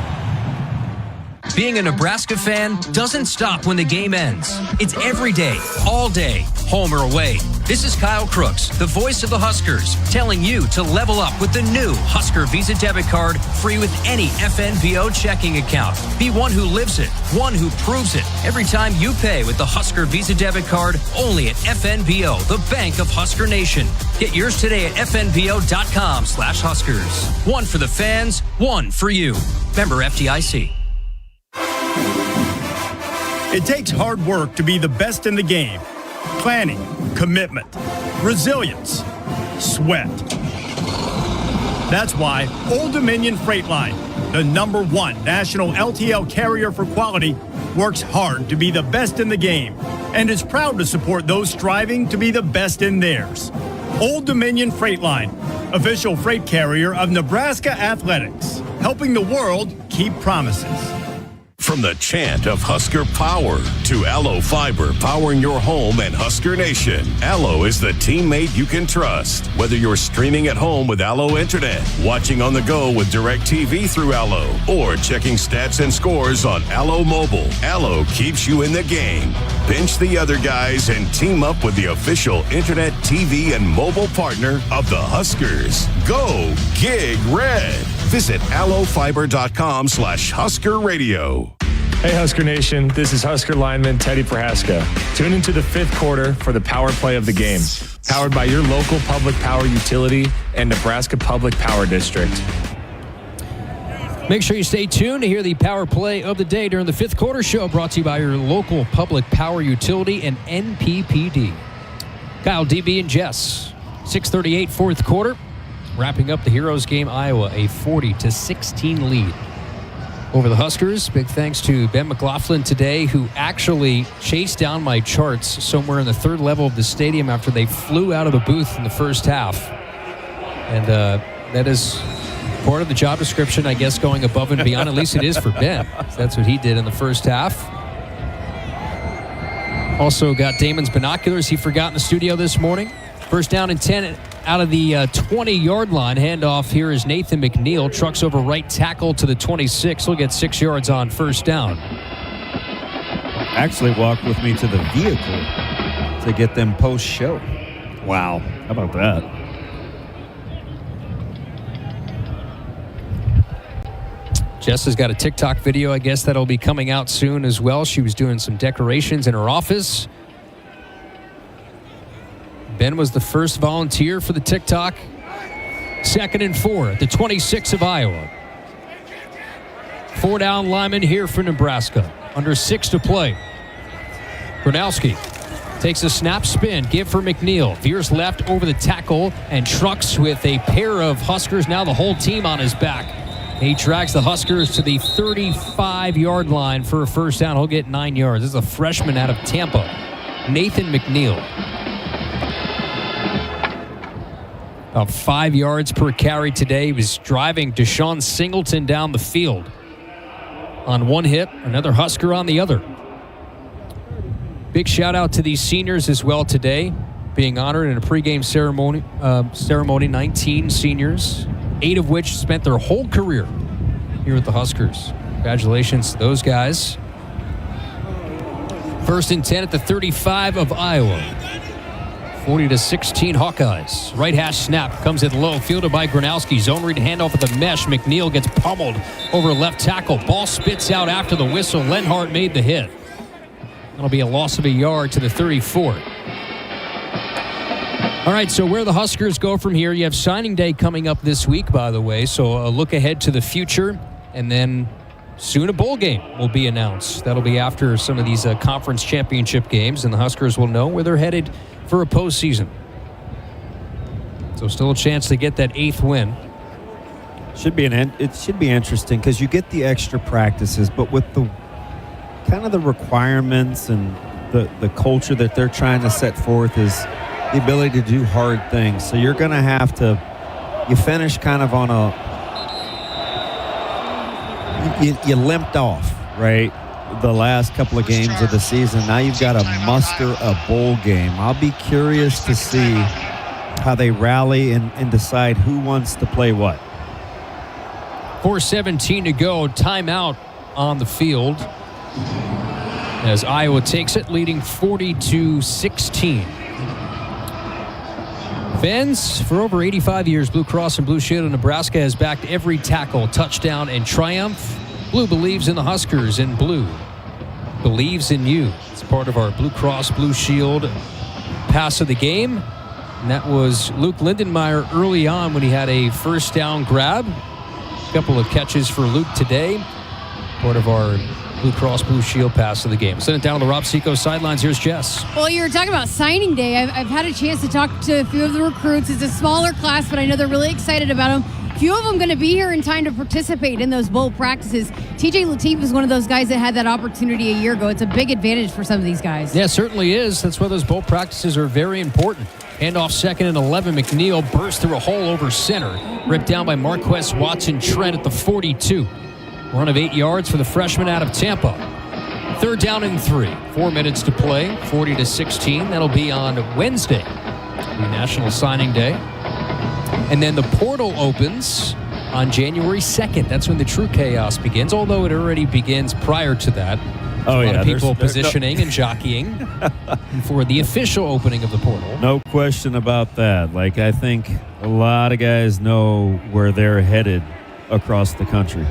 Being a Nebraska fan doesn't stop when the game ends. It's every day, all day, home or away. This is Kyle Crooks, the voice of the Huskers, telling you to level up with the new Husker Visa debit card, free with any FNBO checking account. Be one who lives it, one who proves it. Every time you pay with the Husker Visa debit card, only at FNBO, the bank of Husker Nation. Get yours today at FNBO.com/Huskers. One for the fans, one for you. Member FDIC. It takes hard work to be the best in the game. Planning, commitment, resilience, sweat. That's why Old Dominion Freight Line, the #1 national LTL carrier for quality, works hard to be the best in the game and is proud to support those striving to be the best in theirs. Old Dominion Freight Line, official freight carrier of Nebraska Athletics, helping the world keep promises. From the chant of Husker Power to Allo Fiber powering your home and Husker Nation, Allo is the teammate you can trust. Whether you're streaming at home with Allo Internet, watching on the go with DirecTV through Allo, or checking stats and scores on Allo Mobile, Allo keeps you in the game. Bench the other guys and team up with the official Internet, TV, and mobile partner of the Huskers. Go Gig Red. Visit allofiber.com/Husker Radio. Hey, Husker Nation. This is Husker lineman Teddy Prohaska. Tune into the fifth quarter for the power play of the game. Powered by your local public power utility and Nebraska Public Power District. Make sure you stay tuned to hear the power play of the day during the fifth quarter show, brought to you by your local public power utility and NPPD. Kyle, DB, and Jess. 6:38 fourth quarter. Wrapping up the Heroes game, Iowa, a 40-16 lead over the Huskers. Big thanks to Ben McLaughlin today, who actually chased down my charts somewhere in the third level of the stadium after they flew out of the booth in the first half. And that is Part of the job description, I guess, going above and beyond. At least it is for Ben. That's what he did in the first half. Also got Damon's binoculars he forgot in the studio this morning. First down and 10 out of the 20-yard line. Handoff here is Nathan McNeil. Trucks over right tackle to the 26. He'll get 6 yards on first down. Actually walked with me to the vehicle to get them post-show. Wow. How about that? Jess has got a TikTok video, I guess, that'll be coming out soon as well. She was doing some decorations in her office. Ben was the first volunteer for the TikTok. 2nd and 4 at the 26 of Iowa. 4 down lineman here for Nebraska. Under 6 to play. Gronowski takes a snap, spin, give for McNeil. Veers left over the tackle and trucks with a pair of Huskers. Now the whole team on his back. He drags the Huskers to the 35-yard line for a first down. He'll get 9 yards. This is a freshman out of Tampa, Nathan McNeil. About 5 yards per carry today. He was driving Deshaun Singleton down the field. On one hip, another Husker on the other. Big shout out to these seniors as well today, being honored in a pregame ceremony. 19 seniors, 8 of which spent their whole career here at the Huskers. Congratulations to those guys. 1st and 10 at the 35 of Iowa. 40-16 Hawkeyes. Right hash snap comes in low, fielded by Gronowski. Zone read handoff at the mesh. McNeil gets pummeled over left tackle. Ball spits out after the whistle. Lenhart made the hit. That'll be a loss of a yard to the 34. All right, so where the Huskers go from here, you have signing day coming up this week, by the way, so a look ahead to the future, and then soon a bowl game will be announced. That'll be after some of these conference championship games, and the Huskers will know where they're headed for a postseason. So still a chance to get that 8th win. It should be interesting because you get the extra practices, but with the kind of the requirements and the culture that they're trying to set forth is the ability to do hard things. So you're going to have to, you finish kind of on you limped off, right? The last couple of games of the season. Now you've got to muster a bowl game. I'll be curious to see how they rally and decide who wants to play what. 4:17 to go. Timeout on the field as Iowa takes it, leading 40-16. Fans, for over 85 years, Blue Cross and Blue Shield of Nebraska has backed every tackle, touchdown, and triumph. Blue believes in the Huskers, and Blue believes in you. It's part of our Blue Cross Blue Shield pass of the game. And that was Luke Lindenmeyer early on when he had a first down grab. A couple of catches for Luke today. Part of our Blue Cross Blue Shield pass of the game. Send it down to the Rob Seco sidelines. Here's Jess. Well, you were talking about signing day. I've had a chance to talk to a few of the recruits. It's a smaller class, but I know they're really excited about them. Few of them going to be here in time to participate in those bowl practices. TJ Lateef is one of those guys that had that opportunity a year ago. It's a big advantage for some of these guys. Yeah, it certainly is. That's why those bowl practices are very important. Handoff 2nd and 11. McNeil bursts through a hole over center. Ripped down by Marquez Watson Trent at the 42. Run of 8 yards for the freshman out of Tampa. 3rd down and 3. 4 minutes to play. 40-16. That'll be on Wednesday, the National Signing Day. And then the portal opens on January 2nd. That's when the true chaos begins, although it already begins prior to that. A lot of people positioning and jockeying for the official opening of the portal. No question about that. Like, I think a lot of guys know where they're headed across the country.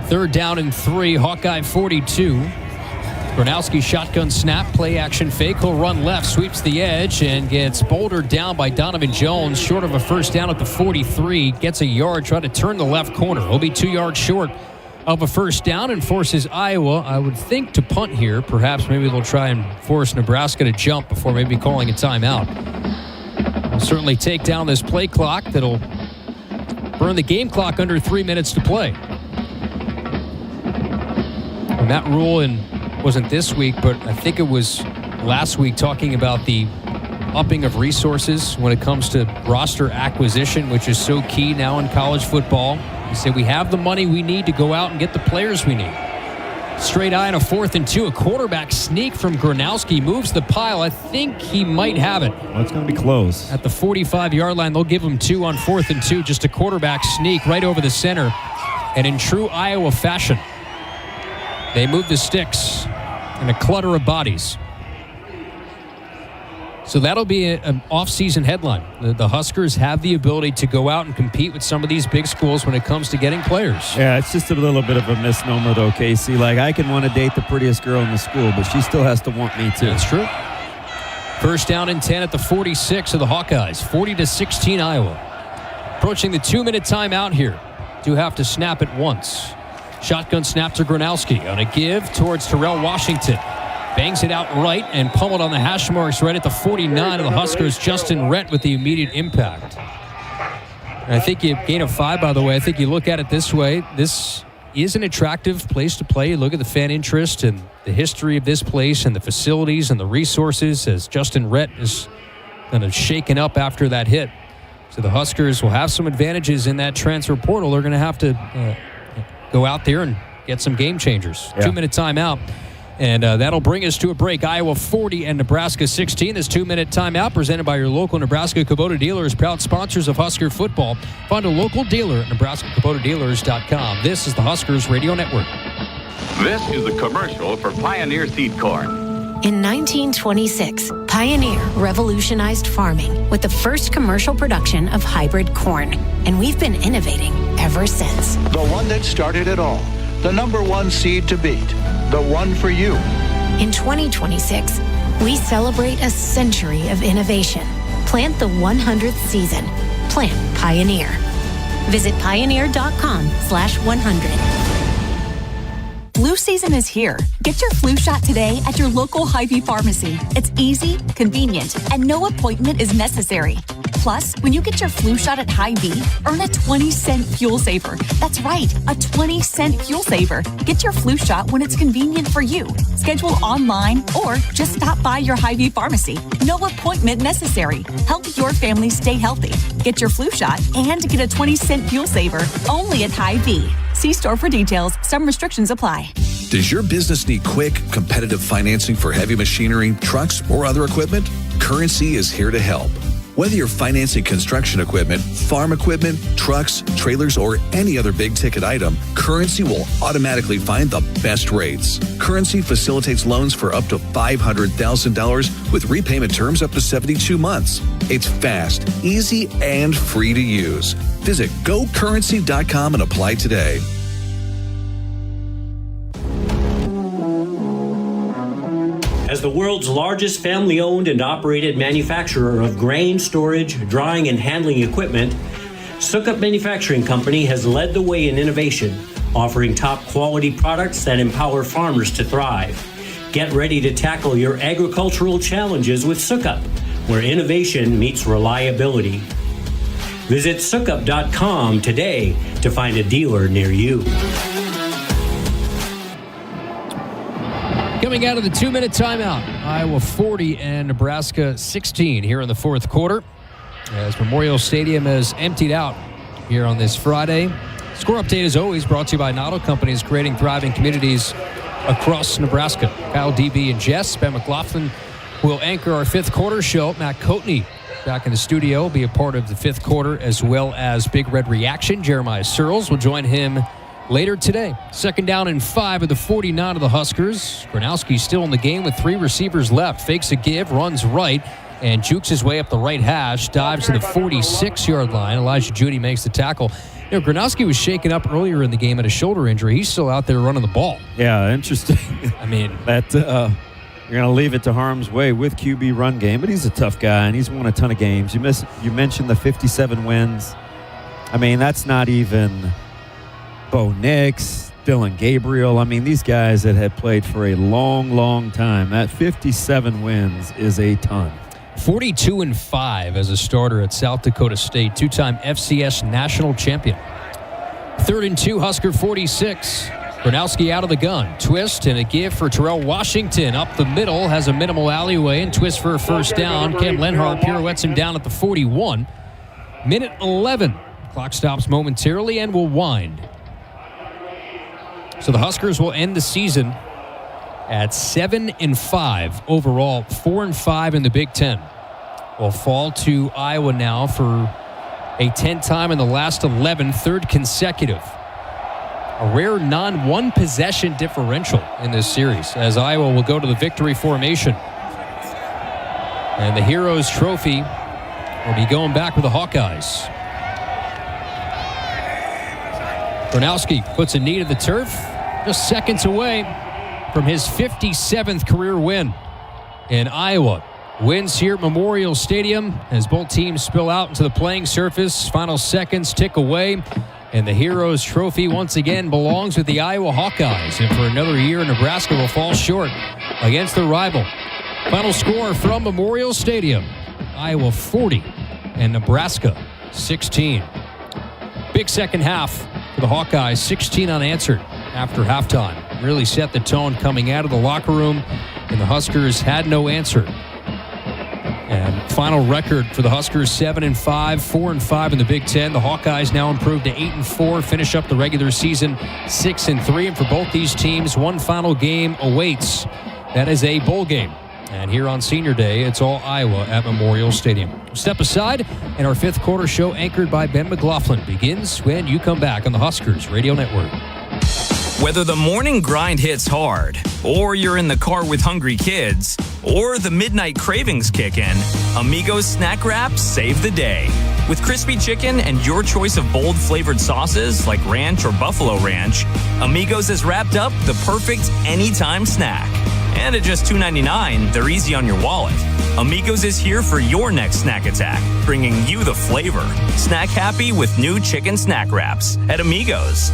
3rd down and 3. Hawkeye 42. Gronowski shotgun snap, play action fake. He'll run left, sweeps the edge, and gets bouldered down by Donovan Jones. Short of a first down at the 43. Gets a yard, try to turn the left corner. He'll be 2 yards short of a first down and forces Iowa, I would think, to punt here. Perhaps maybe they'll try and force Nebraska to jump before maybe calling a timeout. We'll certainly take down this play clock that'll burn the game clock under 3 minutes to play. And that rule wasn't this week, but I think it was last week, talking about the upping of resources when it comes to roster acquisition, which is so key now in college football. He said, we have the money we need to go out and get the players we need. Straight eye on a 4th and 2. A quarterback sneak from Gronowski moves the pile. I think he might have it. Well, it's going to be close. At the 45-yard line, they'll give him 2 on 4th and 2. Just a quarterback sneak right over the center. And in true Iowa fashion, they move the sticks in a clutter of bodies. So that'll be an off-season headline. The Huskers have the ability to go out and compete with some of these big schools when it comes to getting players. Yeah, it's just a little bit of a misnomer, though, Casey. Like, I can want to date the prettiest girl in the school, but she still has to want me, too. That's true. First down and 10 at the 46 of the Hawkeyes. 40-16 Iowa. Approaching the 2-minute timeout here. Do have to snap it once. Shotgun snap to Gronowski on a give towards Terrell Washington. Bangs it out right and pummeled on the hash marks right at the 49 of the Huskers. Justin Rhett with the immediate impact. And I think you gain a 5, by the way. I think you look at it this way. This is an attractive place to play. You look at the fan interest and the history of this place and the facilities and the resources as Justin Rhett is kind of shaken up after that hit. So the Huskers will have some advantages in that transfer portal. They're going to have to go out there and get some game changers. Yeah. 2-minute timeout. And that'll bring us to a break. Iowa 40 and Nebraska 16. This 2-minute timeout presented by your local Nebraska Kubota dealers, proud sponsors of Husker football. Find a local dealer at NebraskaKubotaDealers.com. This is the Huskers Radio Network. This is a commercial for Pioneer Seed Corn. In 1926, Pioneer revolutionized farming with the first commercial production of hybrid corn. And we've been innovating ever since. The one that started it all. The #1 seed to beat. The one for you. In 2026, we celebrate a century of innovation. Plant the 100th season. Plant Pioneer. Visit pioneer.com/100. Flu season is here. Get your flu shot today at your local Hy-Vee pharmacy. It's easy, convenient, and no appointment is necessary. Plus, when you get your flu shot at Hy-Vee, earn a 20-cent fuel saver. That's right, a 20-cent fuel saver. Get your flu shot when it's convenient for you. Schedule online or just stop by your Hy-Vee pharmacy. No appointment necessary. Help your family stay healthy. Get your flu shot and get a 20-cent fuel saver only at Hy-Vee. See store for details. Some restrictions apply. Does your business need quick, competitive financing for heavy machinery, trucks, or other equipment? Currency is here to help. Whether you're financing construction equipment, farm equipment, trucks, trailers, or any other big-ticket item, Currency will automatically find the best rates. Currency facilitates loans for up to $500,000 with repayment terms up to 72 months. It's fast, easy, and free to use. Visit GoCurrency.com and apply today. As the world's largest family-owned and operated manufacturer of grain storage, drying, and handling equipment, Sukup Manufacturing Company has led the way in innovation, offering top-quality products that empower farmers to thrive. Get ready to tackle your agricultural challenges with Sukup, where innovation meets reliability. Visit Sukup.com today to find a dealer near you. Coming out of the 2-minute timeout, Iowa 40 and Nebraska 16 here in the fourth quarter, as Memorial Stadium has emptied out here on this Friday. Score update, as always, brought to you by Notto Companies, creating thriving communities across Nebraska. Kyle, DB, and Jess. Ben McLaughlin will anchor our fifth quarter show. Matt Coatney back in the studio will be a part of the fifth quarter, as well as Big Red Reaction. Jeremiah Searles will join him later today. Second down and 5 of the 49 of the Huskers. Gronowski still in the game with 3 receivers left. Fakes a give, runs right, and jukes his way up the right hash. Dives to the 46-yard line. Elijah Judy makes the tackle. You know, Gronowski was shaken up earlier in the game at a shoulder injury. He's still out there running the ball. Yeah, interesting. I mean, that you're going to leave it to harm's way with QB run game, but he's a tough guy, and he's won a ton of games. You mentioned the 57 wins. I mean, that's not even Bo Nix, Dylan Gabriel. I mean, these guys that had played for a long, long time. That 57 wins is a ton. 42-5 as a starter at South Dakota State, two-time FCS national champion. 3rd and 2, Husker 46. Gronowski out of the gun. Twist and a give for Terrell Washington. Up the middle, has a minimal alleyway and twist for a first down. Cam Lenhart pirouettes him down at the 41. Minute 11. Clock stops momentarily and will wind. So the Huskers will end the season at 7-5 overall, 4-5 in the Big Ten. Will fall to Iowa now for a 10 time in the last 11, third consecutive. A rare non-one possession differential in this series as Iowa will go to the victory formation. And the Heroes Trophy will be going back with the Hawkeyes. Kornhusky puts a knee to the turf, just seconds away from his 57th career win. And Iowa wins here at Memorial Stadium as both teams spill out into the playing surface. Final seconds tick away, and the Heroes Trophy once again belongs with the Iowa Hawkeyes. And for another year, Nebraska will fall short against their rival. Final score from Memorial Stadium, Iowa 40 and Nebraska 16. Big second half for the Hawkeyes, 16 unanswered after halftime. Really set the tone coming out of the locker room, and the Huskers had no answer. And final record for the Huskers, 7-5, 4-5 in the Big Ten. The Hawkeyes now improved to 8-4, finish up the regular season 6-3. And for both these teams, one final game awaits. That is a bowl game. And here on Senior Day, it's all Iowa at Memorial Stadium. Step aside, and our fifth quarter show, anchored by Ben McLaughlin, begins when you come back on the Huskers Radio Network. Whether the morning grind hits hard, or you're in the car with hungry kids, or the midnight cravings kick in, Amigos Snack Wraps save the day. With crispy chicken and your choice of bold flavored sauces like ranch or buffalo ranch, Amigos has wrapped up the perfect anytime snack. And at just $2.99, they're easy on your wallet. Amigos is here for your next snack attack, bringing you the flavor. Snack happy with new chicken snack wraps at Amigos.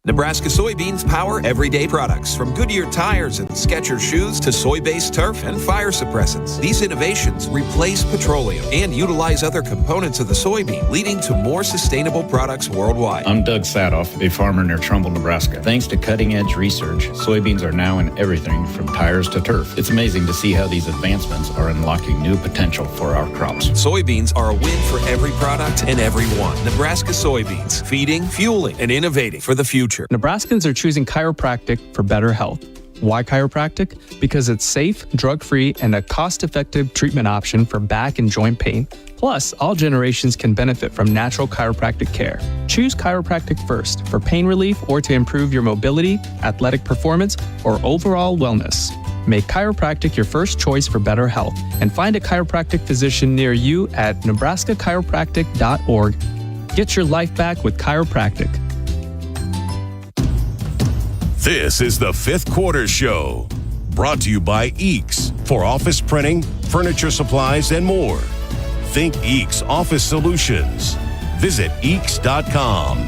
Nebraska soybeans power everyday products, from Goodyear tires and Skechers shoes to soy-based turf and fire suppressants. These innovations replace petroleum and utilize other components of the soybean, leading to more sustainable products worldwide. I'm Doug Sadoff, a farmer near Trumbull, Nebraska. Thanks to cutting-edge research, soybeans are now in everything from tires to turf. It's amazing to see how these advancements are unlocking new potential for our crops. Soybeans are a win for every product and everyone. Nebraska soybeans, feeding, fueling, and innovating for the future. Nebraskans are choosing chiropractic for better health. Why chiropractic? Because it's safe, drug-free, and a cost-effective treatment option for back and joint pain. Plus, all generations can benefit from natural chiropractic care. Choose chiropractic first for pain relief or to improve your mobility, athletic performance, or overall wellness. Make chiropractic your first choice for better health, and find a chiropractic physician near you at nebraskachiropractic.org. Get your life back with chiropractic. This is the Fifth Quarter Show, brought to you by Eeks for office printing, furniture supplies, and more. Think Eeks Office Solutions. Visit Eeks.com.